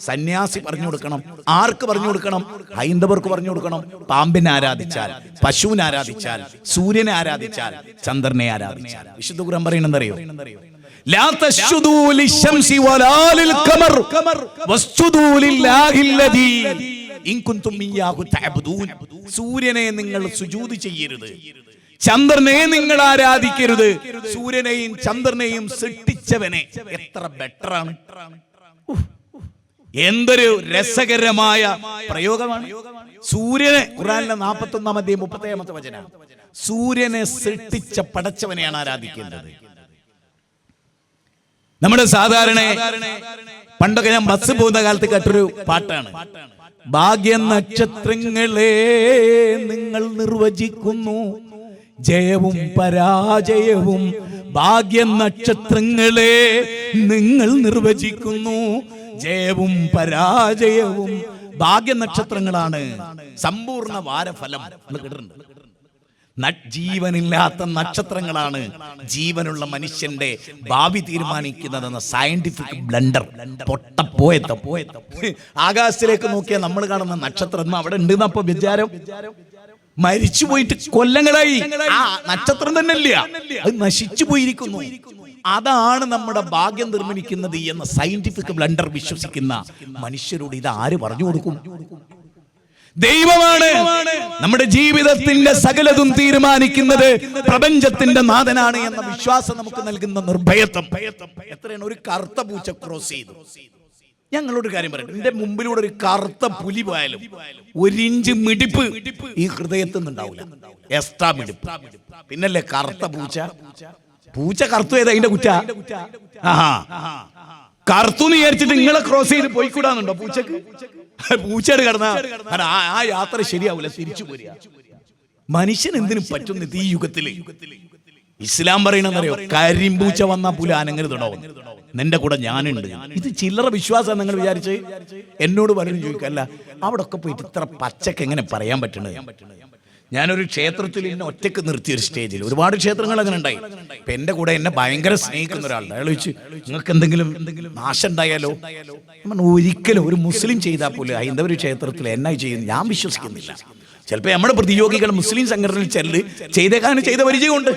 സന്യാസി പറഞ്ഞു കൊടുക്കണം. ആർക്ക് പറഞ്ഞു കൊടുക്കണം? ഹൈന്ദവർക്ക് പറഞ്ഞു കൊടുക്കണം. പാമ്പിനെ ആരാധിച്ചാൽ, പശുവിനെ ആരാധിച്ചാൽ, സൂര്യനെ ആരാധിച്ചാൽ, ചന്ദ്രനെ ആരാധിച്ചാൽ. വിശുദ്ധ ഖുർആൻ പറയുന്നതറിയോ? ലാ തസ്ജുദൂ ലിശംസി വലാ ലിൽഖമർ വസ്ജുദൂ ലില്ലാഹില്ലദീ ഇൻ കുൻതും ഇയ്യാഹു തഅബ്ദൂൻ. സൂര്യനെ നിങ്ങൾ സുജൂദ് ചെയ്യരുത്, ചന്ദ്രനെ നിങ്ങൾ ആരാധിക്കരുത്, സൂര്യനെയും ചന്ദ്രനെയും സൃഷ്ടിച്ചവനെ. എത്ര ബെറ്ററാണ്! എന്തൊരു രസകരമായ പ്രയോഗമാണ്. സൂര്യനെ ഖുർആനിലെ 41 അധ്യായം 37 വചനം. സൂര്യനെ സൃഷ്ടിച്ച പടച്ചവനെയാണ് ആരാധിക്കേണ്ടത്. നമ്മുടെ സാധാരണ പണ്ടൊക്കെ ഞാൻ ബസ് പോകുന്ന കാലത്ത് കേട്ടൊരു പാട്ടാണ്. ഭാഗ്യ നക്ഷത്രങ്ങളെ നിങ്ങൾ നിർവചിക്കുന്നു ജയവും പരാജയവും. ഭാഗ്യ നക്ഷത്രങ്ങളെ നിങ്ങൾ നിർവചിക്കുന്നു ജയവും പരാജയവും. ഭാഗ്യ നക്ഷത്രങ്ങളാണ് സമ്പൂർണ്ണ വാരഫലം എന്ന് കേട്ടിട്ടുണ്ട്. ജീവനില്ലാത്ത നക്ഷത്രങ്ങളാണ് ജീവനുള്ള മനുഷ്യന്റെ ഭാവി തീരുമാനിക്കുന്നതെന്ന സയന്റിഫിക് ബ്ലണ്ടർ. പൊട്ടപ്പോയത്തം. ആകാശത്തിലേക്ക് നോക്കിയാൽ നമ്മൾ കാണുന്ന നക്ഷത്രം അവിടെ ഉണ്ടെന്ന് അപ്പൊ വിചാരം. മരിച്ചു പോയിട്ട് കൊല്ലങ്ങളായി, ആ നക്ഷത്രം തന്നെ ഇല്ല, അത് നശിച്ചു പോയിരിക്കുന്നു. അതാണ് നമ്മുടെ ഭാഗ്യം നിർമ്മിക്കുന്നത് എന്ന സയന്റിഫിക് ബ്ലണ്ടർ വിശ്വസിക്കുന്ന മനുഷ്യരോട് ഇത് ആര് പറഞ്ഞു കൊടുക്കും? ദൈവമാണ് നമ്മുടെ ജീവിതത്തിന്റെ സകലതും തീരുമാനിക്കുന്നത്. പ്രപഞ്ചത്തിന്റെ നാഥനാണ് എന്ന വിശ്വാസം നമുക്ക് നൽകുന്ന നിർഭയത്വം എത്രയാണ്. ഒരു കറുത്ത പൂച്ച ക്രോസ് ചെയ്തു. ഞങ്ങളോട് കാര്യം പറയട്ടെ, എന്റെ മുമ്പിലൂടെ ഒരു കറുത്ത പുലി പോയാലും 1 ഇഞ്ച് മിടിപ്പ് ഈ ഹൃദയത്തിൽ നിന്നുണ്ടാവില്ല, എക്സ്ട്രാ മിടിപ്പ്. പിന്നല്ലേ കറുത്ത പൂച്ച. പൂച്ച കറുത്തു ചെയ്ത അതിന്റെ കുറ്റ. കറുത്തു എന്ന് വിചാരിച്ചിട്ട് നിങ്ങളെ ക്രോസ് ചെയ്ത് പോയിക്കൂടാന്നുണ്ടോ പൂച്ചക്ക്? പൂച്ചയുടെ കടന്ന ആ യാത്ര ശരിയാവൂല, തിരിച്ചു പോരുക. മനുഷ്യൻ എന്തിനും പറ്റുന്ന ഈ യുഗത്തില്. ഇസ്ലാം പറയണെന്നറിയോ? കരിമ്പൂച്ച വന്നാ പുല അനങ്ങരുതടോ, നിന്റെ കൂടെ ഞാനുണ്ട്. ഇത് ചില്ലറ വിശ്വാസം നിങ്ങൾ വിചാരിച്ച് എന്നോട് പലരും ചോദിക്കല്ല, അവിടെ ഒക്കെ പോയിട്ട് ഇത്ര പച്ചക്ക് എങ്ങനെ പറയാൻ പറ്റണത്? ഞാനൊരു ക്ഷേത്രത്തിൽ എന്നെ ഒറ്റക്ക് നിർത്തിയൊരു സ്റ്റേജിൽ, ഒരുപാട് ക്ഷേത്രങ്ങൾ അങ്ങനെ ഉണ്ടായി. ഇപ്പൊ എന്റെ കൂടെ എന്നെ ഭയങ്കര സ്നേഹിക്കുന്ന ഒരാളുണ്ട്. അയാൾ ചോദിച്ചു, നിങ്ങൾക്ക് എന്തെങ്കിലും നാശം ഉണ്ടായാലോ? ഒരിക്കലും ഒരു മുസ്ലിം ചെയ്താൽ പോലും ഹൈന്ദവ ക്ഷേത്രത്തിൽ എന്നായി ചെയ്യുന്നു ഞാൻ വിശ്വസിക്കുന്നില്ല. ചിലപ്പോൾ നമ്മുടെ പ്രതിയോഗികൾ മുസ്ലിം സംഘടനയിൽ ചെയ്തേക്കാനും ചെയ്ത പരിചയമുണ്ട്,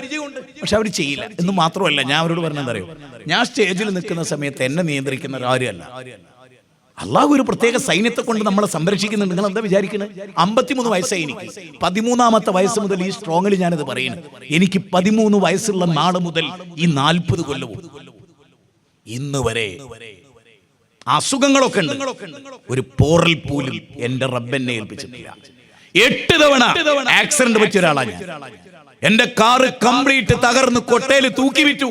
പക്ഷെ അവർ ചെയ്യില്ല എന്ന് മാത്രമല്ല. ഞാൻ അവരോട് പറഞ്ഞെന്തറിയോ, ഞാൻ സ്റ്റേജിൽ നിൽക്കുന്ന സമയത്ത് എന്നെ നിയന്ത്രിക്കുന്ന ആരുമല്ല. അള്ളാഹു ഒരു പ്രത്യേക സൈന്യത്തെ കൊണ്ട് നമ്മളെ സംരക്ഷിക്കുന്നുണ്ട്. നിങ്ങൾ എന്താ വിചാരിക്കുന്നത്? 53 വയസ്സായി എനിക്ക്. 13ാമത്തെ വയസ്സ് മുതൽ ഈ സ്ട്രോങ്ങിൽ ഞാനിത് പറയുന്നു. എനിക്ക് 13 വയസ്സുള്ള നാള് മുതൽ ഈ 40 കൊല്ലവും ഇന്ന് വരെ അസുഖങ്ങളൊക്കെ ഉണ്ട്. ഒരു പോറൽ പോലും എന്റെ റബ്ബെന്നെ ഏൽപ്പിച്ചിട്ടില്ല. 8 തവണ ആക്സിഡന്റ് പറ്റിയ ഒരാളാണ് ഞാൻ. എന്റെ കാറ് കംപ്ലീറ്റ് തകർന്ന് കൊട്ടയിൽ തൂക്കി വിറ്റു.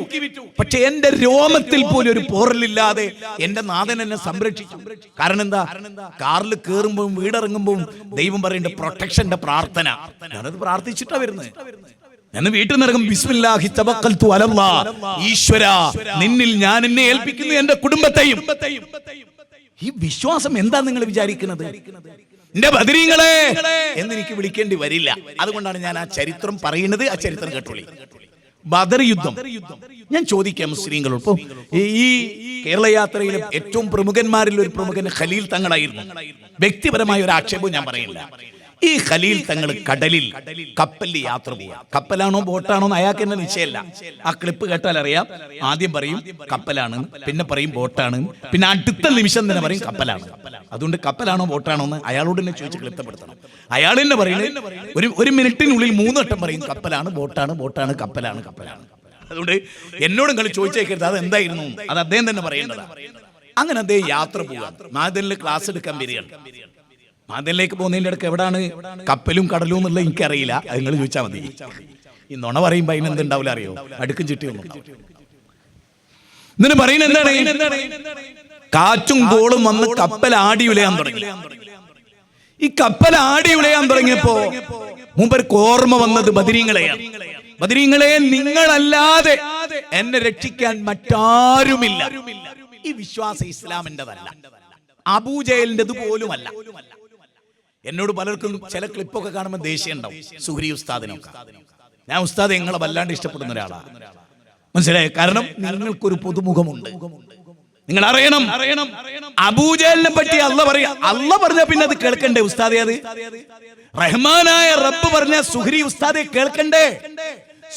പക്ഷെ എന്റെ രോമത്തിൽ പോലും ഒരു പോറലില്ലാതെ എന്റെ നാഥൻ എന്നെ സംരക്ഷിച്ചു. കാരണം എന്താ? കാറിൽ കയറുമ്പോഴും വീടിറങ്ങുമ്പോഴും ദൈവം പറയേണ്ട പ്രൊട്ടക്ഷന്റെ പ്രാർത്ഥന ഞാനത് പ്രാർത്ഥിച്ചിട്ടാ വരുന്നത്. എന്ന് വീട്ടിൽ നിന്ന് ഇറങ്ങും, ബിസ്മില്ലാഹി തവക്കൽതു അലല്ലാഹ്, ഈശ്വരാ നിന്നിൽ ഞാൻ എന്നെ ഏൽപ്പിക്കുന്നു എന്റെ കുടുംബത്തെയും. ഈ വിശ്വാസം എന്താ നിങ്ങൾ വിചാരിക്കുന്നത്? എന്റെ ബദരീങ്ങളെ എന്നെനിക്ക് വിളിക്കേണ്ടി വരില്ല. അതുകൊണ്ടാണ് ഞാൻ ആ ചരിത്രം പറയുന്നത്. ആ ചരിത്രം കേട്ടോളി. ബദർ യുദ്ധം ഞാൻ ചോദിക്കാം മുസ്ലിങ്ങളോട്. ഇപ്പൊ ഈ കേരള യാത്രയിലെ ഏറ്റവും പ്രമുഖന്മാരിൽ ഒരു പ്രമുഖൻ ഖലീൽ തങ്ങളായിരുന്നു. വ്യക്തിപരമായ ഒരു ആക്ഷേപവും ഞാൻ പറയില്ല. ഈ ഖലീൽ തങ്ങൾ കടലിൽ കപ്പലിൽ യാത്ര പോവുക. കപ്പലാണോ ബോട്ടാണോ എന്ന് അയാൾക്ക് തന്നെ നിശ്ചയമില്ല. ആ ക്ലിപ്പ് കേട്ടാൽ അറിയാം. ആദ്യം പറയും കപ്പലാണ്, പിന്നെ പറയും ബോട്ടാണ്, പിന്നെ അടുത്ത നിമിഷം തന്നെ പറയും കപ്പലാണ്. അതുകൊണ്ട് കപ്പലാണോ ബോട്ടാണോ എന്ന് അയാളോട് തന്നെ ചോദിച്ച് ക്ലിപ്തപ്പെടുത്തണം. അയാൾ തന്നെ പറയുന്നത് ഒരു മിനിറ്റിനുള്ളിൽ 3 വട്ടം പറയും കപ്പലാണ്, ബോട്ടാണ്, ബോട്ടാണ്, കപ്പലാണ്, കപ്പലാണ്. അതുകൊണ്ട് എന്നോട് നിങ്ങൾ ചോദിച്ചേക്കരുത് അത് എന്തായിരുന്നു, അത് അദ്ദേഹം തന്നെ പറയേണ്ടതാണ്. അങ്ങനെ അദ്ദേഹം യാത്ര പോവുക. മാതനിൽ ക്ലാസ് എടുക്കാൻ വരികയാണ്. മാതനിലേക്ക് പോകുന്നതിൻ്റെ ഇടയ്ക്ക് എവിടാണ് കപ്പലും കടലും എന്നുള്ളത് എനിക്കറിയില്ല. അത് നിങ്ങൾ ചോദിച്ചാൽ മതി. ഈ നുണ പറയുമ്പോൾ അതിനെന്തുണ്ടാവില്ല അറിയോ? അടുക്കും ചിട്ടിയൊന്നും. ഇതിന് പറയുന്നത് എന്താണ്? കാറ്റും കോളും വന്ന് കപ്പൽ ആടി ഉലയാൻ തുടങ്ങി. ഈ കപ്പൽ ആടി ഉലയാൻ തുടങ്ങിയപ്പോ മൂപ്പർക്ക് ഓർമ്മ വന്നത് ബദരീങ്ങളെയാണ്. ബദരീങ്ങളെ, നിങ്ങളല്ലാതെ എന്നെ രക്ഷിക്കാൻ മറ്റാരുമില്ല. ഈ വിശ്വാസം ഇസ്ലാമിൻ്റെതല്ല, അബൂജഹലിൻ്റെത് പോലുമല്ല. എന്നോട് പലർക്കും ചില ക്ലിപ്പൊക്കെ കാണുമ്പോൾ ദേഷ്യം ഉണ്ടാവും. സുഹരി ഉസ്താദിനൊക്കെ ഞാൻ ഉസ്താദ് നിങ്ങളെ വല്ലാണ്ട് ഇഷ്ടപ്പെടുന്ന ഒരാളാണ്, മനസ്സിലായി? കാരണം നിങ്ങൾക്കൊരു പുതുമുഖമുണ്ട്. നിങ്ങൾ അറിയണം, അബൂജഹലിനെ പറ്റി അല്ല പറഞ്ഞ പിന്നെ അത് കേൾക്കണ്ടേ ഉസ്താദെ? അത് റഹ്മാനായ റബ്ബ് പറഞ്ഞ സുഹരി ഉസ്താദെ കേൾക്കണ്ടേ?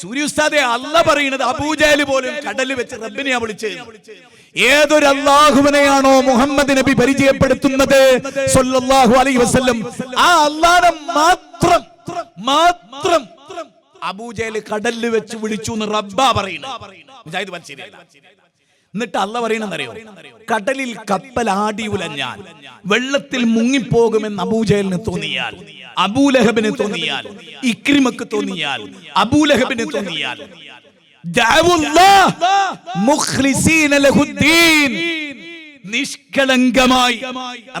സുഹരി ഉസ്താദെ അല്ല പറയുന്നത് അബൂജഹൽ പോലും കടലിൽ വെച്ച് റബ്ബിനെയാ വിളിച്ചത്. ഏതൊരു അല്ലാഹുവിനെയാണോ മുഹമ്മദ് നബി പരിചയപ്പെടുത്തുന്നത് സല്ലല്ലാഹു അലൈഹി വസല്ലം, ആ അല്ലാഹുവിനെ മാത്രം അബൂജഹൽ കടലിൽ വെച്ച് വിളിച്ചു എന്ന് റബ്ബാ പറയുന്നത്. എന്നിട്ട് അല്ല പറയണെന്നറിയോ? കടലിൽ കപ്പൽ ആടി ഉലഞ്ഞാൽ, വെള്ളത്തിൽ മുങ്ങിപ്പോകുമെന്ന് അബൂജഹലിന് തോന്നിയാൽ, അബൂലഹബിന് തോന്നിയാൽ, ഇക്രിമക്ക് തോന്നിയാൽ, അബൂലഹബിന് തോന്നിയാൽ, നിഷ്കളങ്കമായി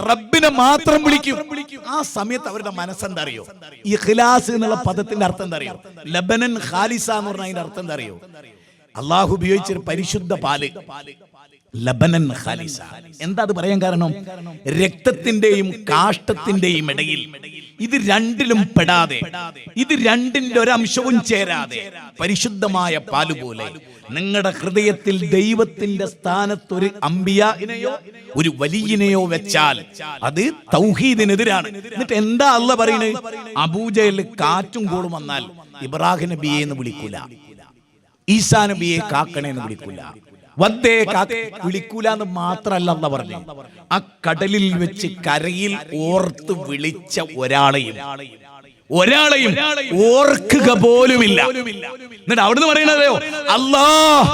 റബ്ബിനെ മാത്രം വിളിക്കും. ആ സമയത്ത് അവരുടെ മനസ്സെന്താ അറിയോ? ഇഖ്ലാസ് എന്നുള്ള പദത്തിന്റെ അർത്ഥം എന്താ അറിയോ? ലബനൻ ഖാലിസ എന്ന് പറഞ്ഞ അതിന്റെ അർത്ഥം എന്താ അറിയോ? അള്ളാഹു ഉപയോഗിച്ചൊരു പരിശുദ്ധ പാല്, ലബനൻ ഖാലിസ. എന്താ അത് പറയാൻ കാരണം? രക്തത്തിന്റെയും കാഷ്ടത്തിന്റെയും ഇടയിൽ ഇത് രണ്ടിലും പെടാതെ, ഇത് രണ്ടിന്റെ ഒരംശവും ചേരാതെ പരിശുദ്ധമായ പാല് പോലെ നിങ്ങളുടെ ഹൃദയത്തിൽ ദൈവത്തിന്റെ സ്ഥാനത്തൊരു അമ്പിയാനെയോ ഒരു വലിയനെയോ വെച്ചാൽ അത് തൗഹീദിനെതിരാണ്. എന്നിട്ട് എന്താ അല്ലാഹ് പറയുന്നത്? അബൂജഹൽ കാറ്റും കോളും വന്നാൽ ഇബ്രാഹിം നബിയെ എന്ന് വിളിക്കൂല, ഈസാ നബിയെ കാക്കണേന്ന് വിളിക്കൂല, വദ്ദേ വിളിക്കൂല എന്ന് മാത്രല്ല അല്ലാഹ് പറഞ്ഞു, ആ കടലിൽ വെച്ച് കരയിൽ ഓർത്ത് വിളിച്ച ഒരാളെയും ഓർക്കുക പോലുമില്ല. എന്നിട്ട് അവിടുന്ന് പറയണതയോ, അല്ലാഹ്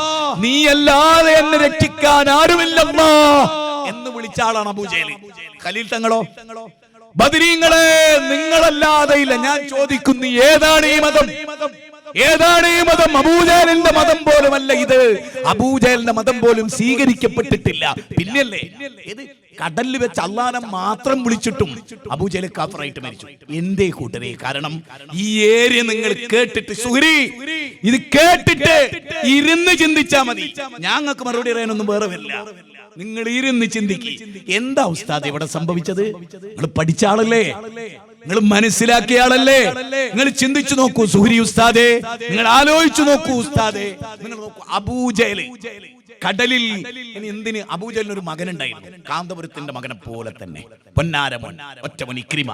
നീയല്ലാതെ എന്നെ രക്ഷിക്കാൻ ആരുമില്ലല്ലാ എന്ന് വിളിച്ച ആളാണ് അബൂജഹൽ. ഖലീൽ തങ്ങളോ? ബദരീങ്ങളെ, നിങ്ങളല്ലാതെ ഇല്ല. ഞാൻ ചോദിക്കുന്നു, ഏതാണ് ഈ മതം? ഏതാണ് ഈ മതം? അബൂജഹലിന്റെ മതം പോലുമല്ല ഇത്. അബൂജഹലിന്റെ മതം പോലും സ്വീകരിക്കപ്പെട്ടിട്ടില്ല. പിന്നല്ലേ ഇത് കടലിൽ വെച്ച് അല്ലാഹനെ മാത്രം വിളിച്ചിട്ടും അബൂജഹൽ കാഫറായിട്ട് മരിച്ചു. എന്തേ കൂട്ടരെ? കാരണം ഈ ഏരിയ നിങ്ങൾ കേട്ടിട്ട്, സുഹരി ഇത് കേട്ടിട്ട് ഇരുന്ന് ചിന്തിച്ചാ മതി. ഞങ്ങൾക്ക് മറുപടി പറയാനൊന്നും വേറെ വരില്ല. നിങ്ങൾ ഇരുന്ന് ചിന്തിക്ക്. എന്താ ഉസ്താദ് ഇവിടെ സംഭവിച്ചത്? നിങ്ങൾ പഠിച്ച ആളല്ലേ, നിങ്ങൾ മനസ്സിലാക്കിയ ആളല്ലേ? നിങ്ങൾ ചിന്തിച്ചു നോക്കൂ സുഹരി ഉസ്താദേ, നിങ്ങൾ ആലോചിച്ചു നോക്കൂ ഉസ്താദേ. നിങ്ങൾ നോക്കൂ, അബൂജഹൽ കടലിൽ. ഇനി എന്തിന്? അബൂജഹലിന് ഒരു മകനുണ്ടായിരുന്നു, കാന്തപുരത്തിന്റെ മകനെ പോലെ തന്നെ, പൊന്നാരമോൻ, ഒറ്റമോൻ ഇക്രിമ.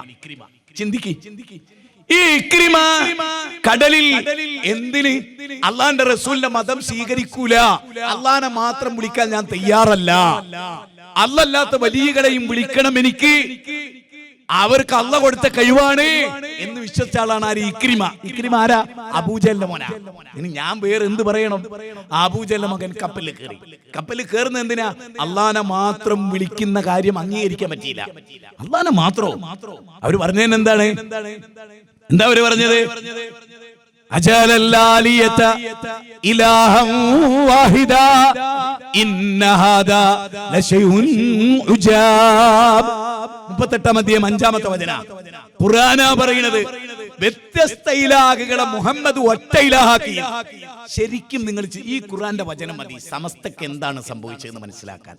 ചിന്തിക്ക്, ഈ ഇക്രിമ കടലിൽ എന്തിന്? അള്ളാന്റെ റസൂലിന്റെ മതം സ്വീകരിക്കൂല, അള്ളാനെ മാത്രം വിളിക്കാൻ ഞാൻ തയ്യാറല്ല, അല്ലല്ലാത്ത വലിയകളെയും വിളിക്കണം എനിക്ക്, അവർക്ക് അള്ള കൊടുത്ത കഴിവാണ് എന്ന് വിശ്വസിച്ച ആളാണ് ആര്? ഇക്രിമ. ഇക്രിമ ആരാ? അബൂജഹലിന്റെ മോനാ. ഇനി ഞാൻ വേറെ എന്ത് പറയണം? അബൂജഹലിന്റെ മകൻ കപ്പലിൽ കയറി. കപ്പലിൽ കയറുന്ന എന്തിനാ? അള്ളാനെ മാത്രം വിളിക്കുന്ന കാര്യം അംഗീകരിക്കാൻ പറ്റിയില്ല. അള്ളാനെ മാത്രോ? അവര് പറഞ്ഞതിന് എന്താണ്? എന്താ അവര് പറഞ്ഞത്? അജലല്ലാലിയത ഇലാഹൻ വാഹിദ ഇന്ന ഹാദാ ലശൈഉൻ ഉജാബ്. 38-ാം അധ്യായം 5-ാമത്തെ വചനം ഖുർആനാ പറയുന്നത്. വ്യത്യസ്ത ഇലാഹുകളെ മുഹമ്മദ് ഒറ്റ ഇലാഹാക്കി. ശരിക്കും നിങ്ങൾ ഈ ഖുർആന്റെ വചനം മതി സമസ്തക്ക് എന്താണ് സംഭവിച്ചതെന്ന് മനസ്സിലാക്കാൻ.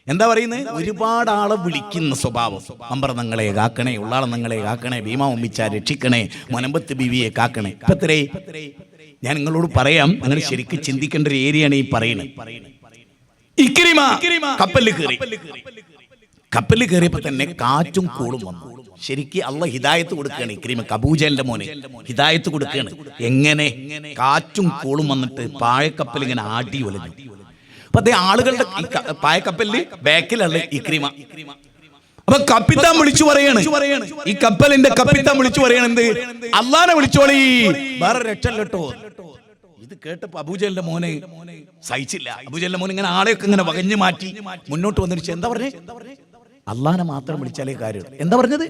എന്താ പറയുന്നത്? ഒരുപാട് ആളെ വിളിക്കുന്ന സ്വഭാവം. അമ്പർന്നങ്ങളെ കാക്കണേ, ഉള്ളാളം നിങ്ങളെ കാക്കണേ, ഭീമാ ഉമ്മിച്ച രക്ഷിക്കണേ, മൊനമ്പത്ത് ബീവിയെ കാക്കണേ. ഇപ്പത്രേ ഞാൻ നിങ്ങളോട് പറയാം, നിങ്ങൾ ശരിക്കും ചിന്തിക്കേണ്ട ഒരു ഏരിയയാണ് ഈ പറയുന്നത്. ഇക്രിമ കപ്പലിൽ കയറി. കപ്പലിൽ കയറിയപ്പോ തന്നെ കാറ്റും കൂളും വന്നു. ശരിക്കും അള്ളാഹ് ഹിദായത്ത് കൊടുക്കുകയാണ്. ഇക്രിമക്ക്, അബൂജഹലിന്റെ മോനെ ഹിദായത്ത് കൊടുക്കുകയാണ്. എങ്ങനെ? കാറ്റും കൂളും വന്നിട്ട് പായക്കപ്പൽ ഇങ്ങനെ ആട്ടി ഒലഞ്ഞു. അപ്പൊ അതേ ആളുകളുടെ പായക്കപ്പലിൽ ബാക്കിലുള്ള ഇക്രിമ. അപ്പൊ കപ്പിത്താൻ വിളിച്ചു പറയാണ്, ഈ കപ്പലിന്റെ കപ്പിത്താൻ വിളിച്ചു പറയാണ്, എന്ത്? അള്ളാനെ വിളിച്ചോളി, വേറെ രക്ഷല്ലോ. ഇത് കേട്ടപ്പോ അബൂജഹലിന്റെ മോനെ സഹിച്ചില്ല. അബൂജഹലിന്റെ മോൻ ഇങ്ങനെ ആളെയൊക്കെ ഇങ്ങനെ വകഞ്ഞു മാറ്റി മുന്നോട്ട് വന്നിരിച്ചു. എന്താ പറഞ്ഞേ? അള്ളാനെ മാത്രം വിളിച്ചാലേ കാര്യം. എന്താ പറഞ്ഞത്?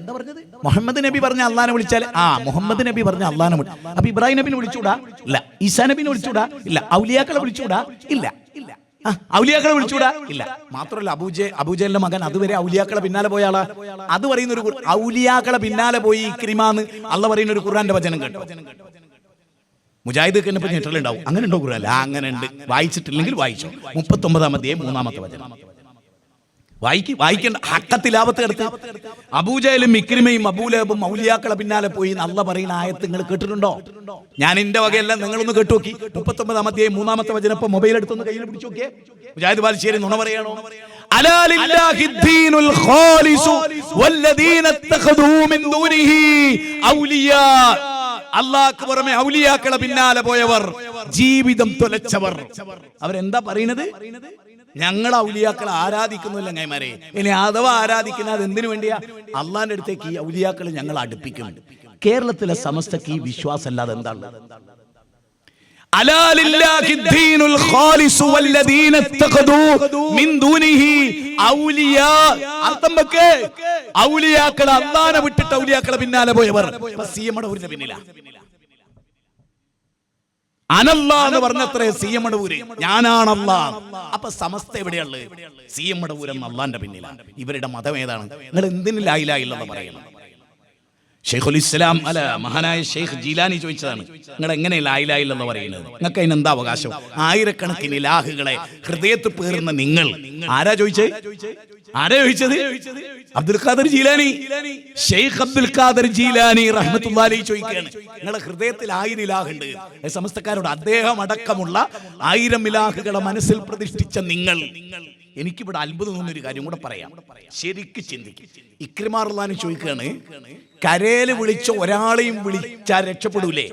മുഹമ്മദ് നബി പറഞ്ഞ അള്ളാനെ വിളിച്ചാലേ. മുഹമ്മദ് നബി പറഞ്ഞ അള്ളാനെ വിളി. അപ്പൊ ഇബ്രാഹിം നബിനെ വിളിച്ചൂടാ? ഇല്ല. ഈസാ നബിനെ വിളിച്ചൂടാ? ഇല്ല. ഔലിയാക്കളെ വിളിച്ചൂടാ? ഇല്ല. ഔലിയാക്കളെ വിളിച്ചൂടാ? ഇല്ല. മാത്രമല്ല അബൂജഹലിന്റെ മകൻ അതുവരെ ഔലിയാക്കളെ പിന്നാലെ പോയ ആളാ. അത് പറയുന്ന ഒരു ഔലിയാക്കളെ പിന്നാലെ പോയി ഇക്രിമാന്ന് അള്ള പറയുന്ന ഒരു ഖുർആന്റെ വചനം കേട്ടോ. മുജാഹിദ് കഴിഞ്ഞപ്പോ ഞെട്ടലുണ്ടാവും. അങ്ങനെ ഉണ്ടോ ഖുർആൻ? അങ്ങനെ ഉണ്ട്. വായിച്ചിട്ടില്ലെങ്കിൽ വായിച്ചോ. 39-ാം അധ്യായം 3-ാമത്തെ വചനം വായിക്കേണ്ട. ഹക്കത്തിലാവത്ത് എടുത്ത് അബൂജഹലും ഇക്രിമയും അബൂലഹബും ഔലിയാക്കളെ പിന്നാലെ പോയി അള്ള പറയുന്ന ആയത്ത് നിങ്ങൾ കേട്ടിട്ടുണ്ടോ? ഞാൻ എന്റെ വകയല്ല, നിങ്ങളൊന്ന് കേട്ടു നോക്കി. 39-ാം അധ്യായം 3-ാമത്തെ വചനം. ഇപ്പൊ മൊബൈൽ എടുത്തൊന്ന് കയ്യിൽ പിടിച്ചു നോക്കിയേ. മുജാഹിദ് ബാലുശ്ശേരി നുണ പറയാണോ? അലാ ലില്ലാഹി ദീനുൽ ഖാലിസു വല്ലദീന ഇത്തഖദൂ മിൻ ദൂനിഹി ഔലിയാ. അല്ലാഹുവിന് പുറമെ ഔലിയാക്കളെ പിന്നാലെ പോയവർ, ജീവിതം തുലച്ചവർ. അവരെന്താ പറയുന്നത്? ഞങ്ങൾ ഔലിയാക്കളെ ആരാധിക്കുന്നില്ല അങ്ങൈമാരെ. ഇനി അഥവാ ആരാധിക്കുന്നത് എന്തിനു വേണ്ടിയാ? അള്ളാന്റെ അടുത്തേക്ക് ഈ ഔലിയാക്കളെ ഞങ്ങൾ അടുപ്പിക്കും. കേരളത്തിലെ സമസ്തക്ക് ഈ വിശ്വാസം അല്ലാതെ എന്താണ്? അലാ ലില്ലാഹി ദീനുൽ ഖാലിസു വല്ലദീന ഇത്തഖദൂ മിൻ ദൂനിഹി ഔലിയാ. അർത്ഥം വെക്ക്, ഔലിയാക്കളെ അള്ളാനെ വിട്ടിട്ട് ഔലിയാക്കളെ പിന്നാലെ പോയവർ. സിയമടൂരിന്റെ പിന്നിലാ. അനല്ലാ എന്ന് പറഞ്ഞത്രേ സിയമടൂര്, ഞാനാണല്ലാ. അപ്പൊ സമസ്ത എവിടെയുള്ളത്? സിയമടൂർ എന്ന അള്ളാന്റെ പിന്നിലാണ്. ഇവരുടെ മതം ഏതാണ്? നിങ്ങൾ എന്തിന് ലാ ഇലാഹ ഇല്ലല്ലാഹ് പറയണം? ഷെയ്ഖുൽ ഇസ്ലാം മഹാനായ ഷെയ്ഖ് ജീലാനി ചോദിച്ചതാണ്, നിങ്ങൾ എങ്ങനെ ലാ ഇലാഹ ഇല്ലല്ലാഹ് പറയുന്നത്? നിങ്ങൾക്ക് അതിന് എന്താ അവകാശം? ആയിരക്കണക്കിന് ഇലാഹുകളെ ഹൃദയത്തിൽ പേറുന്ന നിങ്ങൾ. ആരാ ചോദിച്ചത്? അബ്ദുൽ ഖാദർ ജീലാനി. ഷെയ്ഖ് അബ്ദുൽ ഖാദർ ജീലാനി റഹ്മത്തുള്ളാഹി അലൈഹി ചോദിക്കുകയാണ്, നിങ്ങളുടെ ഹൃദയത്തിൽ 1000 ഇലാഹുണ്ട്. സമസ്തക്കാരോട് അദ്ദേഹം അടക്കമുള്ള 1000 ഇലാഹുകളെ മനസ്സിൽ പ്രതിഷ്ഠിച്ച നിങ്ങൾ. എനിക്കിവിടെ അത്ഭുതം തോന്നുന്നൊരു കാര്യം കൂടെ പറയാം. ശരിക്ക് ചിന്തിക്കും. ഇക്രിമാ റളിയല്ലാഹു അൻഹു ചോദിക്കുകയാണ്, കരേല് വിളിച്ച ഒരാളെയും വിളിച്ചാൽ രക്ഷപ്പെടൂലേ?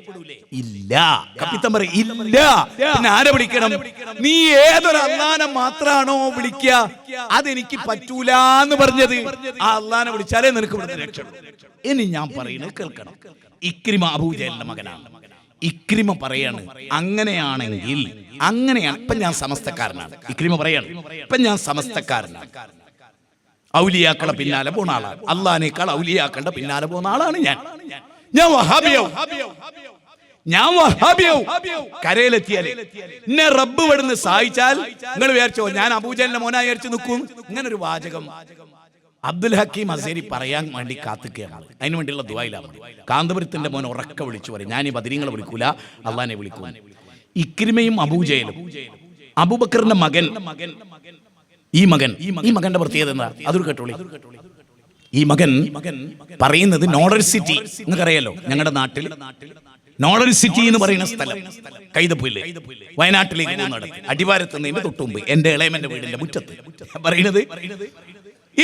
ഇല്ല. കപ്പിത്തം പറയും ഇല്ല. പിന്നെ ആരെ വിളിക്കണം? നീ ഏതൊരു അള്ളാനെ മാത്രാണോ വിളിക്കുക? അതെനിക്ക് പറ്റൂല എന്ന് പറഞ്ഞത്. ആ അള്ളാനെ വിളിച്ചാലേ നിനക്ക് ഇവിടെ രക്ഷപ്പെടൂ. ഇനി ഞാൻ പറയുന്നത് കേൾക്കണം. ഇക്രിമ അബൂജഹലിന്റെ മകനാണ്. ഇക്രിമ പറയാണ്, അങ്ങനെയാണെങ്കിൽ അങ്ങനെയാണ്. ഇപ്പൊ ഞാൻ സമസ്തക്കാരനാണ്. ഇക്രിമ പറയാണ്, ഇപ്പൊ ഞാൻ സമസ്തക്കാരനാണ്. ഔലിയാക്കളെ പിന്നാലെ പോണ ആളാണ്. അള്ളാനേക്കാൾ ഔലിയാക്കളുടെ പിന്നാലെ പോകുന്ന ആളാണ് ഞാൻ വഹാബിയാവും. കരയിലെത്തിയാലേ എന്നെ റബ്ബ് ഇവിടുന്ന് സഹായിച്ചാൽ നിങ്ങൾ വിചാരിച്ചോ ഞാൻ അബൂജഹലിന്റെ മോനായി വിചാരിച്ചു നിൽക്കും? ഇങ്ങനെ ഒരു വാചകം അബ്ദുൽ ഹക്കീം അസേരി പറയാൻ വേണ്ടി കാത്തുകയാണ്. അതിനു വേണ്ടിയുള്ള ദുആയിലാണ്. കാന്തപുരത്തിന്റെ മോൻ ഉറക്കെ വിളിച്ചു പറയും, ഞാൻ ഈ ബദരീങ്ങളെ വിളിക്കൂല, അള്ളാനെ വിളിക്കും. ഇക്രിമയും അബൂജഹലും, അബൂബക്കറിന്റെ മകൻ ഈ മകന്റെ പ്രത്യേകത എന്താ? അതൊരു കേട്ടോളി. ഈ മകൻ പറയുന്നത് നോളർ സിറ്റി നിങ്ങൾക്കറിയാലോ, ഞങ്ങളുടെ നാട്ടിൽ നോളർ സിറ്റി എന്ന് പറയുന്ന സ്ഥലം കൈതപ്പുല്ല്, വയനാട്ടിലേക്ക് പോകുന്നിടത്ത് അടിവാരത്തുന്നതിന്റെ തൊട്ടുമുമ്പ് എന്റെ ഇളയമന്റെ വീടിന്റെ മുറ്റത്ത് പറയുന്നത്,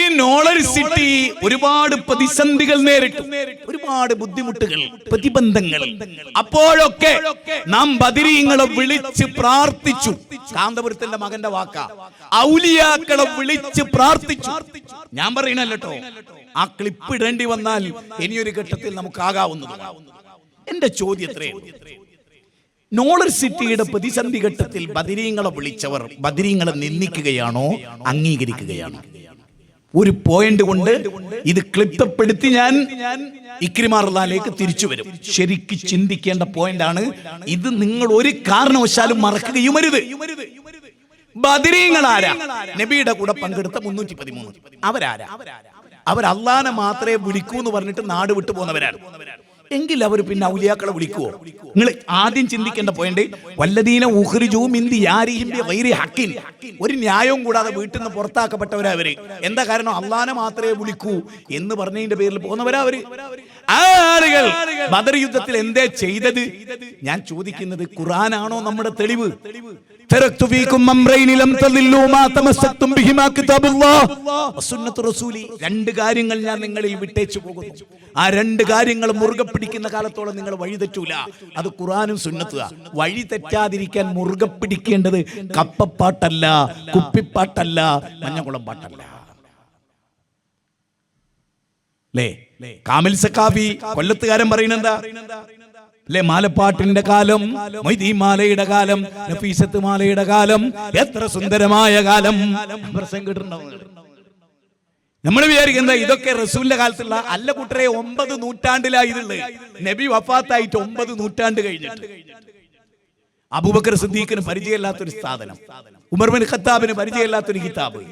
ഈ നോളർ സിറ്റി ഒരുപാട് പ്രതിസന്ധികൾ നേരിട്ടു, ഒരുപാട് ബുദ്ധിമുട്ടുകൾ, പ്രതിബന്ധങ്ങൾ. അപ്പോഴൊക്കെ നാം ബദരീങ്ങളെ വിളിച്ച് പ്രാർത്ഥിച്ചു. കാന്തപുരത്തിന്റെ മകന്റെ വാക്ക, ഔലിയാക്കളെ വിളിച്ച് പ്രാർത്ഥിച്ചു. ഞാൻ പറയണല്ലോ, ആ ക്ലിപ്പ് ഇടേണ്ടി വന്നാൽ ഇനിയൊരു ഘട്ടത്തിൽ നമുക്കാകാവുന്നതാണ്. എന്റെ ചോദ്യത്രേ, നോളർ സിറ്റിയുടെ പ്രതിസന്ധി ഘട്ടത്തിൽ ബദരീങ്ങളെ വിളിച്ചവർ ബദരീങ്ങളെ നിന്ദിക്കുകയാണോ അംഗീകരിക്കുകയാണോ? ഒരു പോയിന്റ് കൊണ്ട് ഇത് ക്ലിപ്തപ്പെടുത്തി ഞാൻ ഇക്രിമാറിലേക്ക് തിരിച്ചു വരും. ശരിക്ക് ചിന്തിക്കേണ്ട പോയിന്റ് ആണ് ഇത്. നിങ്ങൾ ഒരു കാരണവശാലും മറക്കുകയും അരുത്. ബദരീങ്ങൾ ആരാ? നബിയുടെ കൂടെ പങ്കെടുത്ത 313 അവരാരാ? അവർ അള്ളാനെ മാത്രമേ വിളിക്കൂ എന്ന് പറഞ്ഞിട്ട് നാട് വിട്ടു പോകുന്നവരാണ്. എങ്കിൽ അവർ പിന്നെ ഔലിയാക്കളെ വിളിക്കുവോ? നിങ്ങൾ ആദ്യം ചിന്തിക്കേണ്ട പോയിന്റ്, വല്ലദീന ഉഖ്രിജൂ മിൻ ദിയാരിഹിം ബിഗൈരി ഹഖിൻ, ഒരു ന്യായവും കൂടാതെ വീട്ടിൽ നിന്ന് പുറത്താക്കപ്പെട്ടവരാ അവര്. എന്താ കാരണം? അള്ളാനെ മാത്രമേ വിളിക്കൂ എന്ന് പറഞ്ഞതിന്റെ പേരിൽ പോകുന്നവരാ അവര്. ആ ആളുകൾ ബദർ യുദ്ധത്തിൽ എന്തേ ചെയ്തത്? ഞാൻ ചോദിക്കുന്നത്, ഖുർആനാണോ നമ്മുടെ തെളിവ്? തറക്തു ഫീകും അംറൈനി ലം തദില്ലു മാ തമസ്സക്തും ബിഹിമാ കിതാബുല്ലാഹ് വസുന്നത്തു റസൂലി. രണ്ട് കാര്യങ്ങൾ ഞാൻ നിങ്ങളിൽ വിട്ടേച്ചു പോകുന്നു. ആ രണ്ട് കാര്യങ്ങൾ മുറുകെ പിടിക്കുന്ന കാലത്തോളം നിങ്ങൾ വഴി തെറ്റൂല. അത് ഖുർആനും സുന്നത്തുക. വഴി തെറ്റാതിരിക്കാൻ മുറുകെ പിടിക്കേണ്ടത് കപ്പപ്പാട്ടല്ല, കുപ്പിപ്പാട്ടല്ല, മഞ്ഞക്കുളം പാട്ടല്ല. ലേ കാമിൽ സഖാഫി കൊല്ലത്തുകാരൻ പറയുന്നെന്താ? അല്ലെ, മാലപ്പാട്ടിന്റെ കാലം, മൊയ്തീൻ മാലയുടെ കാലം, നഫീസത്ത് മാലയുടെ കാലം, എത്ര സുന്ദരമായ കാലം. പ്രസംഗം കേട്ടിട്ടുണ്ടാവും. നമ്മൾ വിചാരിക്കുന്നത് ഇതൊക്കെ റസൂലിന്റെ കാലത്തുള്ള അല്ല കൂട്ടരെ. 9 നൂറ്റാണ്ടിലായിരുന്നത്. നബി വഫാത്തായിട്ട് 9 നൂറ്റാണ്ട് കഴിഞ്ഞിട്ട്. അബൂബക്കർ സിദ്ദീഖിന് പരിചയമില്ലാത്തൊരു സ്ഥാപനം, ഉമർ ബിൻ ഖത്താബിന് പരിചയമില്ലാത്തൊരു കിതാബ്,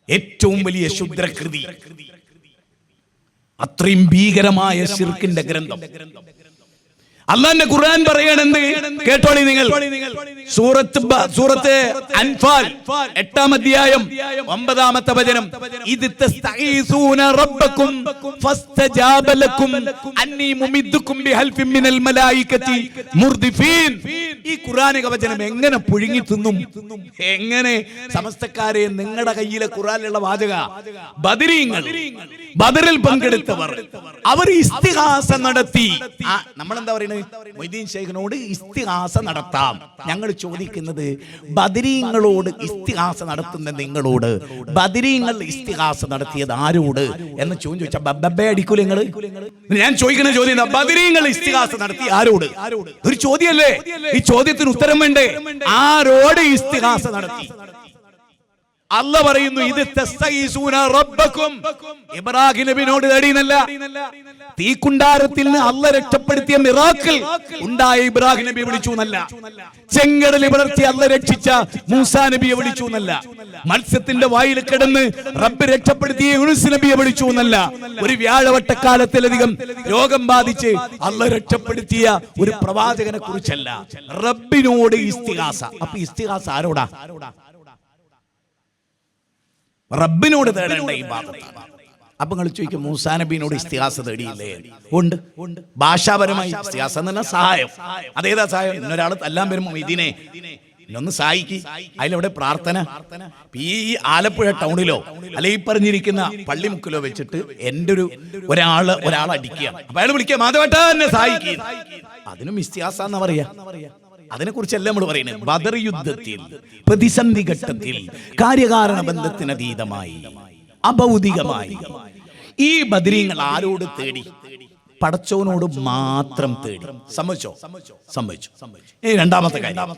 ഏറ്റവും വലിയ ശുദ്രകൃതി, അത്രയും ഭീകരമായ ശിർക്കിന്റെ ഗ്രന്ഥം. അല്ലാഹുവിന്റെ ഖുർആൻ പറയണെന്ന് കേട്ടോളി നിങ്ങൾ. സൂറത്ത് അൻഫാൽ 8-ാം അധ്യായം 9-ാമത്തെ വചനം, ഇദ് തസ്തഈസൂന റബ്ബക്കും ഫസ്തജാബ ലക്കും അന്നി മുമിദ്ദുക്കും ബിഹൽഫിൻ മിനൽ മലായികതി മുർദിഫീൻ. ഈ ഖുർആനിക വചനം എങ്ങനെ പുഴുങ്ങി തിന്നും? എങ്ങനെ സമസ്തക്കാരെ നിങ്ങളുടെ കയ്യിലെ ഖുർആനിലുള്ള വാചക? ബദരീങ്ങൾ, ബദറിൽ പങ്കെടുത്തവർ, അവർ ഇസ്തിഹാസ നടത്തി. നമ്മളെന്താ പറയുന്നത്? മൊയ്തീൻ ശൈഖിനോട് ഇസ്തിഹാസ നടത്താം. ഞങ്ങൾ ചോദിക്കുന്നത്, ബദരീങ്ങളോട് ഇസ്തിഹാസ നടത്തുന്ന നിങ്ങളോട് ബദരീങ്ങൾ ഇസ്തിഹാസ നടത്തിയത് ആരോട് എന്ന് ചോദിച്ചാൽ ബബ്ബെ അടിക്കൂല നിങ്ങൾ? ഞാൻ ചോദിക്കുന്ന ചോദ്യം, ബദരീങ്ങൾ ഇസ്തിഹാസ നടത്തി ആരോട്? ഒരു ചോദ്യമല്ലേ? ഈ ചോദ്യത്തിന് ഉത്തരം വേണ്ടേ? ആരോട് ഇസ്തിഹാസ നടത്തി? അല്ലാഹ് പറയുന്നു, ഇത് തസ്തഈസൂന റബ്ബക്കും. ഇബ്രാഹിം നബിയോട് തേടിയെന്നല്ല, തീക്കുണ്ടാരത്തിൽ നിന്ന് അല്ലാഹ് രക്ഷപ്പെടുത്തിയ മിറാക്കിൾ ഉണ്ടായ ഇബ്രാഹിം നബിയെ വിളിച്ചു എന്നല്ല, ചെങ്കടൽ വിളർത്തി അല്ലാഹ് രക്ഷിച്ച മൂസാ നബിയെ വിളിച്ചു എന്നല്ല, മത്സ്യത്തിന്റെ വായിൽ കിടന്ന് റബ്ബ് രക്ഷപ്പെടുത്തിയ യൂനുസ് നബിയെ വിളിച്ചു എന്നല്ല, ഒരു വ്യാഴവട്ടക്കാലത്തിലധികം രോഗം ബാധിച്ച് അല്ലാഹ് രക്ഷപ്പെടുത്തിയ ഒരു പ്രവാചകനെ കുറിച്ചല്ല. റബ്ബിനോട് ഇസ്തിഹാസ. അപ്പൊ ഇസ്തിഹാസ ആരോടാ? റബ്ബിനോട് തേടേണ്ട ഇബാദത്താണ്. അപ്പൊ നിങ്ങൾ ചോദിക്കും, മൂസാ നബിയോട് ഇസ്തിഹാസ തേടിയില്ലേ? ഉണ്ട്. ഭാഷാപരമായി ഇസ്തിഹാസ എന്ന് പറഞ്ഞാൽ സഹായം. അതേതാ സഹായം? ഇന്നൊരാൾ എല്ലാം വരുമ്പോ ഇതിനെ ഇന്നൊന്ന് സഹായിക്ക്, അതിലെവിടെ പ്രാർത്ഥന? ഈ ആലപ്പുഴ ടൗണിലോ അല്ലെ ഈ പറഞ്ഞിരിക്കുന്ന പള്ളിമുക്കിലോ വെച്ചിട്ട് എന്റെ ഒരാളെ അടിക്കുക, അപ്പൊ അയാൾ വിളിക്കുക, മാധവേട്ടാ എന്നെ സഹായിക്കുക. അതിനും ഇസ്തിഹാസ എന്നാ പറയാ. അതിനെ കുറിച്ചല്ല നമ്മൾ പറയുന്നത്. ബദർ യുദ്ധത്തിൽ പ്രതിസന്ധി ഘട്ടത്തിൽ കാര്യകാരണ ബന്ധത്തിനതീതമായി അഭൗതികമായി ഈ ബദരീങ്ങൾ ആരോട് തേടി? പടച്ചവനോട് മാത്രം തേടി. സമ്മതിച്ചോ? ഇനി രണ്ടാമത്തെ കാര്യം,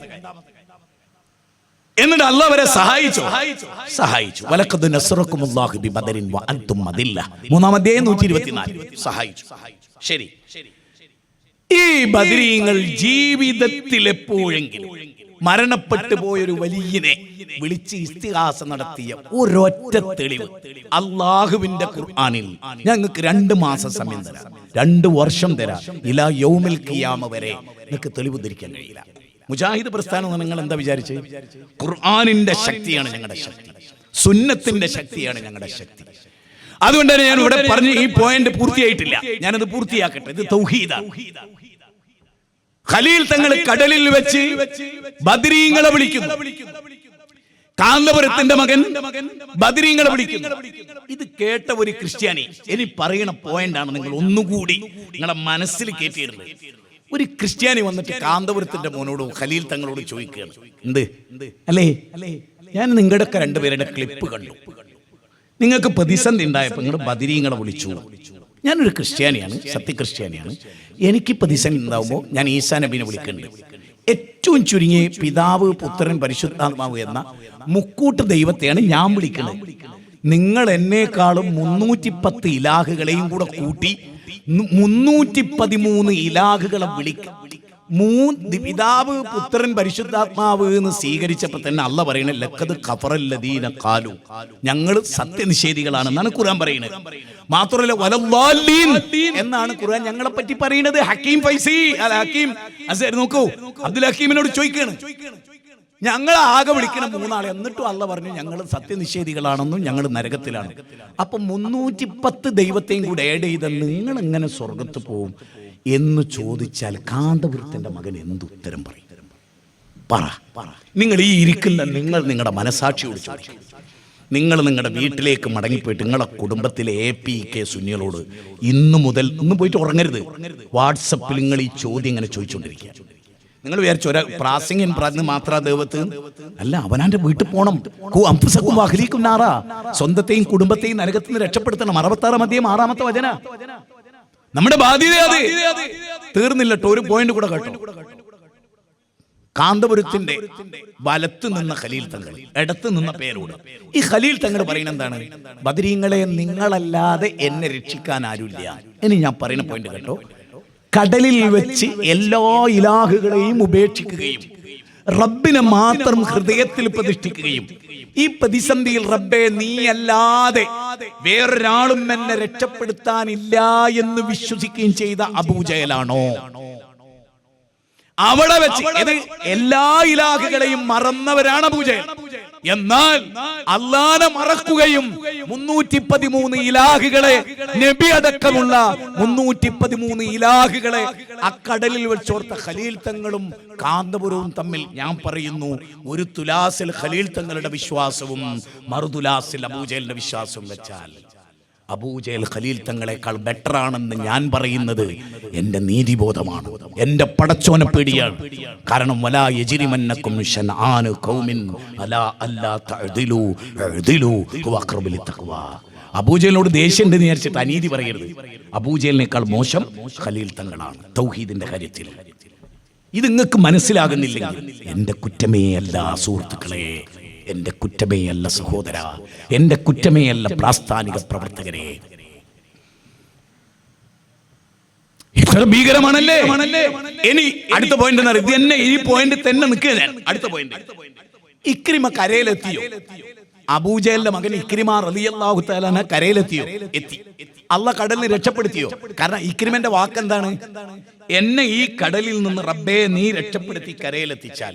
എന്നിട്ട് അല്ലാഹ് അവരെ സഹായിച്ചു. വലഖദ് നസ്റക്കുമുല്ലാഹു ബിബദരിൻ വഅൻതും അദില്ല. 3-ാം അധ്യായം 124. സഹായിച്ചു. ശരി, ഈ ബദരീങ്ങൾ ജീവിതത്തിൽ എപ്പോഴെങ്കിലും മരണപ്പെട്ടു പോയൊരു വലിയനെ വിളിച്ച് ഇസ്തിഹാസ നടത്തിയ ഒരൊറ്റ തെളിവ് അള്ളാഹുവിന്റെ ഖുർആനിൽ ഞങ്ങൾക്ക് 2 മാസം സമയം തരാം, 2 വർഷം തരാം, ഇലാ യൗമിൽ ഖിയാമ വരെ നിങ്ങൾക്ക് തെളിവ് ധരിക്കാൻ കഴിയില്ല. മുജാഹിദ് പ്രസ്ഥാനം നിങ്ങൾ എന്താ വിചാരിച്ചത്? ഖുർആനിന്റെ ശക്തിയാണ് ഞങ്ങളുടെ ശക്തി. സുന്നത്തിന്റെ ശക്തിയാണ് ഞങ്ങളുടെ ശക്തി. അതുകൊണ്ട് തന്നെ ഞാൻ ഇവിടെ പറഞ്ഞ ഈ പോയിന്റ് പൂർത്തിയായിട്ടില്ല, ഞാനത് പൂർത്തിയാക്കട്ടെ. ഇത് തൗഹീദാണ്. ഖലീൽ തങ്ങൾ കടലിൽ വെച്ച് ബദരീങ്ങളെ വിളിക്കുന്നു. കാന്തപുരത്തിന്റെ മകൻ ബദരീങ്ങളെ വിളിക്കുന്നു. ഇത് കേട്ട ഒരു ക്രിസ്ത്യാനി ഇനി പറയണ പോയിന്റാണ് നിങ്ങൾ ഒന്നുകൂടി നിങ്ങളുടെ മനസ്സിൽ കേട്ടിരുന്നത്. ഒരു ക്രിസ്ത്യാനി വന്നിട്ട് കാന്തപുരത്തിന്റെ മോനോട് ഖലീൽ തങ്ങളോട് ചോദിക്കുകയാണ്, എന്ത് അല്ലേ, ഞാൻ നിങ്ങളുടെയൊക്കെ രണ്ടുപേരുടെ ക്ലിപ്പ് കണ്ടു, നിങ്ങൾക്ക് പ്രതിസന്ധി ഉണ്ടായപ്പോൾ നിങ്ങൾ ബദരീങ്ങളെ വിളിച്ചു. ഞാനൊരു ക്രിസ്ത്യാനിയാണ്, സത്യക്രിസ്ത്യാനിയാണ്. എനിക്ക് പ്രതിസന്ധി ഉണ്ടാവുമ്പോൾ ഞാൻ ഈസാ നബീനെ വിളിക്കുന്നുണ്ട്. ഏറ്റവും ചുരുങ്ങിയ പിതാവ്, പുത്രൻ, പരിശുദ്ധാത്മാവ് എന്ന മുക്കൂട്ട് ദൈവത്തെയാണ് ഞാൻ വിളിക്കുന്നത്. നിങ്ങൾ എന്നെക്കാളും 310 ഇലാഹുകളെയും കൂടെ കൂട്ടി 313 ഇലാഹുകളെ വിളിക്കും. പിതാവ്, പുത്രൻ, പരിശുദ്ധാത്മാവ് എന്ന് സ്വീകരിച്ചപ്പോൾ തന്നെ അള്ളാഹ് പറയണേ, ലഖദ് ഖഫറല്ലദീന ഖാലു, ഞങ്ങൾ സത്യനിഷേധികളാണെന്നാണ് ഖുർആൻ പറയുന്നത്. മാത്രമല്ല വലദ്ദാലീൻ എന്നാണ് ഖുർആൻ ഞങ്ങളെ പറ്റി പറയുന്നത്. ഹക്കീം ഫൈസി അൽ ഹക്കീം അസർ നോക്കൂ, അബ്ദുൽ ഹക്കീമിനോട് ചോദിക്കുകയാണ്, ഞങ്ങൾ ആകെ വിളിക്കണം 3 ആളെ, എന്നിട്ടും അള്ളാഹ് പറഞ്ഞു ഞങ്ങൾ സത്യനിഷേധികളാണെന്നും ഞങ്ങൾ നരകത്തിലാണ്. അപ്പൊ 310 ദൈവത്തെയും കൂടെ ആഡ് ചെയ്ത നിങ്ങൾ എങ്ങനെ സ്വർഗത്ത് പോവും എന്ന് ചോദിച്ചാൽ കാന്തപുരത്തിന്റെ മകൻ എന്തുത്തരം പറയും? പറ. നിങ്ങൾ ഈ ഇരിക്കുന്ന നിങ്ങൾ നിങ്ങളുടെ മനസാക്ഷിയോട് ചോദിക്കും. നിങ്ങൾ നിങ്ങളുടെ വീട്ടിലേക്ക് മടങ്ങിപ്പോയിട്ട് നിങ്ങളുടെ കുടുംബത്തിലെ APK സുന്നികളോട് ഇന്ന് മുതൽ ഇന്ന് പോയിട്ട് ഉറങ്ങരുത്, വാട്സപ്പിൽ നിങ്ങൾ ഈ ചോദ്യം ഇങ്ങനെ ചോദിച്ചുകൊണ്ടിരിക്കുക. നിങ്ങൾ വിചാരിച്ചു ഒരാ പ്രാസിംഗൻ പ്രാർത്ഥന മാത്ര ദൈവത്ത് അല്ല, അവനാന്റെ വീട്ടിൽ പോകണം. സ്വന്തത്തെയും കുടുംബത്തെയും നരകത്തിൽ നിന്ന് രക്ഷപ്പെടുത്തണം. 66 അധ്യായം 6-ാമത്തെ വചന. നമ്മുടെ ബാധ്യത അത് തീർന്നില്ലട്ടോ. ഒരു പോയിന്റ് കൂടെ കേട്ടോ. കാന്തപുരത്തിന്റെ വലത്ത് നിന്ന ഖലീൽ തങ്ങൾ, ഇടത്ത് നിന്ന പേരോട് ഈ ഖലീൽ തങ്ങൾ പറയുന്നത് എന്താണ്? ബദരീങ്ങളെ, നിങ്ങളല്ലാതെ എന്നെ രക്ഷിക്കാൻ ആരുമില്ല. ഇനി ഞാൻ പറയുന്ന പോയിന്റ് കേട്ടോ. കടലിൽ വെച്ച് എല്ലാ ഇലാഹുകളെയും ഉപേക്ഷിക്കുകയും റബ്ബിനെ മാത്രം ഹൃദയത്തിൽ പ്രതിഷ്ഠിക്കുകയും ഈ പ്രതിസന്ധിയിൽ റബ്ബേ നീ അല്ലാതെ വേറൊരാളും എന്നെ രക്ഷപ്പെടുത്താനില്ല എന്ന് വിശ്വസിക്കുകയും ചെയ്ത അബൂജഹലാണോ? അവിടെ വെച്ച് എല്ലാ ഇലാഹുകളെയും മറന്നവരാണ് അബൂജഹൽ. എന്നാൽ അല്ലാഹനെ മറക്കുകയും 313 ഇലാഹുകളെ, നബി അടക്കമുള്ള 313 ഇലാഹുകളെ അക്കടലിൽ വെച്ചോർത്ത ഖലീൽ തങ്ങളും കാന്തപുരവും തമ്മിൽ ഞാൻ പറയുന്നു, ഒരു തുലാസിൽ ഖലീൽ തങ്ങളുടെ വിശ്വാസവും മറുതുലാസിൽ അബൂജഹലിന്റെ വിശ്വാസവും വെച്ചാൽ അബൂജഹൽ ഖലീൽ തങ്ങളെക്കാൾ ബെറ്റർ ആണെന്ന് ഞാൻ പറയുന്നത് എന്റെ നീതിബോധമാണ്, എന്റെ പടച്ചോനെ പേടിയാണ്. കാരണം വലാ യജ്രിമന്നകും ശനആനു ഖൗമിൻ അലാ അല്ലാ തഅദിലു അഅദിലു ഹുവ അഖ്റബു ലിത്തഖ്വാ. അബൂജഹലിനോട് ദേഷ്യം ഉണ്ടെന്ന് വിചാരിച്ചിട്ട് അനീതി പറയരുത്. അബൂജഹലിനേക്കാൾ മോശം ഖലീൽ തങ്ങളാണ് തൗഹീദിന്റെ കാര്യത്തിൽ. ഇത് നിങ്ങൾക്ക് മനസ്സിലാകുന്നില്ലെങ്കിൽ എന്റെ കുറ്റമേ അല്ല സുഹൃത്തുക്കളെ, എന്റെ കുറ്റമേ അല്ല സഹോദര, എന്റെ കുറ്റമേ അല്ല പ്രാസ്ഥാനിക പ്രവർത്തകരെ. ഇത്ര ഭീകരമാണല്ലേ? ഇനി അടുത്ത പോയിന്റ് എന്താ? ഇത് തന്നെ ഈ പോയിന്റ് തന്നെ നിൽക്കുക. ഞാൻ അടുത്ത പോയിന്റ്, ഇക്രിമ കരയിലെത്തിയോ? അബൂജഹലിന്റെ മകൻ ഇക്രിമ റളിയല്ലാഹു തആല അൻഹു കരയിലെത്തിയോ? എത്തി. അള്ളാഹ് കടലിനെ രക്ഷപ്പെടുത്തിയോ? കാരണം ഇക്രിമന്റെ വാക്ക് എന്താണ്? എന്നെ ഈ കടലിൽ നിന്ന് റബ്ബേ നീ രക്ഷപ്പെടുത്തി കരയിലെത്തിച്ചാൽ,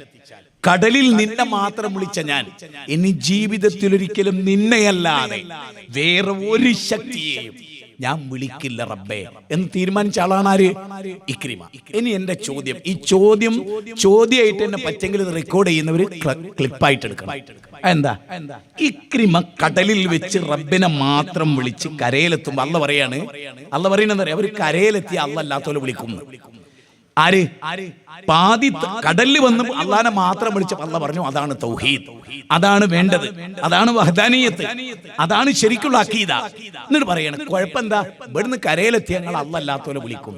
കടലിൽ നിന്നെ മാത്രം വിളിച്ച ഞാൻ ഇനി ജീവിതത്തിൽ ഒരിക്കലും നിന്നെയല്ലാതെ വേറെ ഒരു ശക്തിയെയും ഞാൻ വിളിക്കില്ല റബ്ബേ എന്ന് തീരുമാനിച്ച ആളാണ് ആര്? ഇക്രിമ. ഇനി എന്റെ ചോദ്യം, ഈ ചോദ്യമായിട്ട് എന്നെ പറ്റെങ്കിൽ ഇത് റെക്കോർഡ് ചെയ്യുന്നവര് ക്ലിപ്പായിട്ട് എടുക്കണം. എന്താ? ഇക്രിമ കടലിൽ വെച്ച് റബ്ബിനെ മാത്രം വിളിച്ച് കരയിലെത്തുമ്പോ അള്ളാഹ് പറയുന്നത് അവര് കരയിലെത്തി അള്ളാഹ് അല്ലാത്തോലെ വിളിക്കുന്നു. ആര്? പാതി കടലിൽ വന്ന് അള്ളാഹനെ മാത്രം വിളിച്ചപ്പോൾ അള്ളാഹ് പറഞ്ഞു അതാണ് തൗഹീദ്, അതാണ് വേണ്ടത്, അതാണ് വഹ്ദാനിയത്ത്, അതാണ് ശരിക്കുള്ള അഖീദ. എന്നിട്ട് പറയണം കുഴപ്പം എന്താ? ഇവിടുന്ന് കരയിലെത്തി ഞങ്ങൾ അള്ളാഹ് അല്ലാത്തോലെ വിളിക്കും.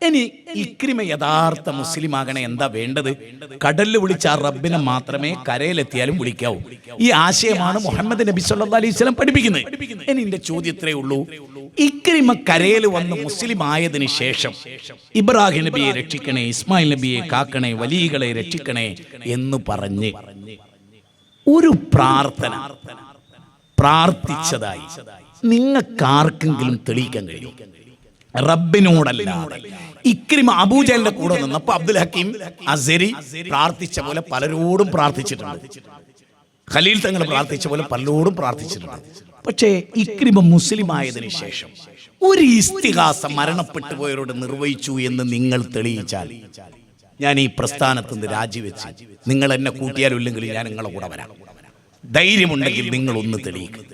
ഇനി ഇക്രിമ യഥാർത്ഥ മുസ്ലിം ആകണേ എന്താ വേണ്ടത്? കടലിൽ വിളിച്ച ആ റബ്ബിനെ മാത്രമേ കരയിലെത്തിയാലും വിളിക്കാവൂ. ഈ ആശയമാണ് മുഹമ്മദ് നബി സല്ലല്ലാഹു അലൈഹി വസല്ലം പഠിപ്പിക്കുന്നത്. ഇനി എന്റെ ചോദ്യം ഇത്രയേ ഉള്ളൂ, ഇക്രിമ കരയിൽ വന്ന് മുസ്ലിം ആയതിനു ശേഷം ഇബ്രാഹിം നബിയെ രക്ഷിക്കണേ, ഇസ്മായിൽ നബിയെ കാക്കണേ, വലികളെ രക്ഷിക്കണേ എന്ന് പറഞ്ഞ് ഒരു പ്രാർത്ഥന പ്രാർത്ഥിച്ചതായി നിങ്ങൾക്കാർക്കെങ്കിലും തെളിയിക്കാൻ കഴിയും? റബ്ബിനോടല്ലാതെ. ഇക്രിമ അബൂജഹലിന്റെ കൂടെ നിന്നപ്പോ അബ്ദുൽ ഹക്കീം അസരി പ്രാർത്ഥിച്ച പോലെ പലരോടും പ്രാർത്ഥിച്ചിട്ടുണ്ട്. ഖലീൽ തങ്ങൾ പ്രാർത്ഥിച്ച പോലെ പലരോടും പ്രാർത്ഥിച്ചിട്ടുണ്ട്. പക്ഷേ ഇക്രിമ മുസ്ലിം ആയതിനു ശേഷം ഒരു ഇസ്തിഗാസ മരണപ്പെട്ടു പോയവരോട് നിർവഹിച്ചു എന്ന് നിങ്ങൾ തെളിയിച്ചാൽ ഞാൻ ഈ പ്രസ്ഥാനത്ത് നിന്ന് രാജിവെച്ച് നിങ്ങൾ എന്നെ കൂട്ടിയാലും ഇല്ലെങ്കിൽ ഞാൻ നിങ്ങളെ കൂടെ വരാം. ധൈര്യമുണ്ടെങ്കിൽ നിങ്ങൾ ഒന്ന് തെളിയിക്കുക.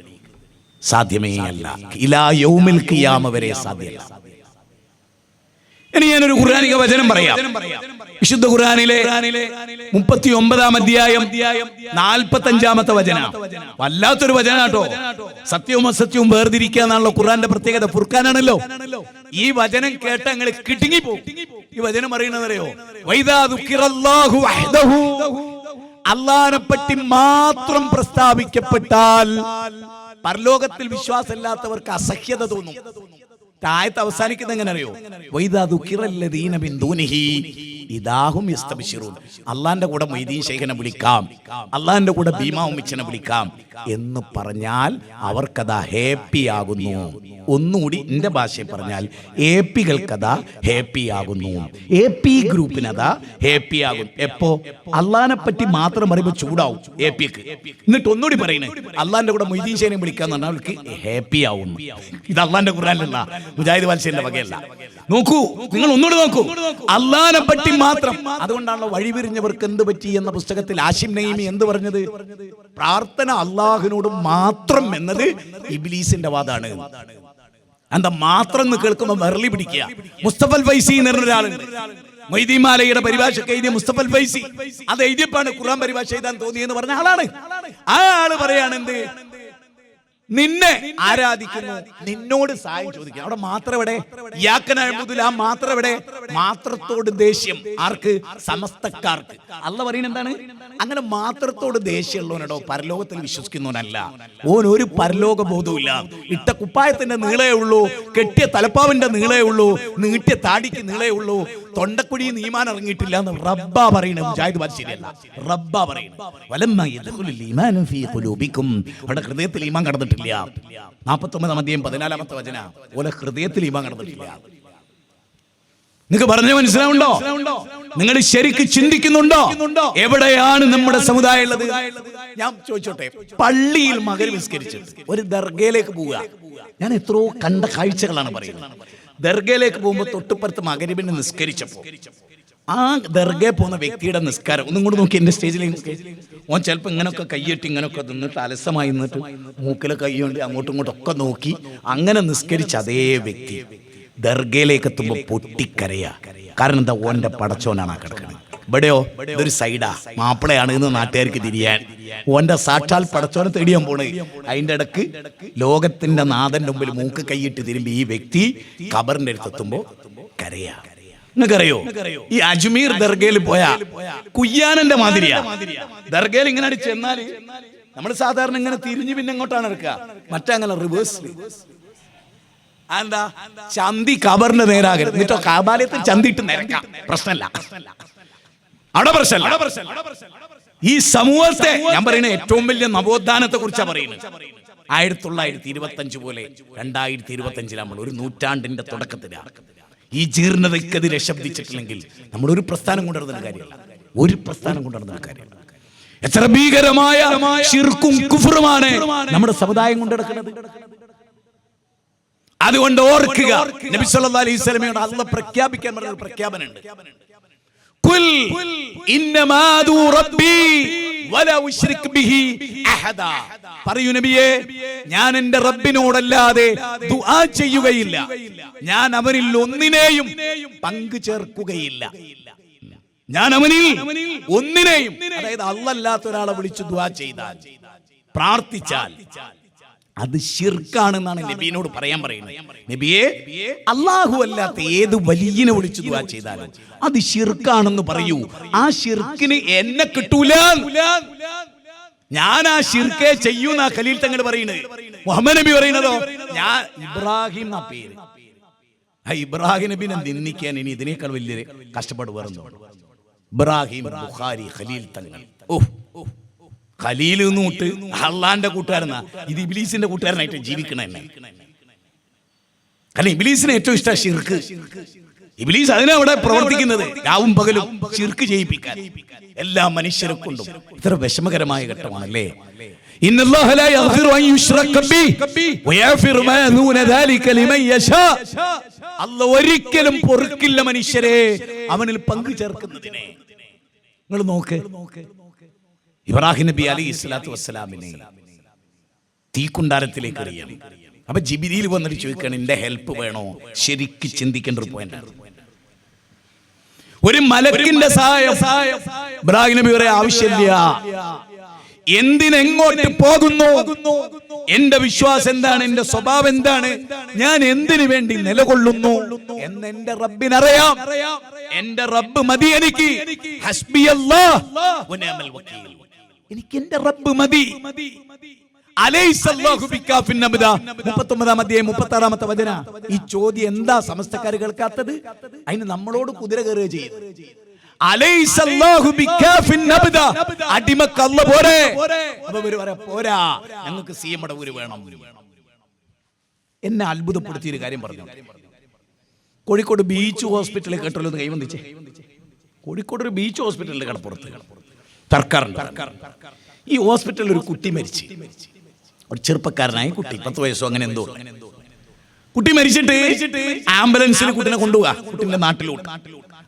സാധ്യമേ അല്ല, ഇലാ യൗമിൽ ഖിയാമ വരെ സാധ്യമല്ല. ഇനി ഞാനൊരു ഖുർആനിക വചനം പറയാം. വിശുദ്ധ ഖുർആനിലെ 39-ാം അധ്യായം 45-ാമത്തെ വചനം. വല്ലാത്തൊരു വചനാട്ടോ. സത്യവും അസത്യവും വേർതിരിക്കുക എന്നുള്ള ഖുർആന്റെ പ്രത്യേകത. ഫുർഖാനാണല്ലോ. ഈ വചനം കേട്ട നിങ്ങൾ കിടുങ്ങി പോകും. ഈ വചനം അറിയണതറിയോ? വൈദാ ദുക്കിറല്ലാഹു വഹ്ദഹു, അല്ലാഹനെ പറ്റി മാത്രം പ്രസ്താവിക്കപ്പെട്ടാൽ പരലോകത്തിൽ വിശ്വാസമില്ലാത്തവർക്ക് അസഹ്യത തോന്നും. ആയത്ത് അവസാനിക്കുന്നത് എങ്ങനെ അറിയോ? അള്ളാന്റെ കൂടെ മൊയ്തീൻ ശൈഖനെ വിളിക്കാം, അള്ളാന്റെ കൂടെ ഭീമാ ഉമ്മിച്ചനെ വിളിക്കാം എന്ന് പറഞ്ഞാൽ അവർക്കതാ ഹാപ്പി ആകുന്നു. ഒന്നുകൂടി എന്റെ ഭാഷയിൽ പറഞ്ഞാൽ APകൾക്കതാ ഹാപ്പി ആകുന്നു. AP ഗ്രൂപ്പിനതാ ഹാപ്പി ആകും. എപ്പോ? അള്ളാനെ പറ്റി മാത്രം പറയുമ്പോൾ ചൂടാവും APക്ക്. എന്നിട്ട് ഒന്നുകൂടി പറയുന്നത് അള്ളാന്റെ കൂടെ മൊയ്തീൻ ശൈഖനെ വിളിക്കാന്ന് പറഞ്ഞാൽ അവർക്ക് ഹാപ്പി ആവുന്നു. ഇത് അള്ളാന്റെ ഖുർആനിലല്ല, മുജാഹിദ് വാൽസിന്റെ വകയല്ല. നോക്കൂ, നിങ്ങൾ ഒന്നുകൂടി നോക്കൂ. അള്ളാനെ പറ്റി മാത്രം. അതുകൊണ്ടാണല്ലോ വഴിപിരിഞ്ഞവർക്ക് എന്ത് പറ്റി എന്ന പുസ്തകത്തിൽ ആഷിം നഈമി എന്ത് പറഞ്ഞത്? പ്രാർത്ഥന അള്ളാഹുവിനോട് മാത്രം എന്നത് ഇബ്ലീസിന്റെ വാദാണ്. എന്താ മാത്രം എന്ന് കേൾക്കുമ്പോൾ വെറലി പിടിക്കുക. മുസ്തഫൽ ഫൈസി എന്ന് പറഞ്ഞ ഒരാളുണ്ട്. മൊയ്തീൻ മാലയുടെ പരിഭാഷയ്ക്ക് എഴുതിയ മുസ്തഫൽ ഫൈസി. അത് എഴുതിയപ്പാണ് ഖുർആൻ പരിഭാഷ എഴുതാൻ തോന്നിയെന്ന് പറഞ്ഞ ആളാണ്. ആ ആള് പറയാണ് എന്ത്? നിന്നെ ആരാധിക്കുന്നു, നിന്നോട് സഹായം ചോദിക്കുക. അവിടെ മാത്രം എവിടെ? യാക്കനഅ്ബുദുല മാത്രം എവിടെ? മാത്രത്തോട് ദേഷ്യം ആർക്ക്? സമസ്തക്കാർക്ക്. അള്ളാഹ് പറയുന്നത് എന്താണ്? അങ്ങനെ മാത്രത്തോട് ദേഷ്യമുള്ളവനോ പരലോകത്തിൽ വിശ്വസിക്കുന്നവനല്ല. ഓൻ ഒരു പരലോക ബോധവുമില്ല. ഇട്ട കുപ്പായത്തിന്റെ നീളേ ഉള്ളൂ, കെട്ടിയ തലപ്പാവിന്റെ നീളേ ഉള്ളൂ, നീട്ടിയ താടിക്ക് നീളേ ഉള്ളൂ, തൊണ്ടക്കുഴിയിൽ നിന്ന് ഈമാൻ ഇറങ്ങിയിട്ടില്ല എന്ന് റബ്ബാ പറയുന്നത്. മുജാഹിദ് വാദി ശരിയല്ല, റബ്ബാ പറയുന്നത്. വലമ്മ യദ്ഖുലുൽ ഈമാനു ഫീ ഖുലൂബിക്കും, അവിടെ ഹൃദയത്തിൽ ഈമാൻ കടന്നിട്ടില്ല. 49-ാം അധ്യായം 14-ാമത്തെ വചനം. ഓലെ ഹൃദയത്തിൽ ഈമാൻ കടന്നിട്ടില്ല. നിങ്ങൾക്ക് പറഞ്ഞ മനസ്സിലാവുണ്ടോ? നിങ്ങൾ ശരിക്ക് ചിന്തിക്കുന്നുണ്ടോ? എവിടെയാണ് നമ്മുടെ സമുദായം ഉള്ളത്? ഞാൻ ചോദിച്ചോട്ടെ, പള്ളിയിൽ മഗ്‌രിബ് നിസ്കരിച്ചിട്ട് ഒരു ദർഗയിലേക്ക് പോവുക. ഞാൻ എത്രയോ കണ്ട കാഴ്ചകളാണ് പറയുന്നത്. ദർഗയിലേക്ക് പോകുമ്പോൾ തൊട്ടുപ്പുറത്ത് മഗ്‌രിബിന് നിസ്കരിച്ചപ്പോൾ ആ ദർഗയിൽ പോകുന്ന വ്യക്തിയുടെ നിസ്കാരം ഒന്നും കൂടെ നോക്കി. എന്റെ സ്റ്റേജിലേക്ക് ഓൻ ചിലപ്പോൾ ഇങ്ങനെയൊക്കെ കൈയ്യട്ടി ഇങ്ങനെയൊക്കെ നിന്നിട്ട് അലസമായി നിന്നിട്ട് മൂക്കിലെ കൈകൊണ്ട് അങ്ങോട്ടും ഇങ്ങോട്ടും ഒക്കെ നോക്കി അങ്ങനെ നിസ്കരിച്ച അതേ വ്യക്തി ദർഗയിലേക്ക് എത്തുമ്പോൾ പൊട്ടിക്കരയാ. കാരണം എന്താ? ഓന്റെ പടച്ചോനാണ് ആ കിടക്കുന്നത്. ഇവിടെയോ ഇതൊരു സൈഡാ, മാപ്പിളയാണ് എന്ന് നാട്ടുകാർക്ക് തിരിയാൻ. ഓന്റെ സാക്ഷാൽ പടച്ചോനെ തേടിയാൻ പോണ്. അതിന്റെ ഇടക്ക് ലോകത്തിന്റെ നാഥന്റെ മുമ്പിൽ മൂക്ക് കൈയിട്ട് തിരുമ്പി ഈ വ്യക്തി ഖബറിന്റെ അടുത്തെത്തുമ്പോ കരയാ. നിങ്ങൾക്കറിയോ, ഈ അജ്മീർ ദർഗയിൽ പോയാ കുയ്യാനന്റെ മാതിരിയാ. ദർഗയിൽ ഇങ്ങനെ ചെന്നാല് നമ്മൾ സാധാരണ ഇങ്ങനെ തിരിഞ്ഞു പിന്നെ എങ്ങോട്ടാണ് എടുക്കുക? മറ്റങ്ങനെ റിവേഴ്സ്. എന്താ? ചന്തി ഖബറിന്റെ നേരാകരുത്. എന്നിട്ടോ കാബാലയത്തിൽ ചന്തിട്ട് നിരക്കാം. പ്രശ്നമല്ല, അവിടെ പ്രശ്നമല്ല. ഈ സമൂഹത്തെ ഞാൻ പറയുന്നത് ഏറ്റവും വലിയ നവോത്ഥാനത്തെ കുറിച്ചാണ് പറയുന്നത്. 1925 പോലെ 2025 നമ്മൾ ഒരു നൂറ്റാണ്ടിന്റെ തുടക്കത്തിലാണ്. ഈ ജീർണതയ്ക്കെതിരെ ശബ്ദിച്ചിട്ടില്ലെങ്കിൽ നമ്മൾ ഒരു പ്രസ്ഥാനം കൊണ്ടുവരുന്ന കാര്യമല്ല. ഒരു പ്രസ്ഥാനം കൊണ്ടുവരുന്ന കാര്യമല്ല. എത്ര ഭീകരമായ ശിർക്കും കുഫറുമാണ് നമ്മുടെ സമുദായം കൊണ്ടുനടക്കുന്നത്. അതുകൊണ്ട് ഓർക്കുക, നബി സല്ലല്ലാഹു അലൈഹി വസല്ലമയോട് അല്ലാഹ് പ്രഖ്യാപിക്കാൻ പറഞ്ഞ ഒരു പ്രഖ്യാപനമുണ്ട്. ഖുൽ ഇന്നമാ ദു റബ്ബി വലാ ഉശ്രിക് ബിഹി അഹദാ. പറയൂ നബിയേ, ഞാൻ എൻ്റെ റബ്ബിനോടല്ലാതെ ദുആ ചെയ്യുകയില്ല, ഞാൻ അവനിൽ ഒന്നിനെയും പങ്കു ചേർക്കുകയില്ല. ഞാൻ അവനിൽ ഒന്നിനെയും, അതായത് അല്ലാഹ് അല്ലാത്ത ഒരാളെ വിളിച്ചു ദുആ ചെയ്താൽ, പ്രാർത്ഥിച്ചാൽ അത് ശിർക്കാണെന്നാണ് നബിയോട് പറയാൻ പറയുന്നത്. നബിയെ, അല്ലാഹു അല്ലാത്ത ഏത് വലിയനെ വിളിച്ചു ദുആ ചെയ്താലും അത് ശിർക്കാണെന്ന് പറയൂ. ആ ശിർക്കിന് എന്നെ കിട്ടൂല, ഞാൻ ആ ശിർക്കേ ചെയ്യൂന്നാ ഖലീൽ തങ്ങൾ പറയുന്നത്. മുഹമ്മദ് നബി പറയുന്നതോ, ഞാൻ ഇബ്രാഹിം എന്നാ പേര്. ആ ഇബ്രാഹിം നബിനെ നിന്ദിക്കാൻ ഇനി ഇതിനേക്കാൾ വലിയ കഷ്ടപ്പാട് വേറെന്തോ? ഇബ്രാഹിം, ബുഖാരി, ഖലീൽ തങ്ങൾ. ഖലീൽ എന്നൂട്ട് അള്ളാന്റെ കൂട്ടുകാരനാ. ഇത് ഇബ്ലീസിന്റെ കൂട്ടുകാരനായിട്ട് ജീവിക്കണ തന്നെ. കാരണം ഇബ്ലീസിന് ഏറ്റവും ഇഷ്ടം ഷിർക്ക്. ഇബ്ലീസ് അതിനവിടെ പ്രവർത്തിക്കുന്നത്, രാവും പകലും ശിർക്ക് ചെയ്യിപ്പിക്കാൻ എല്ലാ മനുഷ്യരെ കൊണ്ടും. ഇത്ര വിഷമകരമായ ഘട്ടമാണല്ലേ. ഇന്നല്ലാഹ ലാ യഗ്ഫിറു അൻ യുശ്റക ബി വയഗ്ഫിറു മാ ദൂന ദാലിക ലിമൻ യശാ. അല്ലാഹു ഒരിക്കലും പൊറുക്കില്ല മനുഷ്യരെ അവനിൽ പങ്കു ചേർക്കുന്നതിനെ. നിങ്ങൾ നോക്ക്, ഇബ്രാഹിം നബി അലൈഹിസ്സലാത്തു വസ്സലാമിനെ തീക്കുണ്ടാരത്തിലേക്ക് എറിയാം. അപ്പൊ ജിബ്രീൽ വന്നിട്ട് ചോദിക്കണം, എന്റെ ഹെൽപ്പ് വേണോ? ശരിക്ക് ചിന്തിക്കേണ്ട ഒരു പോയിന്റാണ്. ഒരു മലക്കിന്റെ സഹായം ഇബ്രാഹിം നബി പറയാൻ ആവശ്യമില്ല. എന്തിനെങ്ങോട്ട് പോകുന്നു? എന്റെ വിശ്വാസം എന്താണ്? എന്റെ സ്വഭാവം എന്താണ്? ഞാൻ എന്തിനു വേണ്ടി നിലകൊള്ളുന്നു എന്ന് എന്റെ റബ്ബിനറിയാം. എന്റെ റബ്ബ് മതി എനിക്ക്. ഹസ്ബിയല്ലാഹ് വനിഅമൽ വകീൽ. എനിക്ക് എന്റെ റബ്ബ് മതി. അലൈസല്ലാഹു ബികാഫിൻ അബ്ദാ. 39-ാം അധ്യായം 36-ാമത്തെ വചന. ഈ ചോദ്യം എന്താ സമസ്തക്കാർ കേൾക്കാത്തത്? അതിന് നമ്മളോട് കുതിര കയറുക ചെയ്യും. അലൈസല്ലാഹു ബികാഫിൻ അബ്ദാ. അടിമക്ക് അല്ലാഹ് പോരെ? അപ്പൊ ഇവര് പറയാ പോരാ, ഞങ്ങൾക്ക് സിഎം മടവൂര് വേണം. എന്നെ അത്ഭുതപ്പെടുത്തിയ ഒരു കാര്യം പറഞ്ഞു. കോഴിക്കോട് ബീച്ച് ഹോസ്പിറ്റലിൽ കേട്ടല്ലോ, കൈവന്നിച്ചേ. കോഴിക്കോട് ഒരു ബീച്ച് ഹോസ്പിറ്റലിൽ കടപ്പുറത്ത് തർക്കാറുണ്ട്. ഈ ഹോസ്പിറ്റലിൽ ഒരു കുട്ടി മരിച്ചു. ഒരു ചെറുപ്പക്കാരനായ കുട്ടി, 10 വയസ്സോ അങ്ങനെ എന്തോ. കുട്ടി മരിച്ചിട്ട് ആംബുലൻസിൽ കുട്ടിനെ കൊണ്ടുപോവാ കുട്ടിന്റെ നാട്ടിലോട്ട്.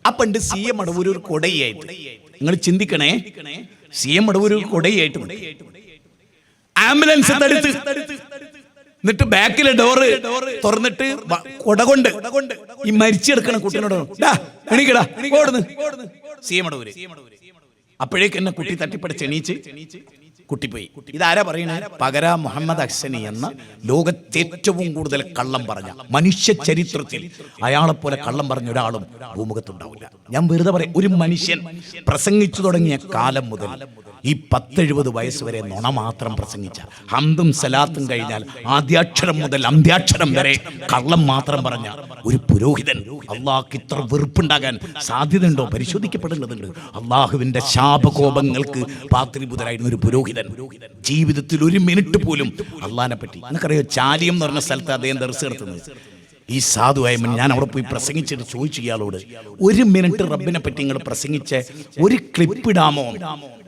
അപ്പൊ ഉണ്ട് CM മടവൂർ ഒരു കൊടയായിട്ട്. നിങ്ങൾ ചിന്തിക്കണേ, CM മടവൂർ ഒരു കൊടയായിട്ട് ആംബുലൻസ് തടുത്ത്, എന്നിട്ട് ബാക്കിലെ ഡോറ് തുറന്നിട്ട് കൊട കൊണ്ട് ഈ മരിച്ചെടുക്കണ കുട്ടീനോട് എണീക്കടാ ഓടുന്നു CM മടവൂര്. അപ്പോഴേക്ക് എന്നെ കുട്ടി തട്ടിപ്പടിച്ച് എണീച്ച് കുട്ടി പോയി. ഇതാരാ പറയുന്നത്? പകര മുഹമ്മദ് അഹ്സനി എന്ന ലോകത്തെ ഏറ്റവും കൂടുതൽ കള്ളം പറഞ്ഞ മനുഷ്യ ചരിത്രത്തിൽ അയാളെപ്പോലെ കള്ളം പറഞ്ഞ ഒരാളും ഭൂമുഖത്തുണ്ടാവില്ല. ഞാൻ വെറുതെ പറയാം, ഒരു മനുഷ്യൻ പ്രസംഗിച്ചു തുടങ്ങിയ കാലം മുതൽ ഈ 10-70 വയസ്സ് വരെ നുണ മാത്രം പ്രസംഗിച്ച, ഹംദും സലാത്തും കഴിഞ്ഞാൽ ആദ്യാക്ഷരം മുതൽ അന്ത്യാക്ഷരം വരെ കള്ളം മാത്രം പറഞ്ഞ ഒരു പുരോഹിതൻ അള്ളാഹ്ക്ക് ഇത്ര വെറുപ്പുണ്ടാകാൻ സാധ്യതയുണ്ടോ? പരിശോധിക്കപ്പെടേണ്ടതുണ്ട്. അള്ളാഹുവിന്റെ ശാപകോപങ്ങൾക്ക് പാത്രീഭൂതരായിരുന്ന ഒരു പുരോഹിതൻ ജീവിതത്തിൽ ഒരു മിനിറ്റ് പോലും അള്ളാഹിനെ പറ്റി. നിനക്കറിയോ, ചാലിയം എന്ന് പറഞ്ഞ സ്ഥലത്ത് അദ്ദേഹം ദർസ് നടത്തുന്നത്. ഈ സാധുവായ ഞാൻ അവിടെ പോയി പ്രസംഗിച്ചിട്ട് ചോദിച്ചു ഇയാളോട്, 1 മിനിറ്റ് റബ്ബിനെ പറ്റി നിങ്ങൾ പ്രസംഗിച്ച ഒരു ക്ലിപ്പ് ഇടാമോ?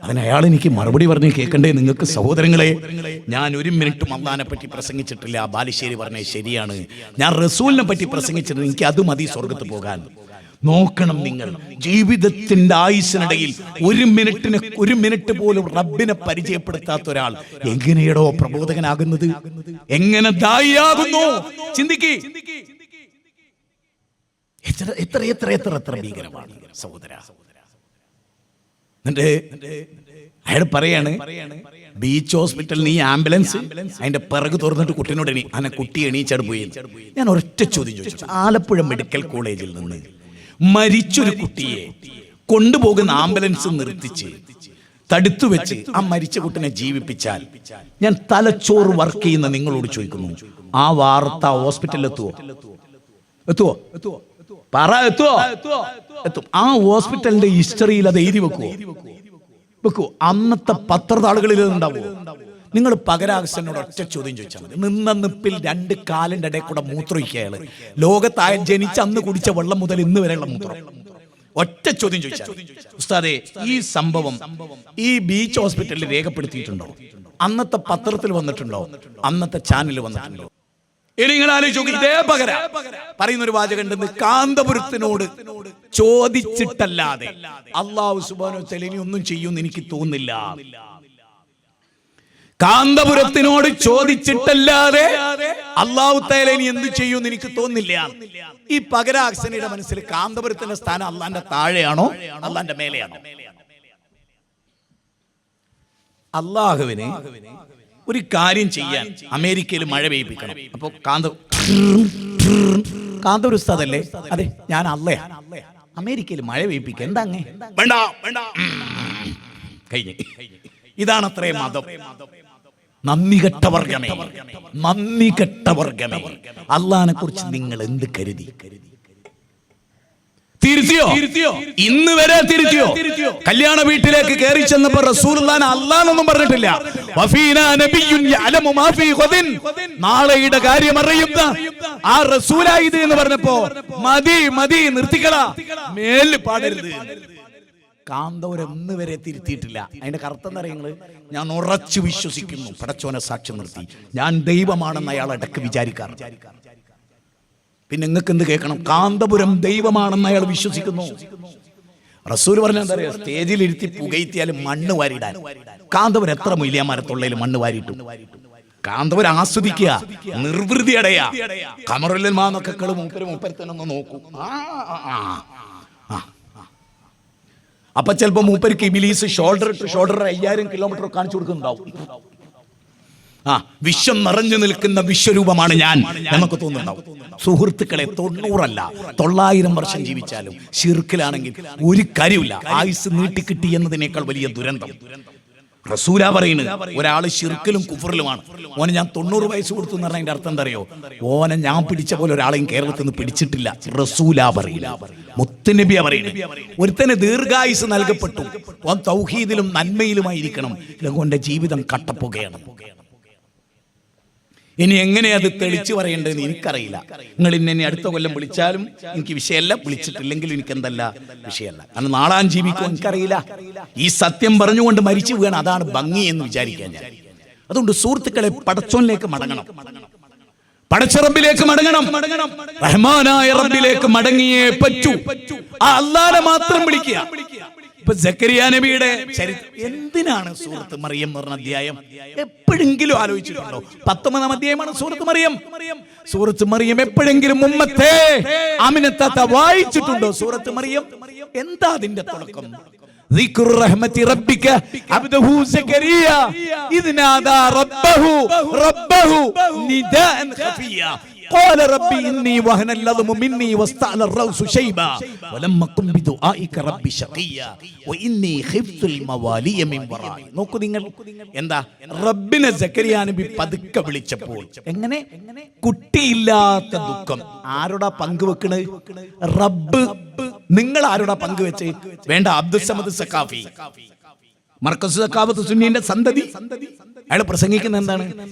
അതിന് അയാൾ എനിക്ക് മറുപടി പറഞ്ഞ് കേൾക്കണ്ടേ നിങ്ങൾക്ക് സഹോദരങ്ങളെ, ഞാൻ 1 മിനിറ്റും അള്ളാഹിനെ പറ്റി പ്രസംഗിച്ചിട്ടില്ല. ബാലുശ്ശേരി പറഞ്ഞത് ശരിയാണ്, ഞാൻ റസൂലിനെ പറ്റി പ്രസംഗിച്ചിട്ടുണ്ട്, എനിക്ക് അത് മതി സ്വർഗത്ത് പോകാൻ. നോക്കണം നിങ്ങൾ, ജീവിതത്തിന്റെ ആയുസ്സിനിടയിൽ 1 മിനിറ്റ് പോലും റബ്ബിനെ പരിചയപ്പെടുത്താത്ത ഒരാൾ എങ്ങനെയാണോ പ്രബോധകനാകുന്നത്? എങ്ങനെ ദായിയാകുന്നു? ചിന്തിക്ക്. എത്ര എത്ര എത്ര എത്ര ഭീകരമാണ് സഹോദര. അയാൾ പറയാണ്, ബീച്ച് ഹോസ്പിറ്റലിൽ ഈ ആംബുലൻസ് അതിന്റെ പിറകു തുറന്നിട്ട് കുട്ടീനോട് അങ്ങനെ കുട്ടി എണീച്ചാട് പോയി. ഞാൻ ഒരൊറ്റ ചോദ്യം ചോദിച്ചു. ആലപ്പുഴ മെഡിക്കൽ കോളേജിൽ നിന്ന് മരിച്ചൊരു കുട്ടിയെ കൊണ്ടുപോകുന്ന ആംബുലൻസ് നിർത്തിച്ച് തടുത്തു വെച്ച് ആ മരിച്ച കുട്ടിനെ ജീവിപ്പിച്ചാൽ, ഞാൻ തലച്ചോറ് വർക്ക് ചെയ്യുന്ന നിങ്ങളോട് ചോദിക്കുന്നു, ആ വാർത്ത ഹോസ്പിറ്റലിൽ എത്തുവോ? എത്തും. ആ ഹോസ്പിറ്റലിന്റെ ഹിസ്റ്ററിയിൽ അത് എഴുതി വെക്കുവോ? അന്നത്തെ പത്രതാളുകളിൽ ഉണ്ടാവുമോ? നിങ്ങൾ പകരാകസനോട് ഒറ്റ ചോദ്യം ചോദിച്ചാൽ മതി. നിന്ന നിപ്പിൽ 2 കാലിന്റെ ഇടയിൽ കൂടെ മൂത്രമൊഴിക്കുകയാണ്. ലോകത്തായ ജനിച്ച അന്ന് കുടിച്ച വെള്ളം മുതൽ ഇന്ന് വരെയുള്ള മൂത്രം. ഒറ്റ ചോദ്യം ചോദിച്ചാൽ, ഉസ്താദേ ഈ സംഭവം ഈ ബീച്ച് ഹോസ്പിറ്റലിൽ രേഖപ്പെടുത്തിയിട്ടുണ്ടോ? അന്നത്തെ പത്രത്തിൽ വന്നിട്ടുണ്ടോ? അന്നത്തെ ചാനലിൽ വന്നിട്ടുണ്ടോ? ഇനി നിങ്ങൾ ആലോചിച്ച് നോക്കി. ഇതേ പകര പറയുന്ന ഒരു വാചകമുണ്ടെന്ന്, കാന്തപുരത്തിനോട് ചോദിച്ചിട്ടല്ലാതെ അല്ലാഹു സുബ്ഹാനഹു വ തആല ഇനി ഒന്നും ചെയ്യുമെന്ന് എനിക്ക് തോന്നുന്നില്ല. കാന്തപുരത്തിനോട് ചോദിച്ചിട്ടല്ലാതെ അല്ലാഹു തആല ഇനി എന്ത് ചെയ്യുമെന്ന് എനിക്ക് തോന്നുന്നില്ല. ഈ പകര അഹ്സനിയുടെ മനസ്സിൽ കാന്തപുരത്തിന്റെ സ്ഥാനം അള്ളാന്റെ താഴെയാണോ അള്ളാന്റെ മേലെയാണോ? അള്ളാഹുവിന് ഒരു കാര്യം ചെയ്യാൻ അമേരിക്കയിൽ മഴ പെയ്യിപ്പിക്കണം. അപ്പൊ കാന്തപുര ഉസ്താദല്ലേ? അതെ, ഞാൻ അല്ലേ അമേരിക്കയിൽ മഴ പെയ്യിപ്പിക്കുക. എന്താ അങ്ങേ? വേണ്ട കഴിഞ്ഞു. ഇതാണ് അത്രയും മതം. നന്ദി കെട്ട വർഗമേ, നന്ദി കെട്ട വർഗമേ. അള്ളാഹിനെ കുറിച്ച് നിങ്ങൾ എന്ത് കരുതി? തിരുത്തിയോ? ഇന്ന് വരെ തിരുത്തിയോ? കല്യാണ വീട്ടിലേക്ക് കയറി ചെന്നപ്പോ റസൂലുള്ളാഹിനെ അല്ലാഹൊന്നും പറഞ്ഞിട്ടില്ല. വഫീനാ നബിയ്യുൻ യഅലമു മാ ഫീ ഗദിൻ, നാളെയുടെ കാര്യം അറിയുന്ന ആ റസൂലായത് എന്ന് പറഞ്ഞപ്പോ മതി നിർത്തിക്കളാ, മേലിൽ പാടരുത്. കാന്തപുരം ഇന്ന് വരെ തിരുത്തിയിട്ടില്ല. അതിന്റെ കറുത്തെന്ന് അറിയുന്നത്, ഞാൻ ഉറച്ചു വിശ്വസിക്കുന്നു, പടച്ചോനെ സാക്ഷ്യം നിർത്തി, ഞാൻ ദൈവമാണെന്ന് അയാൾ ഇടയ്ക്ക് വിചാരിക്കാറ്. പിന്നെ നിങ്ങൾക്ക് എന്ത് കേൾക്കണം? കാന്തപുരം ദൈവമാണെന്ന് അയാൾ വിശ്വസിക്കുന്നു. റസൂൽ പറഞ്ഞ എന്താ പറയുക? സ്റ്റേജിലിരുത്തി പുകയത്തിയാലും മണ്ണ് വാരിടാൻ. കാന്തപുരം എത്ര മൂല്യമാരത്തുള്ളതിൽ മണ്ണ് വാരിയിട്ടു. കാന്തപുരം ആസ്വദിക്കുക, നിർവൃതി അടയാ. കമറുല്ലൽ മാന്നൊക്കെ മൂപ്പരത്തനൊന്ന് നോക്കൂ. അപ്പൊ ചിലപ്പോ മൂപ്പർക്ക് ഇബിലീസ് ഷോൾഡർ ടു ഷോൾഡർ 5000 കിലോമീറ്റർ കാണിച്ചു കൊടുക്കുന്നുണ്ടാവും. വിശ്വം നിറഞ്ഞു നിൽക്കുന്ന വിശ്വരൂപമാണ് ഞാൻ നമുക്ക് തോന്നുന്നുണ്ടാവും. സുഹൃത്തുക്കളെ, 90 അല്ല 900 വർഷം ജീവിച്ചാലും ശിർക്കിലാണെങ്കിൽ ഒരു കാര്യമില്ല. ആയുസ് നീട്ടിക്കിട്ടി എന്നതിനേക്കാൾ വലിയ ദുരന്തം റസൂലാ പറയുന്നത്. ഒരാള് ശിർക്കിലും കുഫറിലുമാണ്. ഓനെ ഞാൻ 90 വയസ്സ് കൊടുത്തു എന്ന് പറഞ്ഞാൽ അതിന്റെ അർത്ഥം എന്താ അറിയോ? ഓനെ ഞാൻ പിടിച്ച പോലെ ഒരാളെയും കേരളത്തിൽ നിന്ന് പിടിച്ചിട്ടില്ല. റസൂലാ പറയില്ല, മുത്തുനബിയാ പറയുന്നത്. ഒരുത്തന് ദീർഘായുസ് നൽകപ്പെട്ടു, ഓൻ തൗഹീദിലും നന്മയിലുമായിരിക്കണം. ഓന്റെ ജീവിതം കട്ടപ്പുകയാണ്. ഇനി എങ്ങനെ അത് തെളിച്ചു പറയേണ്ടതെന്ന് എനിക്കറിയില്ല. നിങ്ങൾ ഇന്നെ അടുത്ത കൊല്ലം വിളിച്ചാലും എനിക്ക് വിഷയമല്ല, വിളിച്ചിട്ടില്ലെങ്കിലും എനിക്ക് എന്തല്ല വിഷയമല്ല. കാരണം നാളാൻ ജീവിക്കും എനിക്കറിയില്ല. ഈ സത്യം പറഞ്ഞുകൊണ്ട് മരിച്ചു വീണ അതാണ് ഭംഗി എന്ന് വിചാരിക്കാൻ ഞാൻ. അതുകൊണ്ട് സുഹൃത്തുക്കളെ, പടച്ചോനിലേക്ക് മടങ്ങണം, പടച്ച റബ്ബിലേക്ക് മടങ്ങണം, റഹ്മാനായ റബ്ബിലേക്ക് മടങ്ങിയേ പറ്റൂ. ആ അല്ലാഹനെ മാത്രം വിളിക്കുക. ഇപ്പൊ സക്കരിയ നബിയുടെ ചരിത്രം എന്തിനാണ് സൂറത്ത് മറിയം എന്ന് പറഞ്ഞ അധ്യായം എപ്പോഴെങ്കിലും ആലോചിച്ചിട്ടുണ്ടോ? 19-ാം അധ്യായമാണ് സൂറത്ത് മറിയം. സൂറത്ത് മറിയം എപ്പോഴെങ്കിലും ഉമ്മത്തെ ആമിനത്താത്ത വായിച്ചിട്ടുണ്ടോ? സൂറത്ത് മറിയം എന്താ അതിന്റെ തുടക്കം? ذكر رحمة ربك عبده زكريا إذ نادى ربه نداء خفيا قال ربي إني وهن العظم مني واستعل الرأس شيبا ولم أكن بدعائك ربي شقيا وإني خفت الموالي من ورائي. നോക്കൂ നിങ്ങൾ, എന്താ റബ്ബിനെ സക്കരിയ നബി പതുക്കെ വിളിച്ചപ്പോൾ എങ്ങനെ? കുട്ടിയില്ലാത്ത ദുഃഖം. ആരോടാ പങ്കുവെക്കണത്? റബ്ബ്. നിങ്ങൾ ആരോടാ പങ്കുവെച്ച്? വേണ്ട, അബ്ദുൽ സമദ് സഖാഫി, മർക്കസ് സഖാവത്ത് സുന്നീന്റെ സന്തതി. അയാൾ പ്രസംഗിക്കുന്ന എന്താണ്?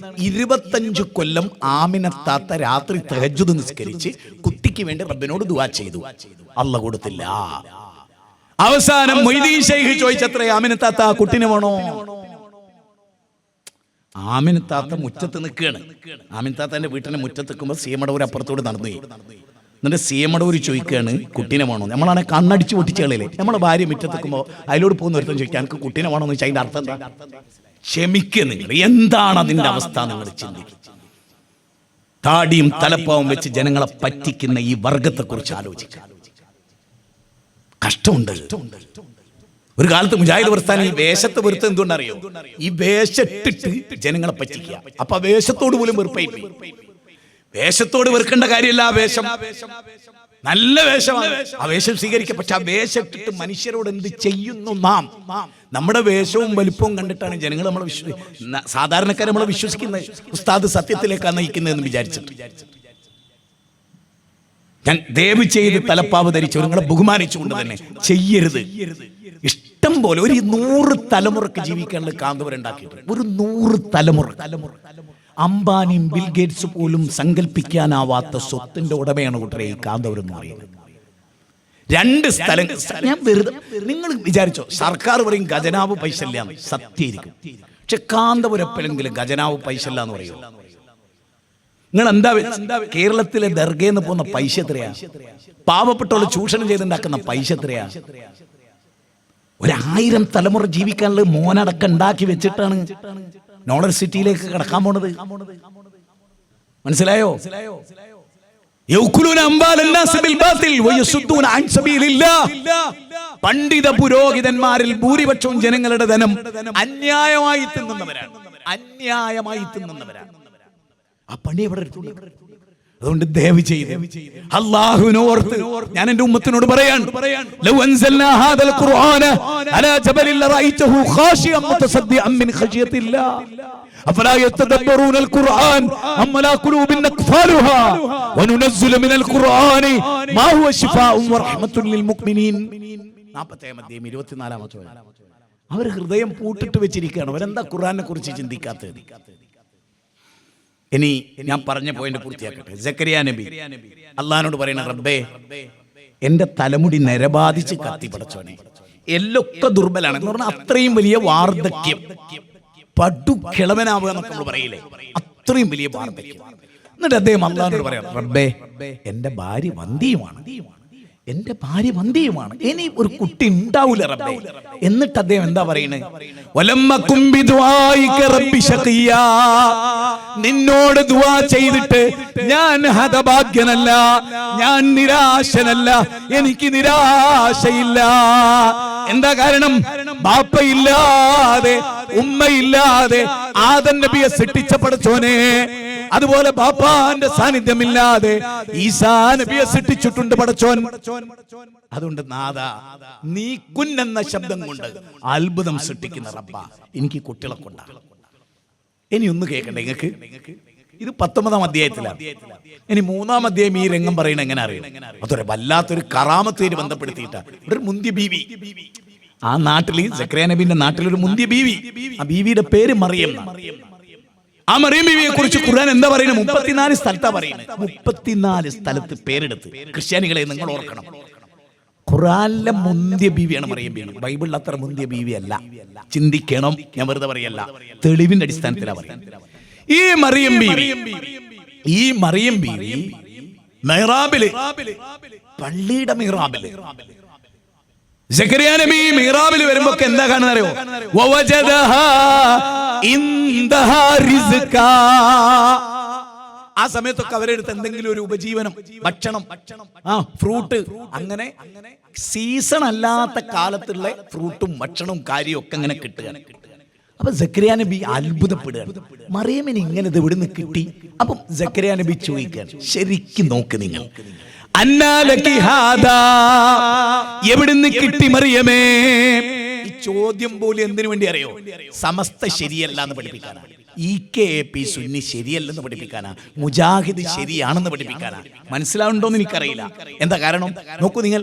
25 കൊല്ലം ആമിനത്താത്ത രാത്രി തഹജ്ജുദ് നിസ്കരിച്ച് കുട്ടിക്ക് വേണ്ടി റബ്ബിനോട് ദുആ ചെയ്തു, അല്ലാഹ് കൊടുത്തില്ല. അവസാനം മൊയ്തീൻ ശൈഖ് ചോദിച്ചത്രേ, ആമിനത്താത്ത കുട്ടിനെ വേണോ? ആമിനത്താത്ത മുറ്റത്ത് നിൽക്കുകയാണ്. ആമിനത്താത്തന്റെ വീട്ടിന്റെ മുറ്റത്ത് നിൽക്കുമ്പോൾ സീമടൂർ അപ്പുറത്തോട് നടന്നു. എന്നിട്ട് സീമടൂർ ചോദിക്കുകയാണ്, കുട്ടീനെ വേണോ? നമ്മളാണെ കണ്ണടിച്ച് പൊട്ടിച്ചേളില്ലേ? നമ്മളെ ഭാര്യ മുറ്റത്ത് നിൽക്കുമ്പോൾ അതിലോട് പോകുന്ന ഒരുത്തം ചോദിക്കുക, എനിക്ക് കുട്ടീനെ വേണമെന്ന് വെച്ചാൽ അതിന്റെ അർത്ഥം എന്താ? ക്ഷമിക്കുക നിങ്ങൾ. എന്താണ് അതിന്റെ അവസ്ഥ? നിങ്ങൾ ചിന്തിക്കും. താടിയും തലപ്പാവും വെച്ച് ജനങ്ങളെ പറ്റിക്കുന്ന ഈ വർഗത്തെ കുറിച്ച് ആലോചിക്കുക. കഷ്ടമുണ്ട്. ഒരു കാലത്ത് മുജാഹിദ് പ്രസ്ഥാനം ഈ വേഷത്തെ വെറുത്ത് എന്തുകൊണ്ടറിയോ? ഈ വേഷത്തിട്ട് ജനങ്ങളെ പറ്റിക്കുക. അപ്പൊ വേഷത്തോട് പോലും വെറുപ്പായി. വേഷത്തോട് വെറുക്കേണ്ട കാര്യമല്ല. ആ വേഷം നല്ല വേഷമാണ്, ആ വേഷം സ്വീകരിക്കുക. പക്ഷെ ആ വേഷം ഇട്ടിട്ട് മനുഷ്യരോട് എന്ത് ചെയ്യുന്നു നാം? നമ്മുടെ വേഷവും വലിപ്പവും കണ്ടിട്ടാണ് ജനങ്ങൾ നമ്മളെ സാധാരണക്കാരെ നമ്മളെ വിശ്വസിക്കുന്നത്. ഉസ്താദ് സത്യത്തിലേക്കാണ് നയിക്കുന്നതെന്ന് വിചാരിച്ചിട്ട്. ഞാൻ ദയവ് ചെയ്ത് തലപ്പാവ് ധരിച്ചു നിങ്ങളെ ബഹുമാനിച്ചുകൊണ്ട് തന്നെ ചെയ്യരുത്. ഇഷ്ടം പോലെ ഒരു 100 തലമുറക്ക് ജീവിക്കാനുള്ള കാന്തപുരം ഉണ്ടാക്കിയിട്ടുണ്ട്. ഒരു 100 തലമുറ. അംബാനിയും ബിൽഗേറ്റ്സ് പോലും സങ്കല്പിക്കാനാവാത്ത സ്വത്തിന്റെ ഉടമയാണ് കൂട്ടരെ ഈ കാന്തപുരം എന്ന് പറയുന്നത്. 2 സ്ഥലം. ഞാൻ വെറുതെ, നിങ്ങൾ വിചാരിച്ചോ സർക്കാർ പറയും ഖജനാവ് പൈസ ഇല്ല, സത്യമായിരിക്കും. പക്ഷെ കാന്തപുരം എപ്പോഴെങ്കിലും ഖജനാവ് പൈസ ഇല്ല എന്ന് പറയുമോ? നിങ്ങൾ എന്താ കേരളത്തിലെ ദർഗേന്ന് പോകുന്ന പൈസ എത്രയാ? പാവപ്പെട്ടവള് ചൂഷണം ചെയ്തുണ്ടാക്കുന്ന പൈസ എത്രയാ? 1000 തലമുറ ജീവിക്കാനുള്ള മോനടക്കം ഉണ്ടാക്കി വെച്ചിട്ടാണ് നോളജ് സിറ്റിയിലേക്ക് കടക്കാൻ പോണത്. മനസ്സിലായോ? പണ്ഡിത പുരോഹിതന്മാരിൽ ഭൂരിപക്ഷവും ജനങ്ങളുടെ ധനം അന്യായമായി തിന്നുന്നവരാണ്. ആ പണി എവിടെ? അതുകൊണ്ട് ദയവ് ചെയ്ത് അല്ലാഹുവിനെ ഓർത്ത് ഞാൻ എൻ്റെ ഉമ്മത്തിനോട് പറയാണ്, ലൗ അൻസൽനാ ഹാദൽ ഖുർആന അലാ ജബലിൻ ലറഅയ്തഹു ഖാശിഅൻ മുതസദ്ദിഅൻ മിൻ ഖശിയത്തില്ലാഹ് അഫലാ യതദബ്ബറൂനൽ ഖുർആൻ അം അലാ ഖുലൂബിൻ അഖ്ഫാലുഹാ വനുനസ്സിലു മിനൽ ഖുർആനി മാ ഹുവ ശിഫാഉൻ വറഹ്മത്തുൻ ലിൽ മുഅ്മിനീൻ. 40-ാം അധ്യായം 24-ാമത്തെ വചനം. അവർ ഹൃദയം പൂട്ടിട്ട് വെച്ചിരിക്കുകയാണ്. അവരെന്താ ഖുർആനെ കുറിച്ച് ചിന്തിക്കാത്തത്? ഇനി ഞാൻ പറഞ്ഞ പോയിന്റ് പൂർത്തിയാക്കട്ടെ. സക്കറിയ നബി അള്ളാഹിനോട് പറയുന്ന, റബ്ബേ എന്റെ തലമുടി നരബാധിച്ച് കത്തി പടച്ചോനെ, എല്ലൊക്കെ ദുർബലാണ് എന്ന് പറഞ്ഞാൽ അത്രയും വലിയ വാർദ്ധക്യം, പടു കിളവനാവുക എന്നൊക്കെ നമ്മൾ പറയില്ലേ, അത്രയും വലിയ വാർദ്ധക്യം. എന്നിട്ട് അദ്ദേഹം അള്ളാഹിനോട് പറയാം, റബ്ബേ എന്റെ ഭാര്യ വന്ധ്യയുമാണ്, എന്റെ ഭാര്യ വന്ധ്യയുമാണ്, ഇനി ഒരു കുട്ടി ഉണ്ടാവൂല റബ്ബേ. എന്നിട്ട് അദ്ദേഹം എന്താ പറയുന്നത്? നിന്നോട് ദുആ ചെയ്തിട്ട് ഞാൻ ഹതഭാഗ്യനല്ല, ഞാൻ നിരാശനല്ല, എനിക്ക് നിരാശയില്ല. എന്താ കാരണം? ബാപ്പയില്ലാതെ ഉമ്മയില്ലാതെ ആദം നബിയെ സൃഷ്ടിച്ച പടച്ചോനെ, അതുപോലെ ബാപ്പാന്റെ സാന്നിധ്യമില്ലാതെ ഈസാ നബിയെ സൃഷ്ടിച്ചിട്ടുണ്ട് പടച്ചോൻ. അതുകൊണ്ട് നാഥ, നീ കുന്നെന്ന ശബ്ദം കൊണ്ട് അത്ഭുതം സൃഷ്ടിക്കുന്ന റബ്ബ, എനിക്ക് കുട്ടികളെ കൊണ്ടാ. ഇനി ഒന്ന് കേൾക്കണ്ടേ നിങ്ങൾക്ക്? ഇത് 19-ാം അധ്യായത്തിലാണ്. ഇനി 3-ാം അധ്യായം ഈ രംഗം പറയണ എങ്ങനെ അറിയും? അതൊരു വല്ലാത്തൊരു കറാമത്തേര് ബന്ധപ്പെടുത്തിയിട്ടാ. ഇവിടെ ഒരു മുന്തിയ ബീവി, ആ നാട്ടില് സക്കറിയ നബിന്റെ നാട്ടിലൊരു മുന്തിയ ബീവി, ആ ബീവിയുടെ പേര് മറിയം. ആ മറിയം ബീവിയെ കുറിച്ച് ഖുർആൻ എന്താ പറയുന്നത്? 34 സ്ഥലത്താ പറയുന്നത്. 34 സ്ഥലത്ത് പേരെടുത്ത്. ക്രിസ്ത്യാനികളെ നിങ്ങൾ ഓർക്കണം, ഖുർആനിലെ മുന്തിയ ബീവിയാണ് മറിയം ബീവി. ബൈബിളിൽ അത്ര മുന്തിയ ബീവി അല്ല. ചിന്തിക്കണം, ഞാൻ വെറുതെ പറയല്ല, തെളിവിന്റെ അടിസ്ഥാനത്തിലാണ് പറയുന്നത്. ഈ മറിയം ബീവി മിഹ്റാബില്, പള്ളിയുടെ മിഹ്റാബില്, സക്കറിയ നബി മിഹ്റാബിൽ വരുമ്പോ എന്താ കാണുന്നത് അറിയോ? വവജദഹാ ഇൻദഹാ റിസ്കാ. ആ സമയത്തൊക്കെ അവരെടുത്ത് എന്തെങ്കിലും ഒരു ഉപജീവനം, ഭക്ഷണം, ഫ്രൂട്ട്, അങ്ങനെ സീസൺ അല്ലാത്ത കാലത്തുള്ള ഫ്രൂട്ടും ഭക്ഷണവും കാര്യവും ഒക്കെ അങ്ങനെ കിട്ടുകയാണ്. അപ്പൊ സക്കറിയ നബി അത്ഭുതപ്പെടുകയാണ്, മറിയമിന് ഇങ്ങനെ ഇത് ഇവിടുന്ന് കിട്ടി. അപ്പം സക്കറിയ നബി ചോദിക്കുകയാണ്, ശരിക്കും നോക്ക് നിങ്ങൾ, എവിടുന്ന് കിട്ടി മറിയമേ? ഈ ചോദ്യം പോലും എന്തിനു വേണ്ടി അറിയോ? സമസ്ത ശരിയല്ല എന്ന് പഠിപ്പിക്കാനാ, EKAP സുന്നി ശരിയല്ലെന്ന് പഠിപ്പിക്കാനാ, മുജാഹിദ് ശരിയാണെന്ന് പഠിപ്പിക്കാനാ. മനസ്സിലാവുണ്ടോന്ന് എനിക്കറിയില്ല. എന്താ കാരണം? നോക്കൂ നിങ്ങൾ,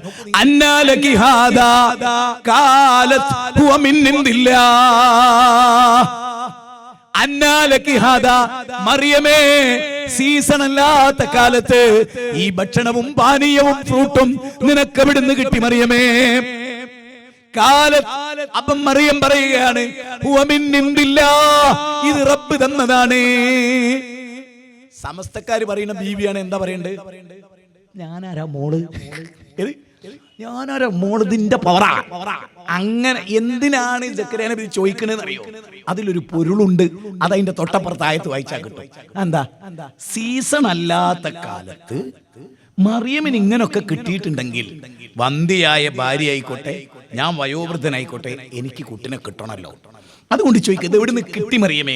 മറിയമേ, സീസൺ അല്ലാത്ത കാലത്ത് ഈ ഭക്ഷണവും പാനീയവും ഫ്രൂട്ടും നിനക്ക് എവിടുന്ന് കിട്ടി മറിയമേ? അപ്പം മറിയം പറയുകയാണ്, ഇത് റബ്ബ് തന്നതാണ്. സമസ്തക്കാര് പറയുന്ന ബീവിയാണ്. എന്താ പറയണ്ടേ? ഞാനാരാ മോള്, ഞാനാരാ മോള്, ഇതിന്റെ പവറാ. അങ്ങനെ എന്തിനാണ് സക്കറിയ നബി ചോദിക്കണെന്ന് അറിയോ? അതിലൊരു പൊരുളുണ്ട്. അതതിന്റെ തൊട്ടപ്പുറത്തായത്ത് വായിച്ചാൽ കിട്ടും. എന്താ? സീസൺ അല്ലാത്ത കാലത്ത് മറിയമിന് ഇങ്ങനൊക്കെ കിട്ടിയിട്ടുണ്ടെങ്കിൽ, വന്ധ്യയായ ഭാര്യ ആയിക്കോട്ടെ, ഞാൻ വയോവൃദ്ധനായിക്കോട്ടെ, എനിക്ക് കുട്ടിനെ കിട്ടണമല്ലോ. അതുകൊണ്ട് ചോദിക്കുന്നത് എവിടുന്ന് കിട്ടി മറിയമേ?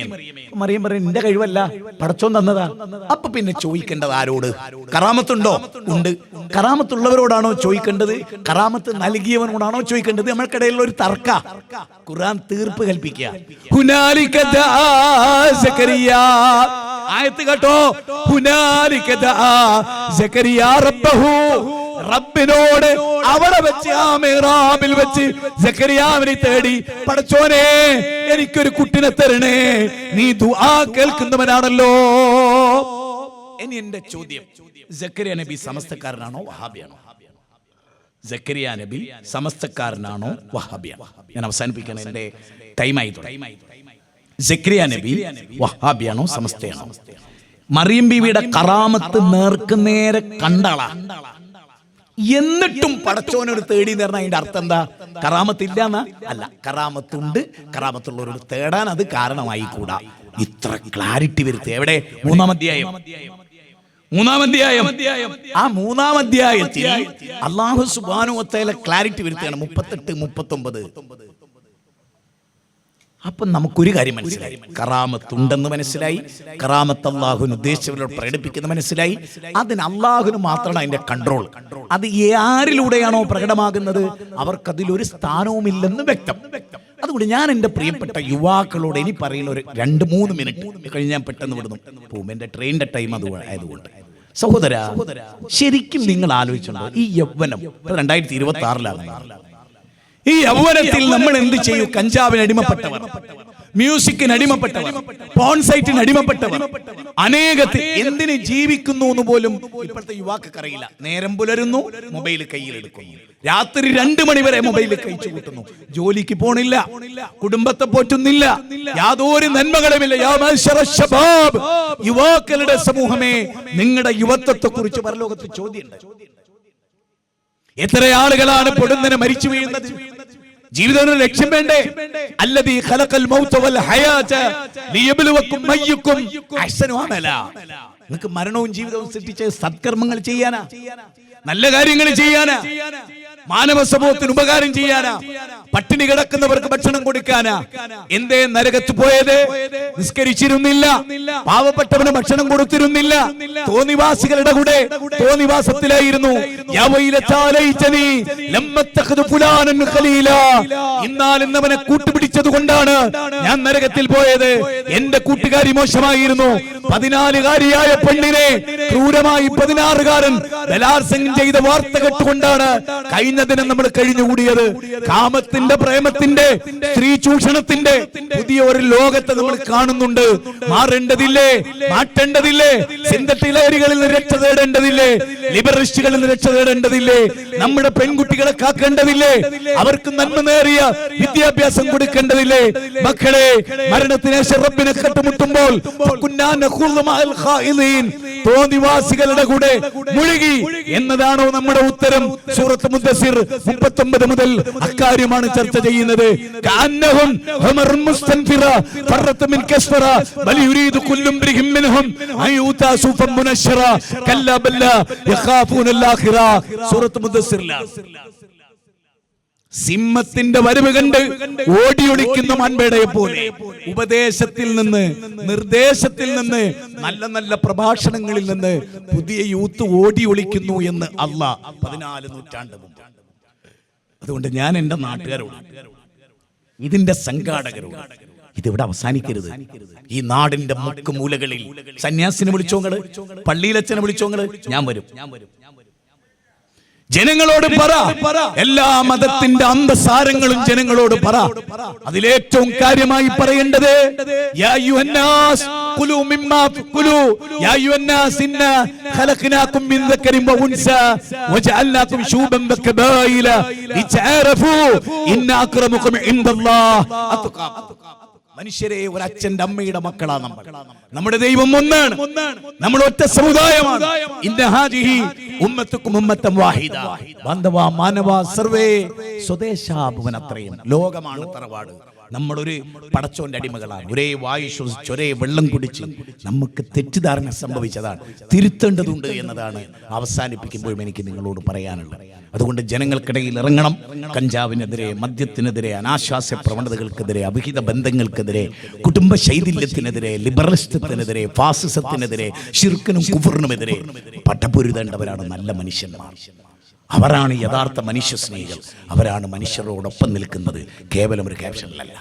മറിയം പറയും, എന്റെ കഴിവല്ല, പടച്ചോൻ തന്നതാ. അപ്പൊ പിന്നെ ചോദിക്കേണ്ടത് ആരോട്? കറാമത്തുണ്ടോ? ഉണ്ട്. കറാമത്തുള്ളവരോടാണോ ചോദിക്കേണ്ടത്? കറാമത്ത് നൽകിയവനോടാണോ ചോദിക്കേണ്ടത്? നമ്മൾക്കിടയിൽ ഒരു തർക്ക. ഖുർആൻ തീർപ്പ് കൽപ്പിക്കുക. ആയത്ത് കേട്ടോ, റബ്ബിനോട് അവിടെ വെച്ച്, ആ മിഹ്റാബിൽ വെച്ച് സക്കറിയാവിനെ തേടി, പടച്ചോനെ എനിക്കൊരു കുട്ടിനെ തരണേ, നീ ദുആ കേൾക്കുന്നവനാണല്ലോ. ഇനി എന്റെ ചോദ്യം, സക്കറിയ നബി സമസ്തക്കാരനാണോ വഹാബിയാണോ? സക്കറിയ നബി സമസ്തക്കാരനാണോ വഹാബിയാണോ? ഞാൻ അവസാനിപ്പിക്കണം, എന്റെ ടൈമായി തുടങ്ങി. സക്കറിയ നബി വഹാബിയാണോ സമസ്തയാണോ? മറിയം ബീവിയുടെ കറാമത്ത് നേർക്കുനേരെ കണ്ടാളാ, എന്നിട്ടും പടച്ചോനോട് തേടി എന്ന് പറഞ്ഞാൽ അതിന്റെ അർത്ഥം എന്താ? കറാമത്തില്ല എന്നാ? അല്ല, കറാമത്തുണ്ട്. കറാമത്തുള്ളവരോട് തേടാൻ അത് കാരണമായി കൂടാ. ഇത്ര ക്ലാരിറ്റി വരുത്തുക. എവിടെ? 3-ാം അധ്യായം. 3-ാം അധ്യായം. ആ 3-ാം അധ്യായത്തിൽ അല്ലാഹു സുബ്ഹാനഹു വ തആല ക്ലാരിറ്റി വരുത്തുകയാണ്. 38, 39. അപ്പം നമുക്കൊരു കാര്യം മനസ്സിലായി, കറാമത്തുണ്ടെന്ന് മനസ്സിലായി, കറാമത്ത് അള്ളാഹുവിന് ഉദ്ദേശിച്ചവരോട് പ്രകടിപ്പിക്കുന്ന മനസ്സിലായി. അതിന് അള്ളാഹുവിന് മാത്രമാണ് അതിന്റെ കൺട്രോൾ. അത് ആരിലൂടെയാണോ പ്രകടമാകുന്നത് അവർക്കതിലൊരു സ്ഥാനവുമില്ലെന്ന് വ്യക്തം. അതുകൊണ്ട് ഞാൻ എൻ്റെ പ്രിയപ്പെട്ട യുവാക്കളോട് ഇനി പറയുന്ന ഒരു 2-3 മിനിറ്റ് കഴിഞ്ഞ് ഞാൻ പെട്ടെന്ന് വിടുന്നു പോകും, എൻ്റെ ട്രെയിനിന്റെ ടൈം അത് ആയതുകൊണ്ട്. സഹോദര, ശരിക്കും നിങ്ങൾ ആലോചിച്ചോ, ഈ യൗവനം 2026 ഈ യൗവനത്തിൽ നമ്മൾ എന്ത് ചെയ്യൂ? കഞ്ചാവിന് അടിമപ്പെട്ടവർ, മ്യൂസിക്കിന് അടിമപ്പെട്ടവർ, പോൺ സൈറ്റിന് അടിമപ്പെട്ടവർ, അനേകത്തിൽ എന്തിന് ജീവിക്കുന്നു എന്ന് പോലും ഇപ്പോഴത്തെ യുവാക്കൾക്ക് അറിയില്ല. നേരം പുലരുന്നു, മൊബൈൽ കയ്യിലെടുക്കുന്നു, രാത്രി 2 മണി വരെ മൊബൈൽ കഴിച്ചു കൂട്ടുന്നു, ജോലിക്ക് പോണില്ല, കുടുംബത്തെ പോറ്റുന്നില്ല, യാതൊരു നന്മകളുമില്ല. യുവാക്കളുടെ സമൂഹമേ, നിങ്ങളുടെ യുവത്വത്തെ കുറിച്ച് പരലോകത്ത് ചോദ്യമുണ്ട്. എത്ര ആളുകളാണ് പൊടുന്നനെ മരിച്ചു വീഴുന്നത്? ജീവിതത്തിന് ലക്ഷ്യം വേണ്ടേ? അല്ലദീ ഖലഖൽ മൗത വൽ ഹയാത ലിയബ്ലുവക്കും അയ്യുക്കും അഹ്സനു അമല. നിങ്ങൾക്ക് മരണവും ജീവിതവും സൃഷ്ടിച്ച സത്കർമ്മങ്ങൾ ചെയ്യാനാ, നല്ല കാര്യങ്ങൾ ചെയ്യാനാ, മാനവ സമൂഹത്തിന് ഉപകാരം ചെയ്യാനാ, പട്ടിണി കിടക്കുന്നവർക്ക് ഭക്ഷണം കൊടുക്കാനാ. എന്തേ നരകത്ത് പോയത്? നിസ്കരിച്ചിരുന്നില്ല, പാവപ്പെട്ടവന് ഭക്ഷണം കൊടുത്തിരുന്നില്ല, തോന്നിവാസികളുടെ കൂടെ തോന്നിവാസത്തിലായിരുന്നു. ഇന്നാലിന്നവനെ കൂട്ടുപിടിച്ചത് കൊണ്ടാണ് ഞാൻ നരകത്തിൽ പോയത്. എന്റെ കൂട്ടുകാരി മോശമായിരുന്നു. 14-കാരിയായ പെണ്ണിനെ ക്രൂരമായി 16-കാരൻ ബലാത്സംഗം ചെയ്ത വാർത്ത കേട്ടുകൊണ്ടാണ് കഴിഞ്ഞ ദിനം നമ്മൾ കഴിഞ്ഞുകൂടിയത്. കാമത്തിന്റെ, പ്രേമത്തിന്റെ, സ്ത്രീ ചൂഷണത്തിന്റെ പുതിയ ഒരു ലോകത്തെ നമ്മൾ കാണുന്നുണ്ട്. മാറേണ്ടതില്ലേ? മാറ്റേണ്ടതില്ലേ? സിന്തറ്റിക് ലഹരികളിൽ നിന്ന് രക്ഷ തേടേണ്ടതില്ലേ? ലിബറലിസ്റ്റുകളിൽ നിന്ന് രക്ഷ തേടേണ്ടതില്ലേ? നമ്മുടെ പെൺകുട്ടികളെ കാക്കേണ്ടതില്ലേ? അവർക്ക് നന്മ നേറിയ വിദ്യാഭ്യാസം കൊടുക്കേണ്ടതില്ലേ? മക്കളെ, മരണത്തിന് റബ്ബിനെ കണ്ടുമുട്ടുമ്പോൾ തോന്നിവാസികളുടെ കൂടെ മുഴുകി എന്നതാണോ നമ്മുടെ ഉത്തരം? സൂറത്ത് മുദ്ദസ്സിർ 39 മുതൽ അക്കാര്യമാണ് ചർച്ച ചെയ്യുന്നത്. കഅന്നഹും ഹുമറുൻ മുസ്തൻഫിറ ഫറത മിൻ കസ്ഫറ ബൽ യുരീദു കുല്ലു ഇംറിഹിം മിൻഹും അയൂതാ സൂഫൻ മുനശ്ശറ കല്ലാ ബല്ല യഖാഫൂനൽ ആഖിറ. സൂറത്ത് മുദ്ദസ്സിർ. സിംഹത്തിന്റെ വരവ് കണ്ട് ഓടിയൊളിക്കുന്ന മാൻപേടയെ പോലെ ഉപദേശത്തിൽ നിന്ന്, നിർദ്ദേശത്തിൽ നിന്ന്, നല്ല നല്ല പ്രഭാഷണങ്ങളിൽ നിന്ന് പുതിയ യൂത്ത് ഓടിയൊളിക്കുന്നു എന്ന് അല്ലാഹ് 14 നൂറ്റാണ്ട് മുമ്പ്. അതുകൊണ്ട് ഞാൻ എൻ്റെ നാട്ടുകാരോട്, ഇതിന്റെ സംഘാടകരോട്, ഇതിവിടെ അവസാനിക്കരുത്. ഈ നാടിന്റെ മുക്ക് മൂലകളിൽ സന്യാസിനെ വിളിച്ചോങ്ങള്, പള്ളിയിലച്ഛനെ വിളിച്ചോങ്ങള്, ഞാൻ വരും. ജനങ്ങളോട് പറ, എല്ലാ മതത്തിന്റെ അന്തസാരങ്ങളും ജനങ്ങളോട് പറ. അതിലേറ്റവും കാര്യമായി പറയേണ്ടത് യാ അയ്യുഹന്നാസ് കുലു മിമ്മാ കുലു യാ അയ്യുഹന്നാസ് ഇന്നാ ഖലഖനാകും മിൻ ദക്കരിൻ വ ഉൻസാ വജഅൽനാകും ശൂബൻ വകബായില ലിതഅറഫു ഇന്ന അക്രമകും ഇൻദല്ലാഹ് അത്ഖാകും. മനുഷ്യരെ, ഒരു അച്ഛന്റെ അമ്മയുടെ മക്കളാണ് നമ്മൾ. നമ്മുടെ ദൈവം ഒന്നാണ്, നമ്മൾ ഒറ്റ സമുദായമാണ്. ഇന്ന ഹാദിഹി ഉമ്മത്തുക്കും ഉമ്മത്തൻ വാഹിദ. ബാന്ധവാ മാനവാ സർവേ സ്വദേശാഭുവനത്രയം. ലോകമാണ് തറവാട്. നമ്മളൊരു പടച്ചോന്റെ അടിമകളാണ്. ഒരേ വായു ശ്വസിച്ച്, ഒരേ വെള്ളം കുടിച്ച് നമുക്ക് തെറ്റിദ്ധാരണ സംഭവിച്ചതാണ്. തിരുത്തേണ്ടതുണ്ട് എന്നതാണ് അവസാനിപ്പിക്കുമ്പോഴും എനിക്ക് നിങ്ങളോട് പറയാനുള്ളത്. അതുകൊണ്ട് ജനങ്ങൾക്കിടയിൽ ഇറങ്ങണം. കഞ്ചാവിനെതിരെ, മദ്യത്തിനെതിരെ, അനാശാസ്യ പ്രവണതകൾക്കെതിരെ, അവിഹിത ബന്ധങ്ങൾക്കെതിരെ, കുടുംബ ശൈഥില്യത്തിനെതിരെ, ലിബറലിസത്തിനെതിരെ, ഫാസിസത്തിനെതിരെ, ശിർക്കിനും കുഫറിനുമെതിരെ പടപൊരുതേണ്ടവരാണ് നല്ല മനുഷ്യന്മാർ. അവരാണ് യഥാർത്ഥ മനുഷ്യ സ്നേഹികൾ. അവരാണ് മനുഷ്യരോടൊപ്പം നിൽക്കുന്നത്, കേവലം ഒരു ക്യാപ്ഷനിലല്ല.